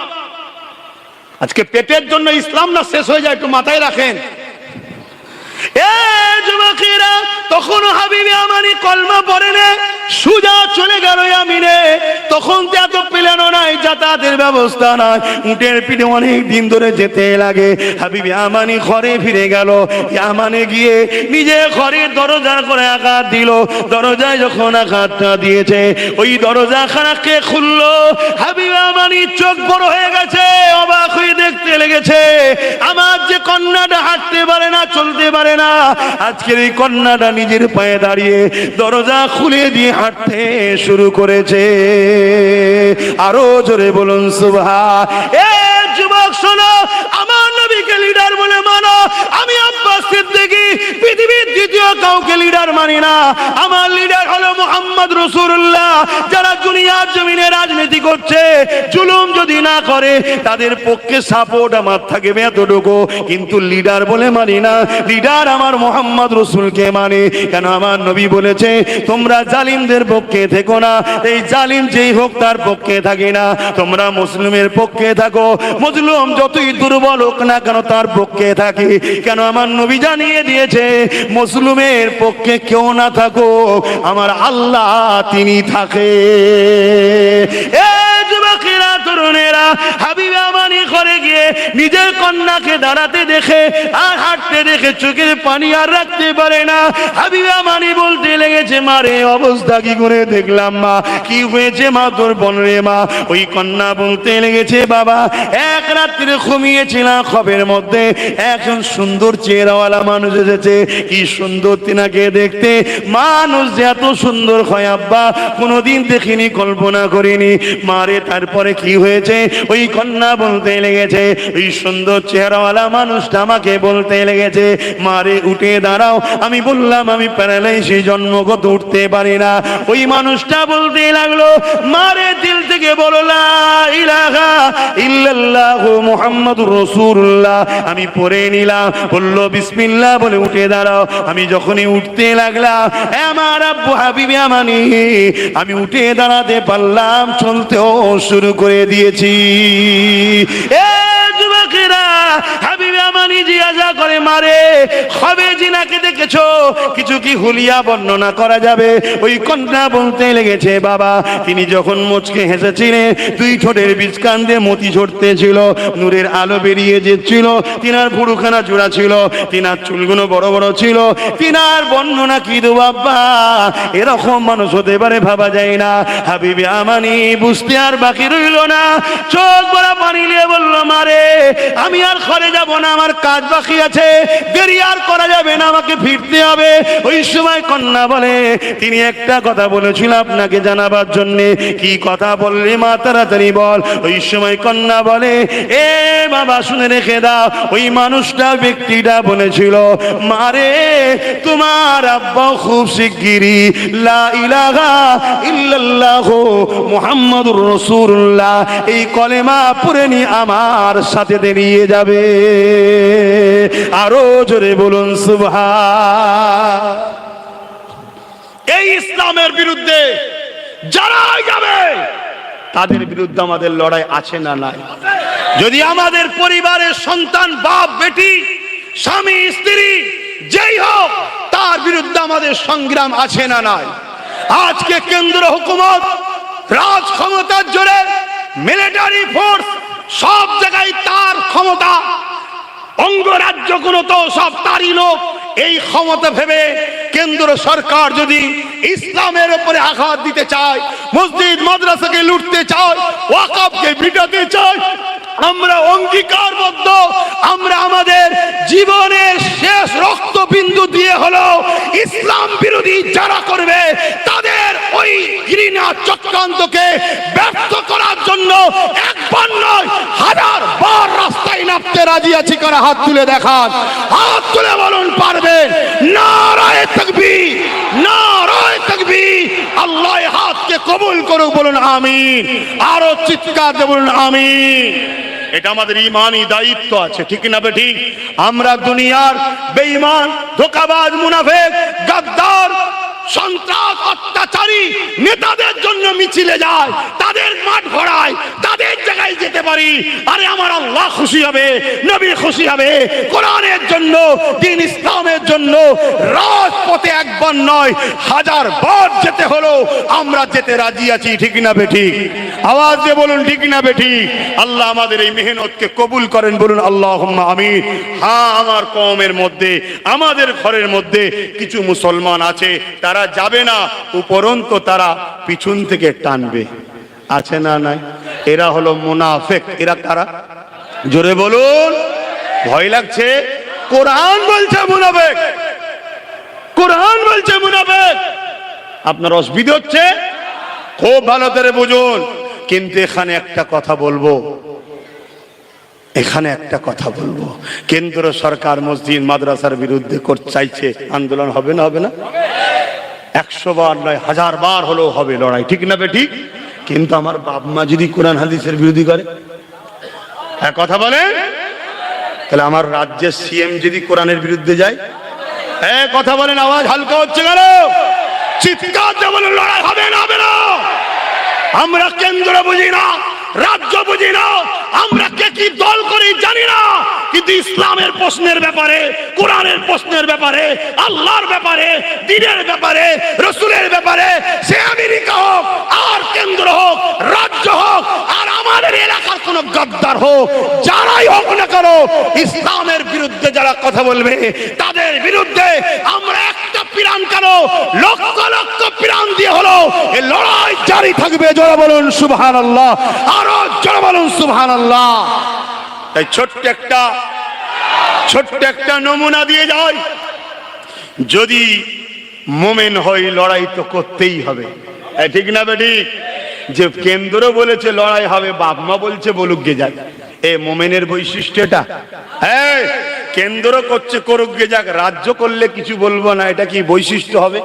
আজকে পেটের জন্য ইসলাম না শেষ হয়ে যায়, একটু মাথায় রাখেন। এ যুবকেরা, তখন হাবিবে আমানি কলমা পড়ে নে, সুজা চলে গেল ইয়ামিনে। তখন তো এত প্লেনও নাই, যাতায়াতের ব্যবস্থা নাই, উটের পিঠে অনেক দিন ধরে যেতে লাগে। হাবিবে আমানি ঘরে ফিরে গেল। ইয়ামানে গিয়ে নিজে ঘরের দরজা করে আঘাত দিল। দরজায় যখন আঘাতটা দিয়েছে, ওই দরজা খানাকে খুললো। হাবিবে আমানি চোখ বড় হয়ে গেছে, অবাক হয়ে দেখতে লেগেছে, আমার যে কন্যাটা হাঁটতে পারে না, চলতে পারে না, আজকের এই কন্যাটা নিজের পায়ে দাঁড়িয়ে দরজা খুলে দিয়ে হাঁটতে শুরু করেছে। আরো জোরে বলুন সুবহান। এ যুবক শোনো, আমার নবীকে লিডার বলে মানো। আমি আব্বাস সিদ্দিকী পৃথিবীর দ্বিতীয় কাউকে লিডার মানি না। আমার লিডার হলো মুহাম্মদ রাসূলুল্লাহ। যারা দুনিয়ার জমিনে রাজনীতি করছে, জুলুম যদি না করে, তাদের পক্ষে সাপোর্ট আমার থাকবে এতটুকু, কিন্তু লিডার বলে মানি না। লিডার আমার মুহাম্মদ রাসূলকে মানে। কেন? আমার নবী বলেছে, তোমরা জালিমদের পক্ষে থেকো না, এই জালিম যেই হোক তার পক্ষে থাকি না, তোমরা মুসলিমের পক্ষে থাকো। মজলুম যতই দুর্বল হোক না কেন, তার পক্ষে থাকি। কেন? আমার নবী জানিয়ে দিয়েছে, মুসলিমের পক্ষে কেউ না থাকো, আমার আল্লাহ তিনি থাকে। এ যুবকেরা, তরুণেরা, হাবিবে আমানি ঘরে গিয়ে নিজের কন্যাকে দাঁড়াতে দেখে আর হাঁটতে দেখে চোখের পানি আর রাখতে পারে না। হাবিবে আমানি বলতে লেগেছে, মারে অবস্থা কি করে দেখলাম মা, কি হয়েছে মা তোর বোনের মা? ওই কন্যা বলতে লেগেছে, বাবা এক রাত্রে ঘুমিয়েছিলাম, খবের মধ্যে একজন সুন্দর চেহারাওয়ালা মানুষ এসেছে। কি সুন্দর তিনাকে দেখতে, মানুষ যে এত সুন্দর হয় আব্বা কোনোদিন দেখিনি, কল্পনা করিনি মারে। তারপরে কি হয়েছে? ওই কন্যা বলতে লেগেছে, ওই সুন্দর চেহারাওয়ালা মানুষটা আমাকে বলতে লেগেছে, মারে উঠে দাঁড়াও। আমি বললাম, আমি প্যারালাইসিস, জন্মগত উঠতে পারি না। ওই মানুষটা বলতে লাগলো, মারে দিল থেকে বলো লা ইলাহা ইল্লাল্লাহু মুহাম্মাদুর রাসূলুল্লাহ। আমি পড়ে নিলাম, বললো বিসমিল্লাহ বলে উঠে দাঁড়াও। আমি যখনই উঠতে লাগলাম, আমার আব্বু হাবিবে আমানি, আমি উঠে দাঁড়াতে পারলাম, চলতেও শুরু করে দিয়েছি। এ যুবকেরা, হাবিবে আমানি জিজ্ঞাসা করে, মারে হবে জিনাকে দেখেছো? কিছু কি হুলিয়া বর্ণনা করা যাবে? ওই কন্যা বলতে লেগেছে, বাবা তিনি যখন মুচকে হেসেছিলেন, দুই ঠোঁটের বীজকান দিয়ে মতি ঝরতে ছিল, নূরের আলো বেরিয়ে যেচ্ছিল, তিনার ভুরুখানা জোড়া ছিল, তিনার চুলগুলো বড় বড় ছিল। তিনার বর্ণনা কি দেবো আব্বা, এরকম মানুষ হতে পারে ভাবা যায় না। হাবিবে আমানি বুঝতে আর বাকি রইল না, চোখ ভরা পানি নিয়ে বলল, মারে আমি আর ঘরে যাব না, আমার কাজ বাকি আছে, দেরি আর করা যাবে না, আমাকে ফিরতে হবে। ওই সময় কন্যা বলে, তিনি একটা কথা বলেছিল আপনাকে জানাবার জন্যে। কি কথা বললে মা, তাড়াতাড়ি বল। ওই সময় কন্যা বলে, এ বাবা শুনে রেখে দাও, ওই মানুষটা ব্যক্তিটা বলেছিল, মারে তোমার আব্বা খুব শিগগিরই লা ইলাহা ইল্লাল্লাহু মুহাম্মাদুর রাসূলুল্লাহ এই কলেমা পড়ে নি আমার সাথে দাঁড়িয়ে যাবে। আরো জোরে বলুন সুবহান। এই ইসলামের বিরুদ্ধে যারা যাবে, তাদের বিরুদ্ধে আমাদের লড়াই আছে না নাই? যদি আমাদের পরিবারের সন্তান, বাপ বেটি, স্বামী স্ত্রী যেই হোক, তার বিরুদ্ধে আমাদের সংগ্রাম আছে না নাই? আজকে কেন্দ্র হুকুমত রাজ ক্ষমতার জোরে, মিলিটারি ফোর্স সব জায়গায় তার ক্ষমতা, অঙ্গরাজ্যগুলো তো সব তারই লোক। এই ক্ষমতা ভেবে কেন্দ্র সরকার যদি ইসলামের উপরে আঘাত দিতে চায়, মসজিদ মাদ্রাসাকে লুটতে চায়, ওয়াকফকে মিটাতে চায়, আমরা অঙ্গীকারবদ্ধ, আমরা আমাদের জীবনের শেষ রক্তবিন্দু দিয়ে হলো ইসলাম বিরোধী যারা করবে, তাদের ওই ঘৃণা চক্রান্তকে ব্যর্থ করার জন্য একবার নয়, হাজার বার রাস্তায় নামতে রাজি আছি। কারা হাত তুলে দেখান, হাত তুলে বলুন পারবেন। নারায়ে তাকবীর, নারায়ে তাকবীর। আল্লাহ হাতকে কবুল করুক, বলুন আমিন। আরো চিৎকার দিয়ে বলুন আমিন। এটা আমাদের ইমানি দায়িত্ব আছে, ঠিক না বেঠিক? আমরা দুনিয়ার বেঈমান, ধোঁকাবাজ, মুনাফিক, গাদ্দার, সন্ত্রাস, অত্যাচারী নেতাদের জন্য মিছিলে যায়, তাদের মাঠ ভরায়, তাদের জায়গায় যেতে যেতে পারি, আরে আমার আল্লাহ খুশি হবে, নবী খুশি হবে। কোরআনের জন্য, দ্বীন ইসলামের জন্য রাজপথে একবার নয় 1000 বার যেতে হলো আমরা যেতে রাজি আছি, ঠিক না বেঠিক? আওয়াজ দিয়ে বলুন ঠিক না বেঠিক? আল্লাহ আমাদের এই মেহনতকে কবুল করেন, বলুন আল্লাহুম্মা আমিন। হ্যাঁ, আমার কওমের মধ্যে, আমাদের ঘরের মধ্যে কিছু মুসলমান আছে, তারা যাবে না, উপরন্তু তারা পিছন থেকে টানবে। আছে না নাই? এরা হলো মুনাফিক। এরা কারা? জোরে বলুন। ভয় লাগছে? কোরআন বলছে মুনাফিক, কোরআন বলছে মুনাফিক। আপনার অসুবিধা হচ্ছে? খুব ভালো করে বুঝুন। কিন্তু এখানে একটা কথা বলবো, এখানে একটা কথা বলবো, কেন্দ্র সরকার মসজিদ মাদ্রাসার বিরুদ্ধে চাইছে, আন্দোলন হবে না? হবে না? 100 বার নয় 1000 বার হলেও হবে লড়াই, ঠিক না বেঠিক? কিন্তু আমার বাপ মা যদি কোরআন হাদিসের বিরোধী করে, হ্যাঁ কথা বলেন, তাহলে আমার রাজ্যের সিএম যদি কোরআনের বিরুদ্ধে যায়, হ্যাঁ কথা বলেন, আওয়াজ হালকা হচ্ছে গেল, চিৎকার দিয়ে বলেন লড়াই হবে না? হবে না? আমরা কেন্দ্র বুঝি না, রাজ্য বুঝি না, আমরা কে কি দল করি জানি না, কিন্তু ইসলামের প্রশ্নের ব্যাপারে, কোরআনের প্রশ্নের ব্যাপারে, আল্লাহর ব্যাপারে, দ্বীনের ব্যাপারে, রাসূলের ব্যাপারে, সে আমেরিকা হোক আর কেন্দ্র হোক, রাজ্য হোক আর আমাদের এলাকার কোন গদ্দার হোক, যারাই হোক না কেন, ইসলামের বিরুদ্ধে যারা কথা বলবে তাদের বিরুদ্ধে আমরা একটা প্রাণ কেন লক্ষ লক্ষ প্রাণ দিয়ে হলো এই লড়াই জারি থাকবে। জোরে বলুন সুবহানাল্লাহ, আরো জোরে বলুন সুবহানাল্লাহ। তাই ছোট্ট একটা নমুনা দিয়ে যায়, যদি মুমিন হই লড়াই তো করতেই হবে, ঠিক না বেঠিক? যে কেন্দ্র বলেছে লড়াই হবে, বাপ মা বলছে বলুক গে যাক, এ মুমিনের বৈশিষ্ট্য এটা। হ্যাঁ, কেন্দ্র করছে করুক গে যাক, রাজ্য করলে কিছু বলবো না, এটা কি বৈশিষ্ট্য হবে?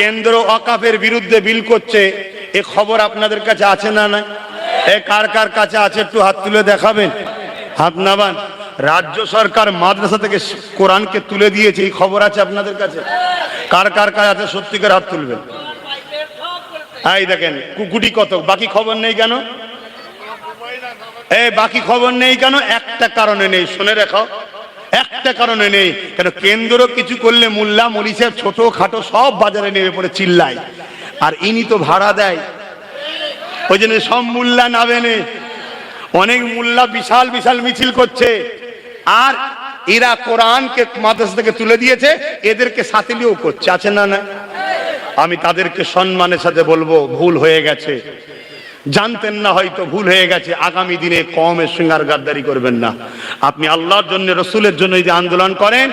কেন্দ্র ওয়াকফের বিরুদ্ধে বিল করছে, এ খবর আপনাদের কাছে আছে না? না, এ কার কার কাছে আছে একটু হাত তুলে দেখাবেন, হাত নামান। রাজ্য সরকার মাদ্রাসা থেকে কোরআনকে তুলে দিয়েছে, এই খবর আছে আপনাদের কাছে? কার কার কাছে আছে সত্যিকার হাত তুলবেন। এই দেখেন কুকুটি কত, বাকি খবর নেই কেন? বাকি খবর নেই কেন? একটা কারণে নেই, শুনে রাখো, একটা কারণে নেই। কেন? কেন্দ্র কিছু করলে মোল্লা মরিচের ছোট খাটো সব বাজারে নেমে পড়ে চিল্লায়, আর ইনি তো ভাড়া দেয়, ওই জন্য সব মোল্লা নামে নে, অনেক মোল্লা বিশাল বিশাল মিছিল করছে, আর এরা কোরআনকে মাদ্রাসা থেকে তুলে দিয়েছে, এদেরকে সাথে নিয়েও করছে, আছে না? না, আমি তাদেরকে সম্মানের সাথে বলবো ভুল হয়ে গেছে, জানতেন না হয়তো, ভুল হয়ে গেছে। আগামী দিনে কওমের সঙ্গে আর গাদ্দারি করবেন না। আপনি আল্লাহর জন্য, রসুলের জন্য যদি আন্দোলন করেন,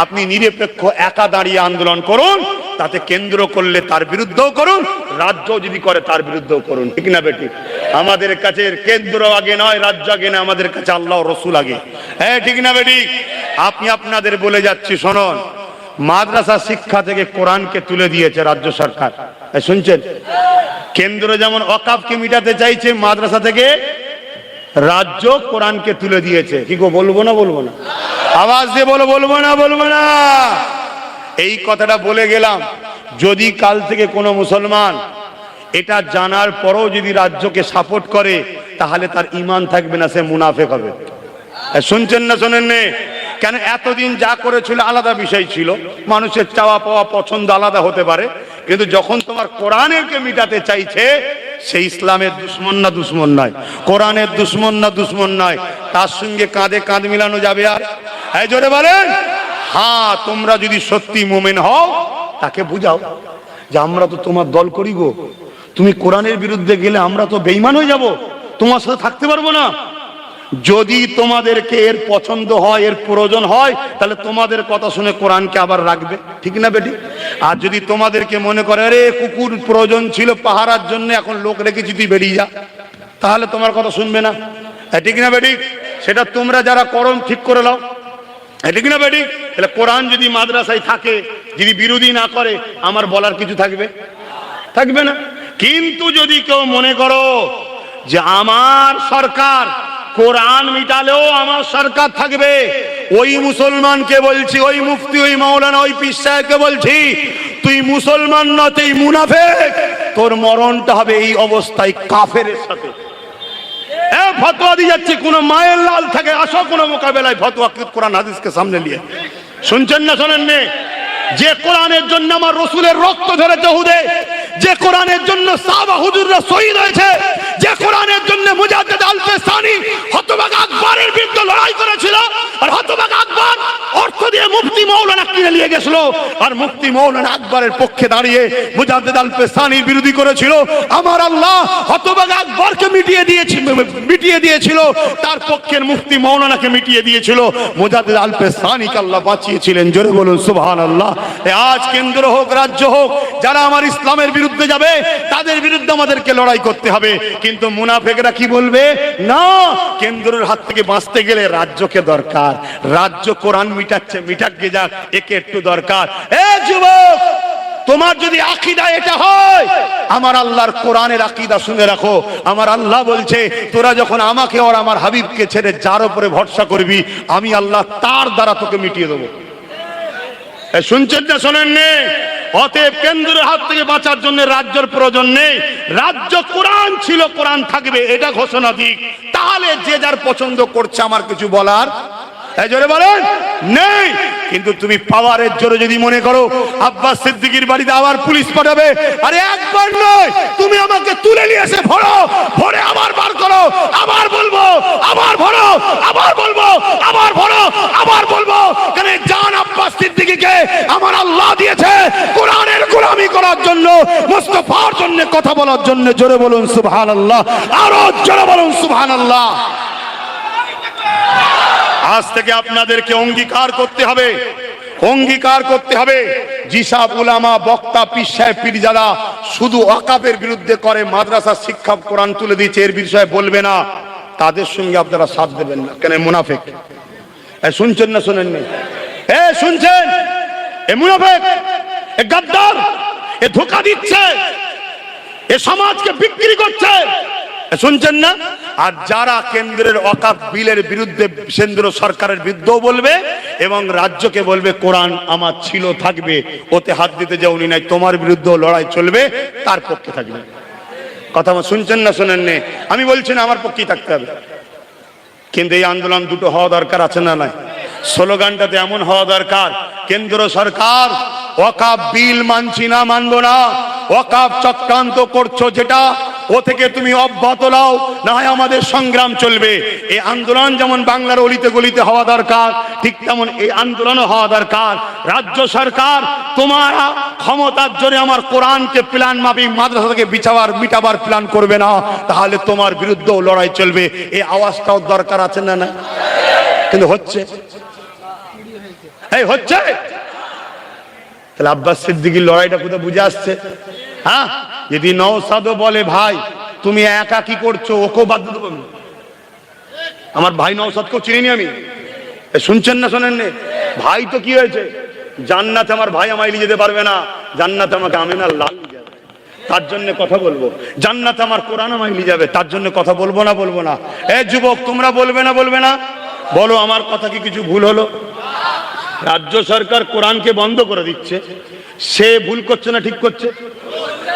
আপনি নিরপেক্ষ একা দাঁড়িয়ে আন্দোলন করুন, তাতে কেন্দ্র করলে তার বিরুদ্ধেও করুন, রাজ্য যদি করে তার বিরুদ্ধেও করুন, ঠিক না বেটি? আমাদের কাছে কেন্দ্র আগে নয়, রাজ্য আগে না, আমাদের কাছে আল্লাহ রসুল আগে, হ্যাঁ ঠিক না বেটি? আপনি আপনাদের বলে যাচ্ছি, শুনুন, মাদ্রাসা শিক্ষা থেকে কোরআনকে তুলে দিয়েছে রাজ্য সরকার, শুনছেন? কেন্দ্র যেমন ওয়াকফকে মিটাতে চাইছে, মাদ্রাসা থেকে রাজ্য কোরআনকে তুলে দিয়েছে। কি গো, বলবো না? বলবো না? আওয়াজ দিয়ে বলো, বলবো না? বলবো না? এই কথাটা বলে গেলাম, যদি কাল থেকে কোনো মুসলমান এটা জানার পরও যদি রাজ্যকে সাপোর্ট করে, তাহলে তার ঈমান থাকবে না, সে মুনাফিক হবে। শুনছেন না শোনেন নে? কেন? এতদিন যা করেছিল আলাদা বিষয় ছিল, মানুষের চাওয়া পাওয়া পছন্দ আলাদা হতে পারে, কিন্তু যখন তোমার কোরআনকে মিটাতে চাইছে, সে ইসলামের দুশ্মন না দুশ্মন নয়, কোরআনের দুশ্মন না দুশ্মন নয়, তার সঙ্গে কাঁধে কাঁধ মিলানো যাবে? আর এই জোরে বলেন, হ্যাঁ। তোমরা যদি সত্যি মুমিন হও, তাকে বুঝাও যে আমরা তো তোমার দল করি গো, তুমি কোরআনের বিরুদ্ধে গেলে আমরা তো বেঈমান হয়ে যাব, তোমার সাথে থাকতে পারবো না। যদি তোমাদেরকে এর পছন্দ হয়, এর প্রয়োজন হয়, তাহলে তোমাদের কথা শুনে কোরআনকে আবার রাখবে, ঠিক না বেটি? আর যদি তোমাদেরকে মনে করে আরে কুকুর প্রয়োজন ছিল পাহারার জন্য, এখন লোক রেখেছি তুই বেরিয়ে যা, তাহলে তোমার কথা শুনবে না, ঠিক না বেটি? সেটা তোমরা যারা করো ঠিক করে নাও, ঠিক না বেটি? তাহলে কোরআন যদি মাদ্রাসায় থাকে, যদি বিরোধী না করে, আমার বলার কিছু থাকবে? থাকবে না। কিন্তু যদি কেউ মনে করো যে আমার সরকার কোরআন মিটালেও আমার সরকার থাকবে, ওই মুসলমানকে বলছি, ওই মুফতি, ওই মাওলানা, ওই পীর সাহেবকে বলছি, তুই মুসলমান না, তুই মুনাফিক, তোর মরণটা হবে এই অবস্থায় কাফেরের সাথে। ফতোয়া দিয়ে যাচ্ছি, কোন মায়ের লাল থাকে আসো কোন মোকাবেলায় ফতোয়া কোরআন হাদিসকে সামনে নিয়ে। শুনছেন না শোনেন নে? যে কোরআনের জন্য আমার রসুলের রক্ত ঝরেছে হুদে, যে কোরআনের জন্য সাহাবা হুজুররা শহীদ হয়েছে, যে কোরআনের জন্য মুজাদ্দিদ আল-ফিসানি হতভাগা আকবরের বিরুদ্ধে লড়াই করেছিল, আর হতভাগা আকবর অর্থ দিয়ে মুফতি মাওলানা কিনে নিয়ে গেছিল, আর মুফতি মাওলানা আকবরের পক্ষে দাঁড়িয়ে মুজাদ্দিদ আল-ফিসানির বিরোধী করেছিল। আমার আল্লাহ হতভাগা আকবরকে মিটিয়ে দিয়েছিল, তার পক্ষের মুফতি মাওলানাকে মিটিয়ে দিয়েছিল, মুজাদ্দিদ আল-ফিসানিকে আল্লাহ বাঁচিয়েছিলেন। জোরে বলুন সুবহানাল্লাহ। আজ কেন্দ্র হোক রাজ্য হোক, যারা আমার ইসলামের বিরুদ্ধে যাবে তাদের বিরুদ্ধে আমাদেরকে লড়াই করতে হবে। কিন্তু মুনাফিকরা কি বলবে? না, কেন্দ্রের হাত থেকে বাঁচতে গেলে রাজ্যকে দরকার, রাজ্য কোরআন মিটাচ্ছে, মিটাকে যাক, একে একটু দরকার। এ যুবক, তোমার যদি আকীদা এটা হয়, আমার আল্লাহর কোরআনের আকীদা শুনে রাখো। আমার আল্লাহ বলছে, তোরা যখন আমাকে আর আমার হাবিবকে ছেড়ে যার উপরে ভরসা করবি, আমি আল্লাহ তার দ্বারা তোকে মিটিয়ে দেবো। শুনছেন না শোনেন নে? অতএব কেন্দ্রের হাত থেকে বাঁচার জন্য রাজ্যের প্রয়োজন নেই। রাজ্য কোরআন ছিল, কোরআন থাকবে, এটা ঘোষণা দিক, তাহলে যে যার পছন্দ করছে আমার কিছু বলার জোরে বলেন নেই। কিন্তু তুমি পাওয়ারের জোরে যদি মনে করো আব্বাস সিদ্দিকীর বাড়িতে আবার পুলিশ পাঠাবে, আরে একবার নয়, তুমি আমাকে তুলে নিয়ে এসে ভরো, ভরে আবার বার করো, আবার বলবো, আবার ভরো, আবার বলবো, আবার ভরো, আবার বলবো। কেন জান আব্বাস সিদ্দিকীকে আমার আল্লাহ দিয়েছে কোরআনের গোলামি করার জন্য, মুস্তাফার জন্য কথা বলার জন্য। জোরে বলুন সুবহানাল্লাহ, আরো জোরে বলুন সুবহানাল্লাহ। আজ থেকে আপনাদেরকে অঙ্গীকার করতে হবে, অঙ্গীকার করতে হবে, জিসাব উলামা বক্তা পীর সাহেব পীরজাদা শুধু ওয়াকাফের বিরুদ্ধে করে, মাদ্রাসা শিক্ষা কোরআন তুলে দিয়েছে এর বিষয়ে বলবে না, তাদের সঙ্গে আপনারা সাথ দেবেন না। কেন? মুনাফিক। শুনছেন না শোনেন না? শুনছেন? এ মুনাফিক, এ গাদ্দার, এ ধোঁকা দিচ্ছে, এ সমাজকে বিক্রি করছে। শুনছেন না? আর যারা কেন্দ্রের ওয়াকাফ বিলের বিরুদ্ধে, কেন্দ্র সরকারের বিরুদ্ধেও বলবে এবং রাজ্যকে বলবে কোরআন আমার ছিল, থাকবে, ওতে হাত দিতে যাও উনি নাই, তোমার বিরুদ্ধেও লড়াই চলবে, তার পক্ষে থাকবে। কথা আমার শুনছেন না শোনেন নে? আমি বলছি না আমার পক্ষেই থাকতে হবে, কিন্তু এই আন্দোলন দুটো হওয়া দরকার আছে না নাই? স্লোগানটাতে এমন হওয়া দরকার, কেন্দ্র সরকার ওয়াকাফ বিল মানছি না, মানবো না, ওয়াকাফ চক্রান্ত করছো যেটা, ও থেকে তুমি অব্যাহত নাও, না হয় আমাদের সংগ্রাম চলবে। এই আন্দোলন যেমন বাংলার অলিতে গলিতে হওয়া দরকার, ঠিক তেমন এই আন্দোলনও হওয়া দরকার। রাজ্য সরকার তোমার ক্ষমতার জোরে আমার কোরআনকে প্ল্যান মাফিক মাদ্রাসা থেকে মিটাবার প্ল্যান করবে না, তাহলে তোমার বিরুদ্ধেও লড়াই চলবে। এই আওয়াজটাও দরকার আছে না? না, কিন্তু হচ্ছে, এই হচ্ছে। তাহলে আব্বাস সিদ্দিকীর লড়াইটা কোথায় বুঝে আসছে? হ্যাঁ, যদি নওশাদও বলে ভাই তুমি একা কি করছো, ওকেও বাদ দেবো আমি। আমার ভাই নওশাদকেও চিনি আমি। শুনছেন না শোনেন নে? ভাই তো কি হয়েছে, জান্নাতে আমার ভাই আমায় নিয়ে যেতে পারবে না, জান্নাতে আমাকে আমিনার লাল নিয়ে যাবে, তার জন্য কথা বলবো। জান্নাতে আমার কোরআন আমায় নিয়ে যাবে, তার জন্য কথা বলবো না, বলবো না? এ যুবক, তোমরা বলবে না, বলবে না? বলো আমার কথা কি কিছু ভুল হলো? রাজ্য সরকার কোরআনকে বন্ধ করে দিচ্ছে, সে ভুল করছে না ঠিক করছে?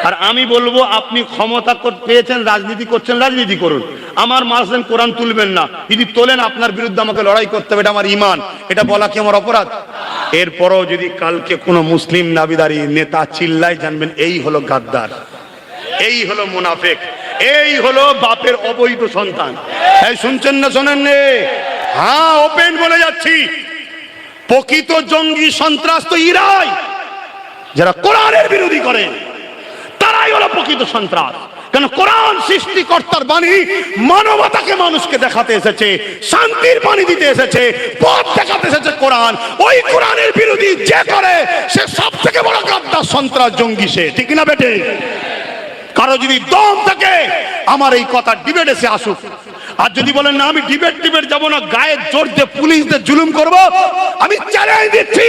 আর আমি বলবো আপনি ক্ষমতা পেয়েছেন, রাজনীতি করছেন, রাজনীতি করুন, আমার মাসলেন কোরআন তুলবেন না। যদি তোলেন আপনার বিরুদ্ধে আমাকে লড়াই করতে হবে, এটা আমার ঈমান, এটা বলা কি আমার অপরাধ? এরপরও যদি কালকে কোনো মুসলিম নাবিদারি নেতা চিল্লায়, জানবেন এই হলো গাদ্দার, এই হলো মুনাফিক, এই হলো বাপের অবৈধ সন্তান। এই শুনছেন না শোনেন নে? হ্যাঁ, ওপেন বলে যাচ্ছি, প্রকৃত জঙ্গি সন্ত্রাস তো ইরাই, যারা কোরআনের বিরোধী করে, তারাই হলো প্রকৃত সন্ত্রাস। কেন? কোরআন সৃষ্টিকর্তার বাণী, মানবতাকে মানুষকে দেখাতে এসেছে, শান্তির বাণী দিতে এসেছে, পথ দেখাতে এসেছে কোরআন। ওই কোরআনের বিরোধী যে করে সে সব থেকে বড় গাদ্দার, সন্ত্রাস, জঙ্গি সে, ঠিক না বেটে? কারো যদি দম থাকে আমার এই কথা ডিবেট এসে আসুক। আর যদি বলেন না আমি ডিবেট যাবো না, গায়ে জোর দিয়ে পুলিশদের জুলুম করব, আমি চ্যালেঞ্জ দিচ্ছি,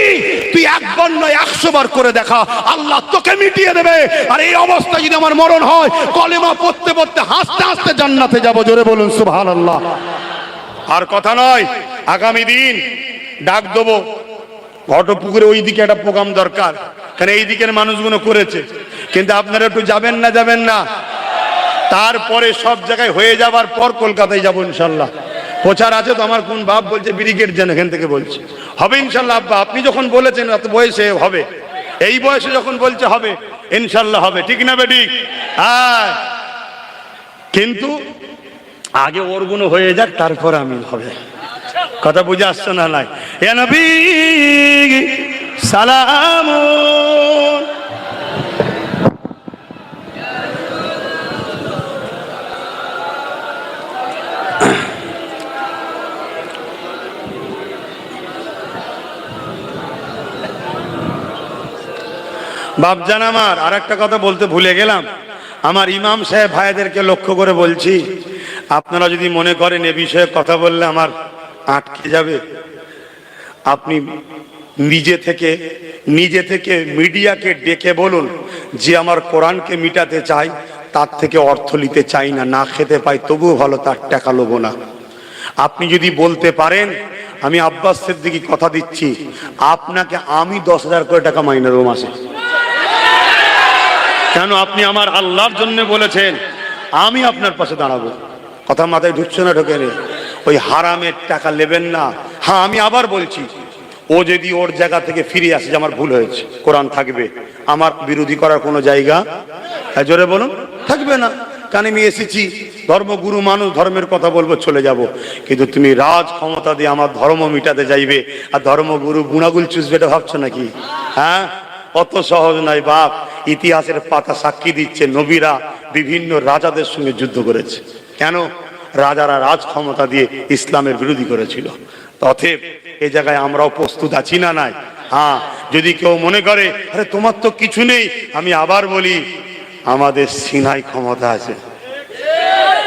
তুই একবার নয় 100 বার করে দেখা, আল্লাহ তোকে মিটিয়ে দেবে। আর এই অবস্থা যদি আমার মরণ হয়, কলেমা পড়তে পড়তে হাসতে হাসতে জান্নাতে যাব। জোরে বলুন সুবহানাল্লাহ। আর কথা নয়, আগামী দিন ডাক দেবো, ঘটপুকুরে ওই দিকে একটা প্রোগ্রাম দরকার, কারণ এই দিকের মানুষগুলো করেছে, কিন্তু আপনারা একটু যাবেন না? যাবেন না? তারপরে সব জায়গায় হয়ে যাবার পর কলকাতায় যাবো ইনশাল্লাহ। প্রচার আছে তো। আমার কোন বাপ বলছে ব্রিগেড যেন এখান থেকে বলছে হবে ইনশাল্লাহ। আব্বা আপনি যখন বলেছেন এত বয়সে হবে, এই বয়সে যখন বলছে হবে ইনশাল্লাহ হবে, ঠিক না বেঠিক? হ্যাঁ, কিন্তু আগে ওর গুলো হয়ে যাক, তারপর আমি হবে। কথা বুঝে আসছে না? নাই এ নবী সালাম। বাপজান আমার আর একটা কথা বলতে ভুলে গেলাম। আমার ইমাম সাহেব ভাইদেরকে লক্ষ্য করে বলছি, আপনারা যদি মনে করেন এ বিষয়ে কথা বললে আমার আটকে যাবে, আপনি নিজে থেকে মিডিয়াকে ডেকে বলুন যে আমার কোরআনকে মিটাতে চাই, তার থেকে অর্থ নিতে চাই না, না খেতে পাই তবুও ভালো, তার টাকা লোবো না। আপনি যদি বলতে পারেন, আমি আব্বাস সিদ্দিকী কথা দিচ্ছি, আপনাকে আমি 10,000 করে টাকা মাইনে দেবো মাসে। কেন? আপনি আমার আল্লাহর জন্য বলেছেন, আমি আপনার পাশে দাঁড়াবো। কথা মাথায় ঢুকছে না? ঢোকে নেই। ওই হারামের টাকা নেবেন না। হ্যাঁ, আমি আবার বলছি, ও যদি ওর জায়গা থেকে ফিরে আসে যে আমার ভুল হয়েছে, কোরআন থাকবে, আমার বিরোধী করার কোনো জায়গা জোরে বলুন থাকবে না। কারণ আমি এসেছি ধর্মগুরু মানুষ, ধর্মের কথা বলবো, চলে যাব। কিন্তু তুমি রাজ ক্ষমতা দিয়ে আমার ধর্ম মিটাতে যাইবে আর ধর্মগুরু গুণাগুল চুষবে, এটা ভাবছো নাকি? হ্যাঁ, অত সহজ নয় বাপ। ইতিহাসের পাতা সাক্ষী দিচ্ছে, নবীরা বিভিন্ন রাজাদের সঙ্গে যুদ্ধ করেছে। কেন? রাজারা রাজ ক্ষমতা দিয়ে ইসলামের বিরোধী করেছিল। অতএব এই জায়গায় আমরাও প্রস্তুত আছি না? নাই। হ্যাঁ, যদি কেউ মনে করে আরে তোমার তো কিছু নেই, আমি আবার বলি, আমাদের সিনাই ক্ষমতা আছে।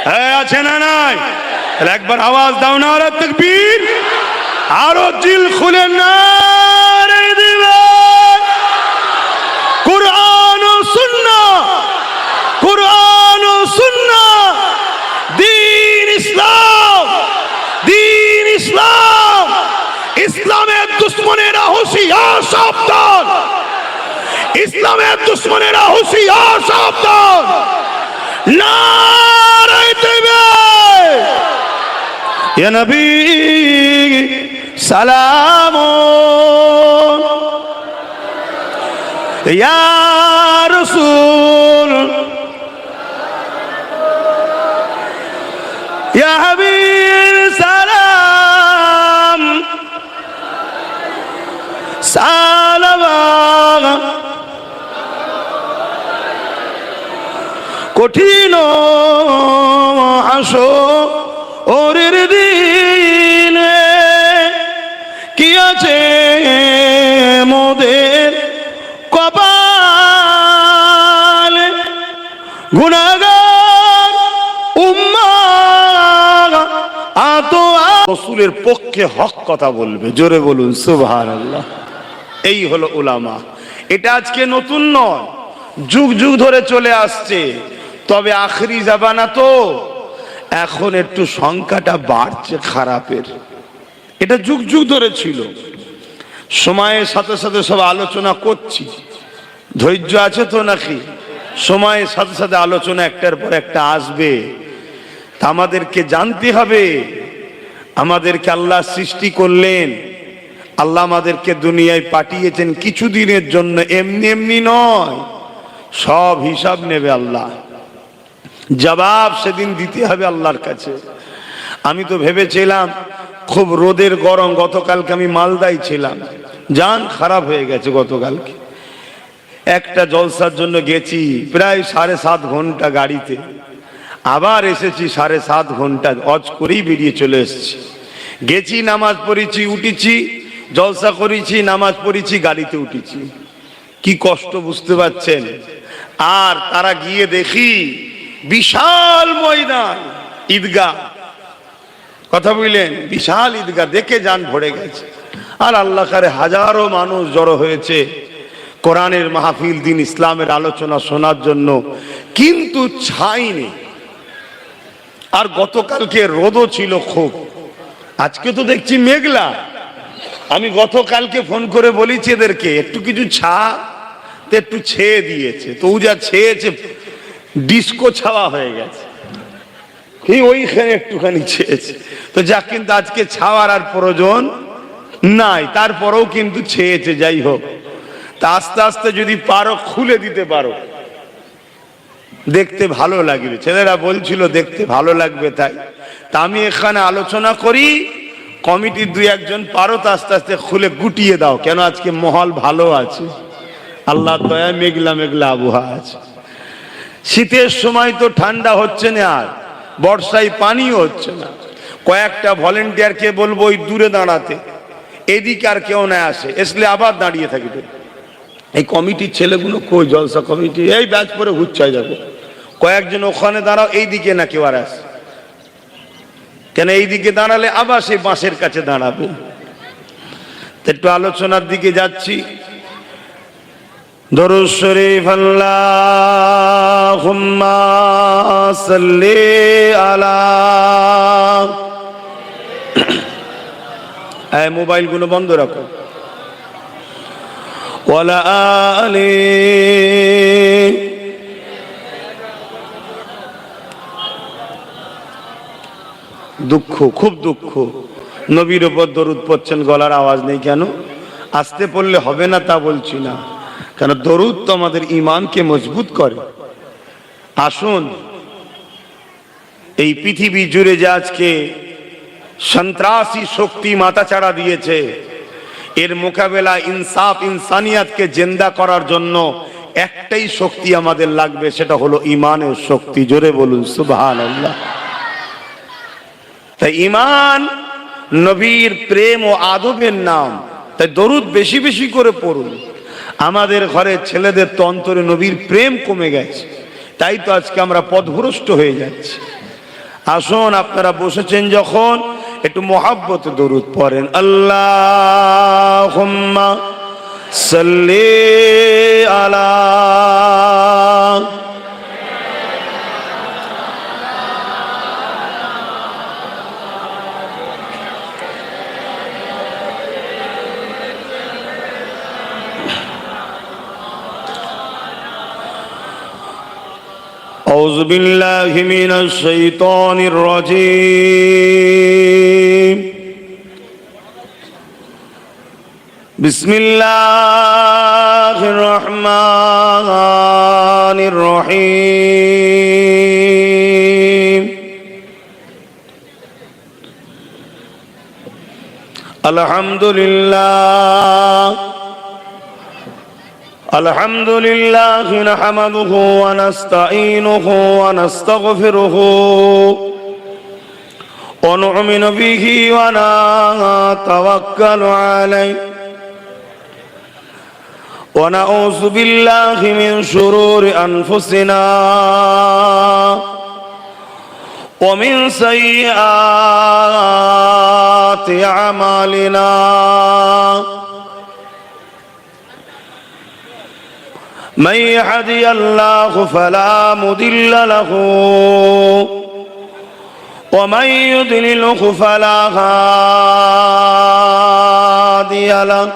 হ্যাঁ, আছে না? নাই? একবার আওয়াজ দাও না, আর তাকবীর, আরো দিল খুলে না দিবে। কুরআন ও সুন্নাহ, কুরআন ও সুন্নাহ, দ্বীন ইসলাম, দ্বীন ইসলাম। ইসলামের দুশ্মনেরা হুঁশিয়ার, সাবধান! ইসলামের দুশ্মনেরা হুঁশিয়ার, সাবধান! নারে তাকবীর, ইয়া নবী সালাম, ইয়া রাসূল, ইয়া হাবিব সালাম, সালাম। কঠিন হাসরের দিনে কি আছে মোদের কপালে, গুনাহগার উম্মাহ আতো রাসূলের পক্ষে হক কথা বলবে। জোরে বলুন সুবহানাল্লাহ। এই হলো উলামা। এটা আজকে নতুন নয়, যুগ যুগ ধরে চলে আসছে। তবে আখরি জামানা তো, এখন একটু সংখ্যাটা বাড়ছে খারাপের। এটা যুগ যুগ ধরে ছিল। সময়ের সাথে সাথে সব আলোচনা করছি, ধৈর্য আছে তো নাকি? সময়ের সাথে সাথে আলোচনা একটার পর একটা আসবে। তা আমাদেরকে জানতে হবে, আমাদেরকে আল্লাহ সৃষ্টি করলেন, আল্লাহ আমাদেরকে দুনিয়ায় পাঠিয়েছেন কিছুদিনের জন্য, এমনি এমনি নয়। সব হিসাব নেবে আল্লাহ, জবাব সেদিন দিতে হবে আল্লাহর কাছে। আমি তো ভেবেছিলাম খুব রোদের গরম, গতকালকে আমি মালদায় ছিলাম, জান খারাপ হয়ে গেছে। গতকালকে একটা জলসার জন্য গেছি, প্রায় 7.5 ঘন্টা গাড়িতে, আবার এসেছি 7.5 ঘন্টা, অজ করেই বেরিয়ে চলে এসেছি। গেছি, নামাজ পড়েছি, উঠেছি, জলসা করেছি, নামাজ পড়েছি, গাড়িতে উঠেছি। কি কষ্ট বুঝতে পারছেন? আর তারা গিয়ে দেখি বিশাল ময়দান, ঈদগাহ, কথা বুঝলেন, বিশাল ঈদগাহ, দেখে জান ভরে গেছে। আর আল্লাহ কারে হাজারো মানুষ জড়ো হয়েছে কোরআনের মাহফিল, দিন ইসলামের আলোচনা শোনার জন্য, কিন্তু ছাই নেই। আর গতকালকে রোদও ছিল খুব, আজকে তো দেখছি মেঘলা। আমি গতকালকে ফোন করে বলেছি এদেরকে একটু কিছু একটু ছেয়ে দিয়েছে, তো যা ছেয়েছে ডিস্কো ছাওয়া হয়ে গেছে, কি ওইখানে একটুখানি ছেয়েছে তো যাক, কিন্তু আজকে ছাওয়ার আর প্রয়োজন নাই, তারপরেও কিন্তু ছেয়েছে। যাই হোক, তা আস্তে আস্তে যদি পারো খুলে দিতে পারো, দেখতে ভালো লাগবে। ছেলেরা বলছিল দেখতে ভালো লাগবে, তাই তা আমি এখানে আলোচনা করি, কমিটির দুই একজন পারো তো আস্তে আস্তে খুলে গুটিয়ে দাও, কেন আজকে মহল ভালো আছে, আল্লাহ দয়া, মেঘলা মেঘলা আবহাওয়া আছে। শীতের সময় তো ঠান্ডা হচ্ছে না, আর বর্ষায় পানিও হচ্ছে না। কয়েকটা ভলেন্টিয়ারকে বলবো ওই দূরে দাঁড়াতে, এদিকে আর কেউ না আসে, এসলে আবার দাঁড়িয়ে থাকবে। এই কমিটির ছেলেগুলো কই, জলসা কমিটি এই ব্যাচ পরে ঘুরছাই যাবো, কয়েকজন ওখানে দাঁড়াও, এইদিকে না কেউ আর আসে, কেন এইদিকে দাঁড়ালে আবার সেই বাঁশের কাছে দাঁড়াবে। একটু আলোচনার দিকে যাচ্ছি। দরুদ শরীফ আল্লাহুম্মা সাল্লি আলা, এই মোবাইলগুলো বন্ধ রাখো, ওয়ালা আলি, দুঃখ, খুব দুঃখ, নবীর উপর দরুদ পড়ছেন, গলার আওয়াজ নেই কেন? আস্তে পড়লে হবে না তা বলছি না, কেন দরুদ তো আমাদের ঈমানকে মজবুত করে। আসুন, এই পৃথিবী জুড়ে যে আজকে সন্ত্রাসী শক্তি মাথাচাড়া দিয়েছে, এর মোকাবেলা ইনসাফ ইনসানিয়াতকে জিন্দা করার জন্য একটাই শক্তি আমাদের লাগবে, সেটা হলো ঈমানের শক্তি। জোরে বলুন সুবহানাল্লাহ। তাই ঈমান নবীর প্রেম ও আদবের নাম, তাই দরুদ বেশি বেশি করে পড়ুন। আমাদের ঘরের ছেলেদের তো অন্তরে নবীর প্রেম কমে গেছে, তাই তো আজকে আমরা পথভ্রষ্ট হয়ে যাচ্ছি। আসুন, আপনারা বসেছেন যখন, একটু মহাব্বত দরুদ পড়েন। আল্লাহুম্মা সাল্লি আলা, أعوذ بالله من الشيطان الرجيم، بسم الله الرحمن الرحيم، الحمد لله، الحمد لله نحمده ونستعينه ونستغفره ونؤمن به ونتوكل عليه ونعوذ بالله من شرور أنفسنا ومن سيئات أعمالنا، من يهدي الله فلا مضل له ومن يضلله فلا هادي له،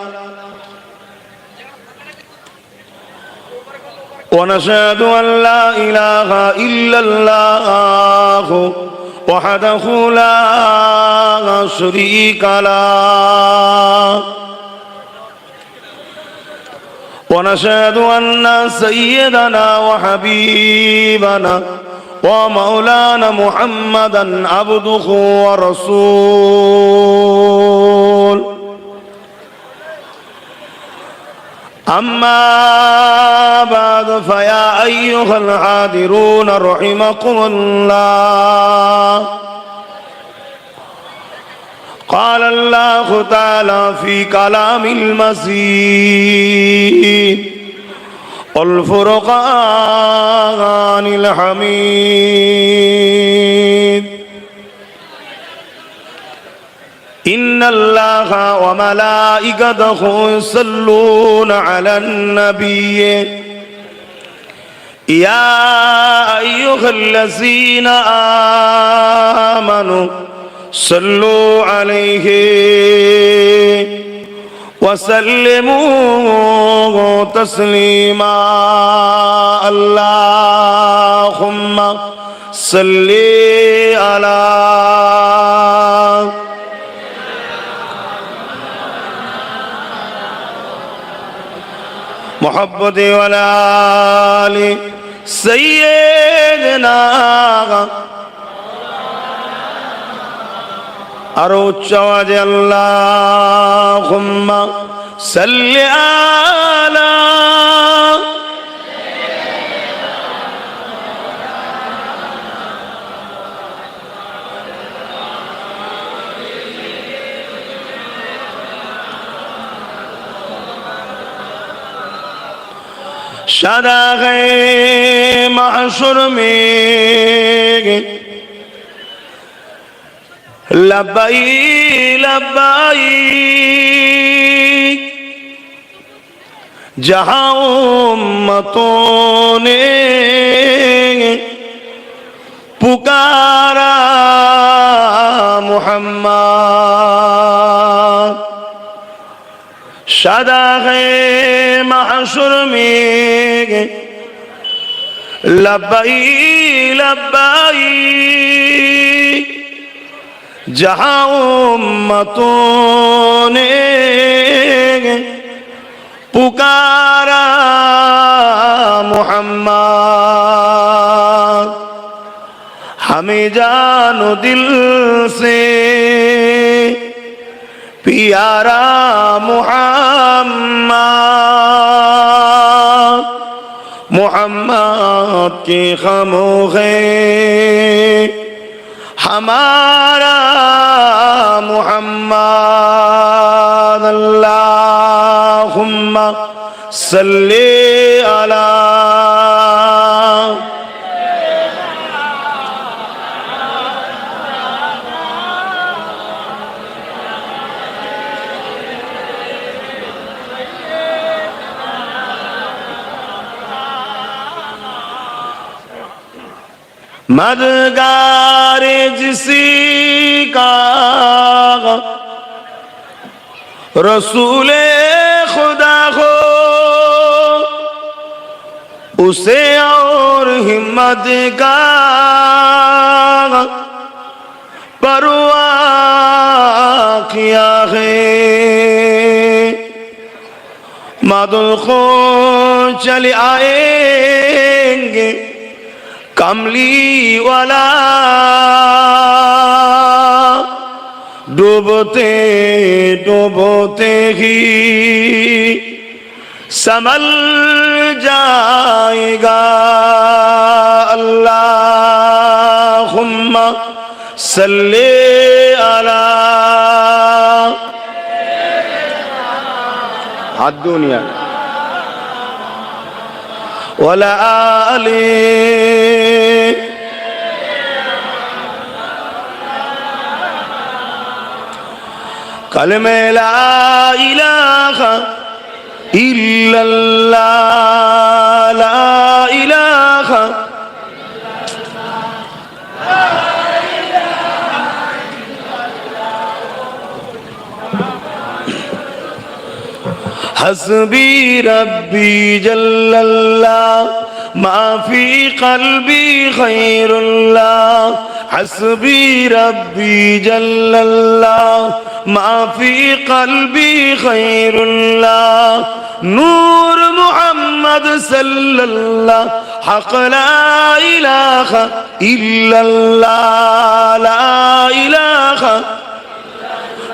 ونشهد أن لا إله إلا الله وحده لا شريك له، ونشهد أن سيدنا وحبيبنا ومولانا محمدا عبده ورسول. أما بعد فيا أيها الحاضرون رحمكم الله، قال الله تعالى في كلام المسيح والفرقان الحميد، إن الله وملائكته يصلون على النبي يا أيها الذين آمنوا صلوا عليه وسلموا تسليما. اللهم আল্লাহুম্মা সাল্লি আলা মুহাম্মাদ ওয়া আলা আলি সাইয়্যিদিনা আরো উচ্চ আওয়াজে আল্লাহুম্মা সাল্লি আলা शादाग़े महशर में लब्बाई लब्बाई जहां उम्मतों ने पुकारा मुहम्मद शादाग़े महशर में लब्बाई लब्बाई जहां उम्मतों ने पुकारा मुहम्मद हमें जानो दिल से प्यारा मुहम्मद मुहम्मद के खामोखे हमारा मुहम्मद अल्लाहुम्मा सल्ली अला मददगार जिसी का रसूले खुदा हो उसे और हिम्मत का परवाह किया है मदद को चले आएंगे कमली वाला डूबते डूबते ही संभल जाएगा अल्लाहुम्मा सल्ली अला हाथ दुनिया वला आली कलमे ला इलाहा इल्लल्लाह ला इलाहा हस्बी रब्बी जल्लल्लाह माफी कल्बी खैरुल्लाह हस्बी रब्बी जल्लल्लाह माफी कल्बी खैरुल्लाह नूर मुहम्मद सल्लल्लाह हक़ ला इलाहा इल्लल्लाह ला इलाहा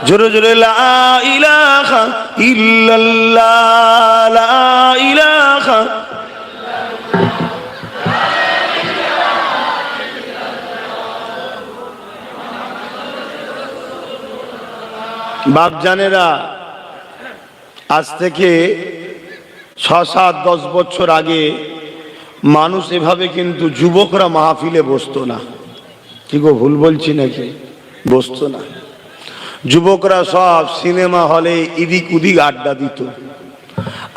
जोरे जोरे ला इलाहा इल्लल्लाह ला इलाहा बाप जानेरा आज থেকে 6-7-10 বছর আগে মানুষ এভাবে কিন্তু যুবকরা মাহফিলে বসতো না কি গো ভুল বলছি নাকি বসতো না যুবকরা সব সিনেমা হলে ইদিক উদিক আড্ডা দিত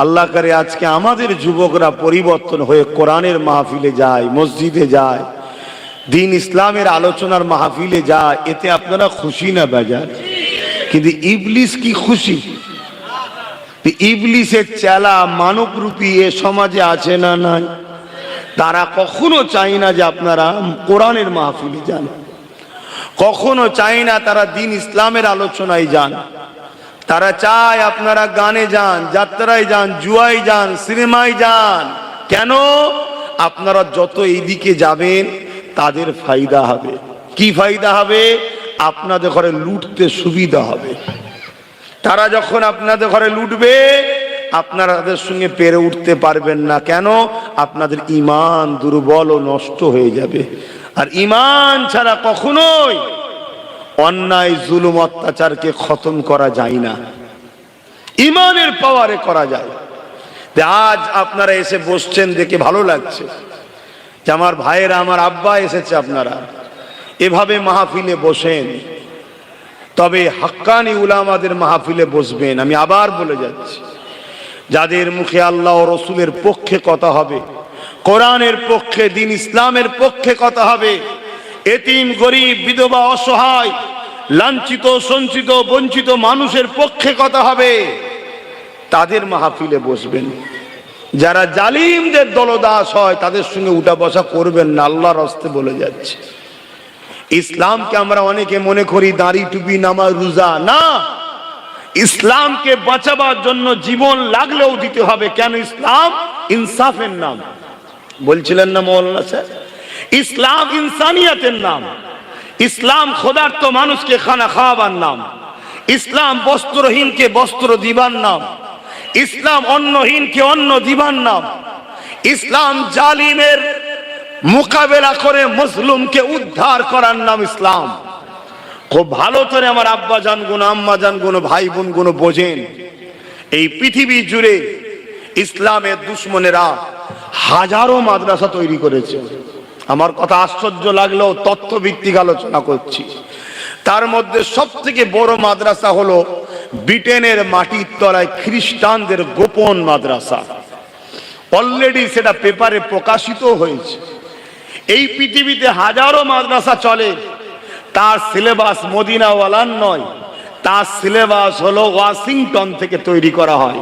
আল্লাহ করে আজকে আমাদের যুবকরা পরিবর্তন হয়ে কোরআনের মাহফিলে যায় মসজিদে যায় দ্বীন ইসলামের আলোচনার মাহফিলে যায় এতে আপনারা খুশি না বেজার কিন্তু ইবলিস কি খুশি ইবলিসের চেলা মানব রূপী এ সমাজে আছে না নাই তারা কখনো চায় না যে আপনারা কোরআনের মাহফিলে যান, কখনো চায় না তারা দ্বীন ইসলামের আলোচনায় যান। তারা চায় আপনারা গানে যান, যাত্রায় যান, জুয়ায় যান, সিনেমায় যান। কেন? আপনারা যত এইদিকে যাবেন তাদের ফায়দা হবে। কি ফায়দা হবে? আপনাদের ঘরে লুটতে সুবিধা হবে। তারা যখন আপনাদের ঘরে লুটবে আপনারা তাদের সঙ্গে পেরে উঠতে পারবেন না। কেন? আপনাদের ঈমান দুর্বল ও নষ্ট হয়ে যাবে। আর ঈমান ছাড়া কখনোই অন্যায় জুলুম অত্যাচারকে খতম করা যায় না, ঈমানের পাওয়ারে করা যায়। আজ আপনারা এসে বসছেন দেখে ভালো লাগছে যে আমার ভাইয়েরা, আমার আব্বা এসেছে। আপনারা এভাবে মাহফিলে বসেন, তবে হাক্কানি উলামাদের মাহফিলে বসবেন। আমি আবার বলে যাচ্ছি, যাদের মুখে আল্লাহ ও রসুলের পক্ষে কথা হবে, কোরআনের পক্ষে, দ্বীন ইসলামের পক্ষে কথা হবে, এতিম, গরিব, বিধবা, অসহায়, লাঞ্ছিত, সঞ্চিত, বঞ্চিত মানুষের পক্ষে কথা হবে, তাদের মাহফিলে বসবেন। যারা জালিমদের দলদাস হয় তাদের সঙ্গে উঠা বসা করবেন না, আল্লাহর রাস্তে বলে যাচ্ছে। ইসলামকে আমরা অনেকে মনে করি দাড়ি, টুপি, নামাজ, রোজা। না, ইসলামকে বাঁচাবার জন্য জীবন লাগলেও দিতে হবে। কেন? ইসলাম ইনসাফের নাম। বলছিলেন না মৌলানা স্যার, ইসলাম ইনসানিয়াতের নাম। ইসলাম ক্ষুধার্ত মানুষকে খানা খাওয়াবার নাম। ইসলাম বস্ত্রহীনকে বস্ত্র দিবার নাম। ইসলাম অন্নহীনকে অন্ন দিবার নাম। ইসলাম জালিমের মোকাবেলা করে মজলুমকে উদ্ধার করার নাম ইসলাম। খুব ভালো করে আমার আব্বা জান গুণ, আম্মা জান গুণ, ভাই বোন গুণ বোঝেন, এই পৃথিবী জুড়ে ইসলামের দুশ্মনেরা হাজারো মাদ্রাসা তৈরি করেছে। আমার কথা আশ্চর্য লাগলেও তথ্যভিত্তিক আলোচনা করছি। তার মধ্যে সব থেকে বড় মাদ্রাসা হলো ব্রিটেনের মাটির তলায় খ্রিস্টানদের গোপন মাদ্রাসা। অলরেডি সেটা পেপারে প্রকাশিত হয়েছে। এই পৃথিবীতে হাজারো মাদ্রাসা চলে, তার সিলেবাস মদিনাওয়ালার নয়, তার সিলেবাস হলো ওয়াশিংটন থেকে তৈরি করা হয়।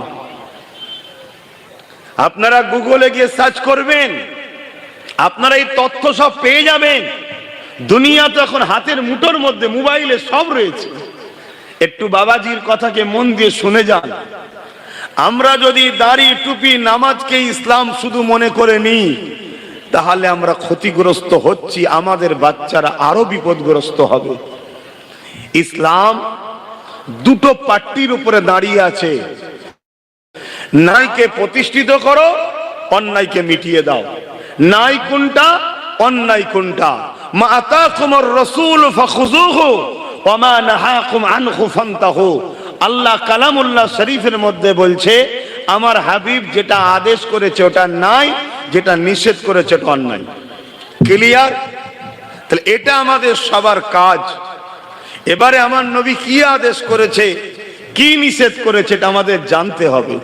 আপনারা গুগলে গিয়ে সার্চ করবেন, আপনারা এই তথ্য সব পেয়ে যাবেন। দুনিয়া তো এখন হাতের মুঠোর মধ্যে, মোবাইলে সব রয়েছে। একটু বাবাজির কথাকে মন দিয়ে শুনে যান। আমরা যদি দাড়ি, টুপি, নামাজকে ইসলাম শুধু মনে করে নিই, তাহলে আমরা ক্ষতিগ্রস্ত হচ্ছি, আমাদের বাচ্চারা আরো বিপদগ্রস্ত হবে। ইসলাম দুটো পাট্টির উপরে দাঁড়িয়ে আছে। ন্যায়কে প্রতিষ্ঠিত করো, অন্যায়কে মিটিয়ে দাও। ন্যায় কোনটা, অন্যায় কোনটা? মা আতাকুমুর রাসূল ফাখুযুহু ওয়া মা নাহাকুম আনহু ফান্তাহু। আল্লাহ কালামুল্লাহ শরীফের মধ্যে বলছে, আমার হাবিব যেটা আদেশ করেছে ওটা ন্যায়, যেটা নিষেধ করেছে ওটা অন্যায়। ক্লিয়ার? তাহলে এটা আমাদের সবার কাজ। এবারে আমার নবী কি আদেশ করেছে, কি নিষেধ করেছে, এটা আমাদের জানতে হবে।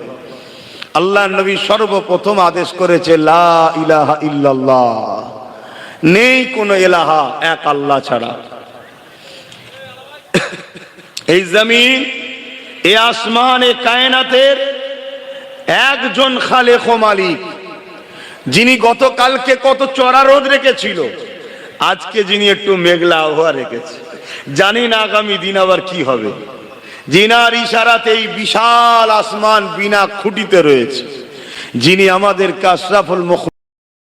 আল্লাহ নবী সর্বপ্রথম আদেশ করেছে লা ইলাহা ইল্লাল্লাহ, নেই কোন এলাহা এক আল্লাহ ছাড়া। এই জমিন, এই আসমান, এই কায়নাতের একজন খালেক ও মালিক, যিনি গতকালকে কত চড়া রোদ রেখেছিল, আজকে যিনি একটু মেঘলা আবহাওয়া রেখেছে। জানি না আগামী দিন আবার কি হবে। যিনার ইশারাতে এই বিশাল আসমান বিনা খুঁটিতে রয়েছে, যিনি আমাদের আশরাফুল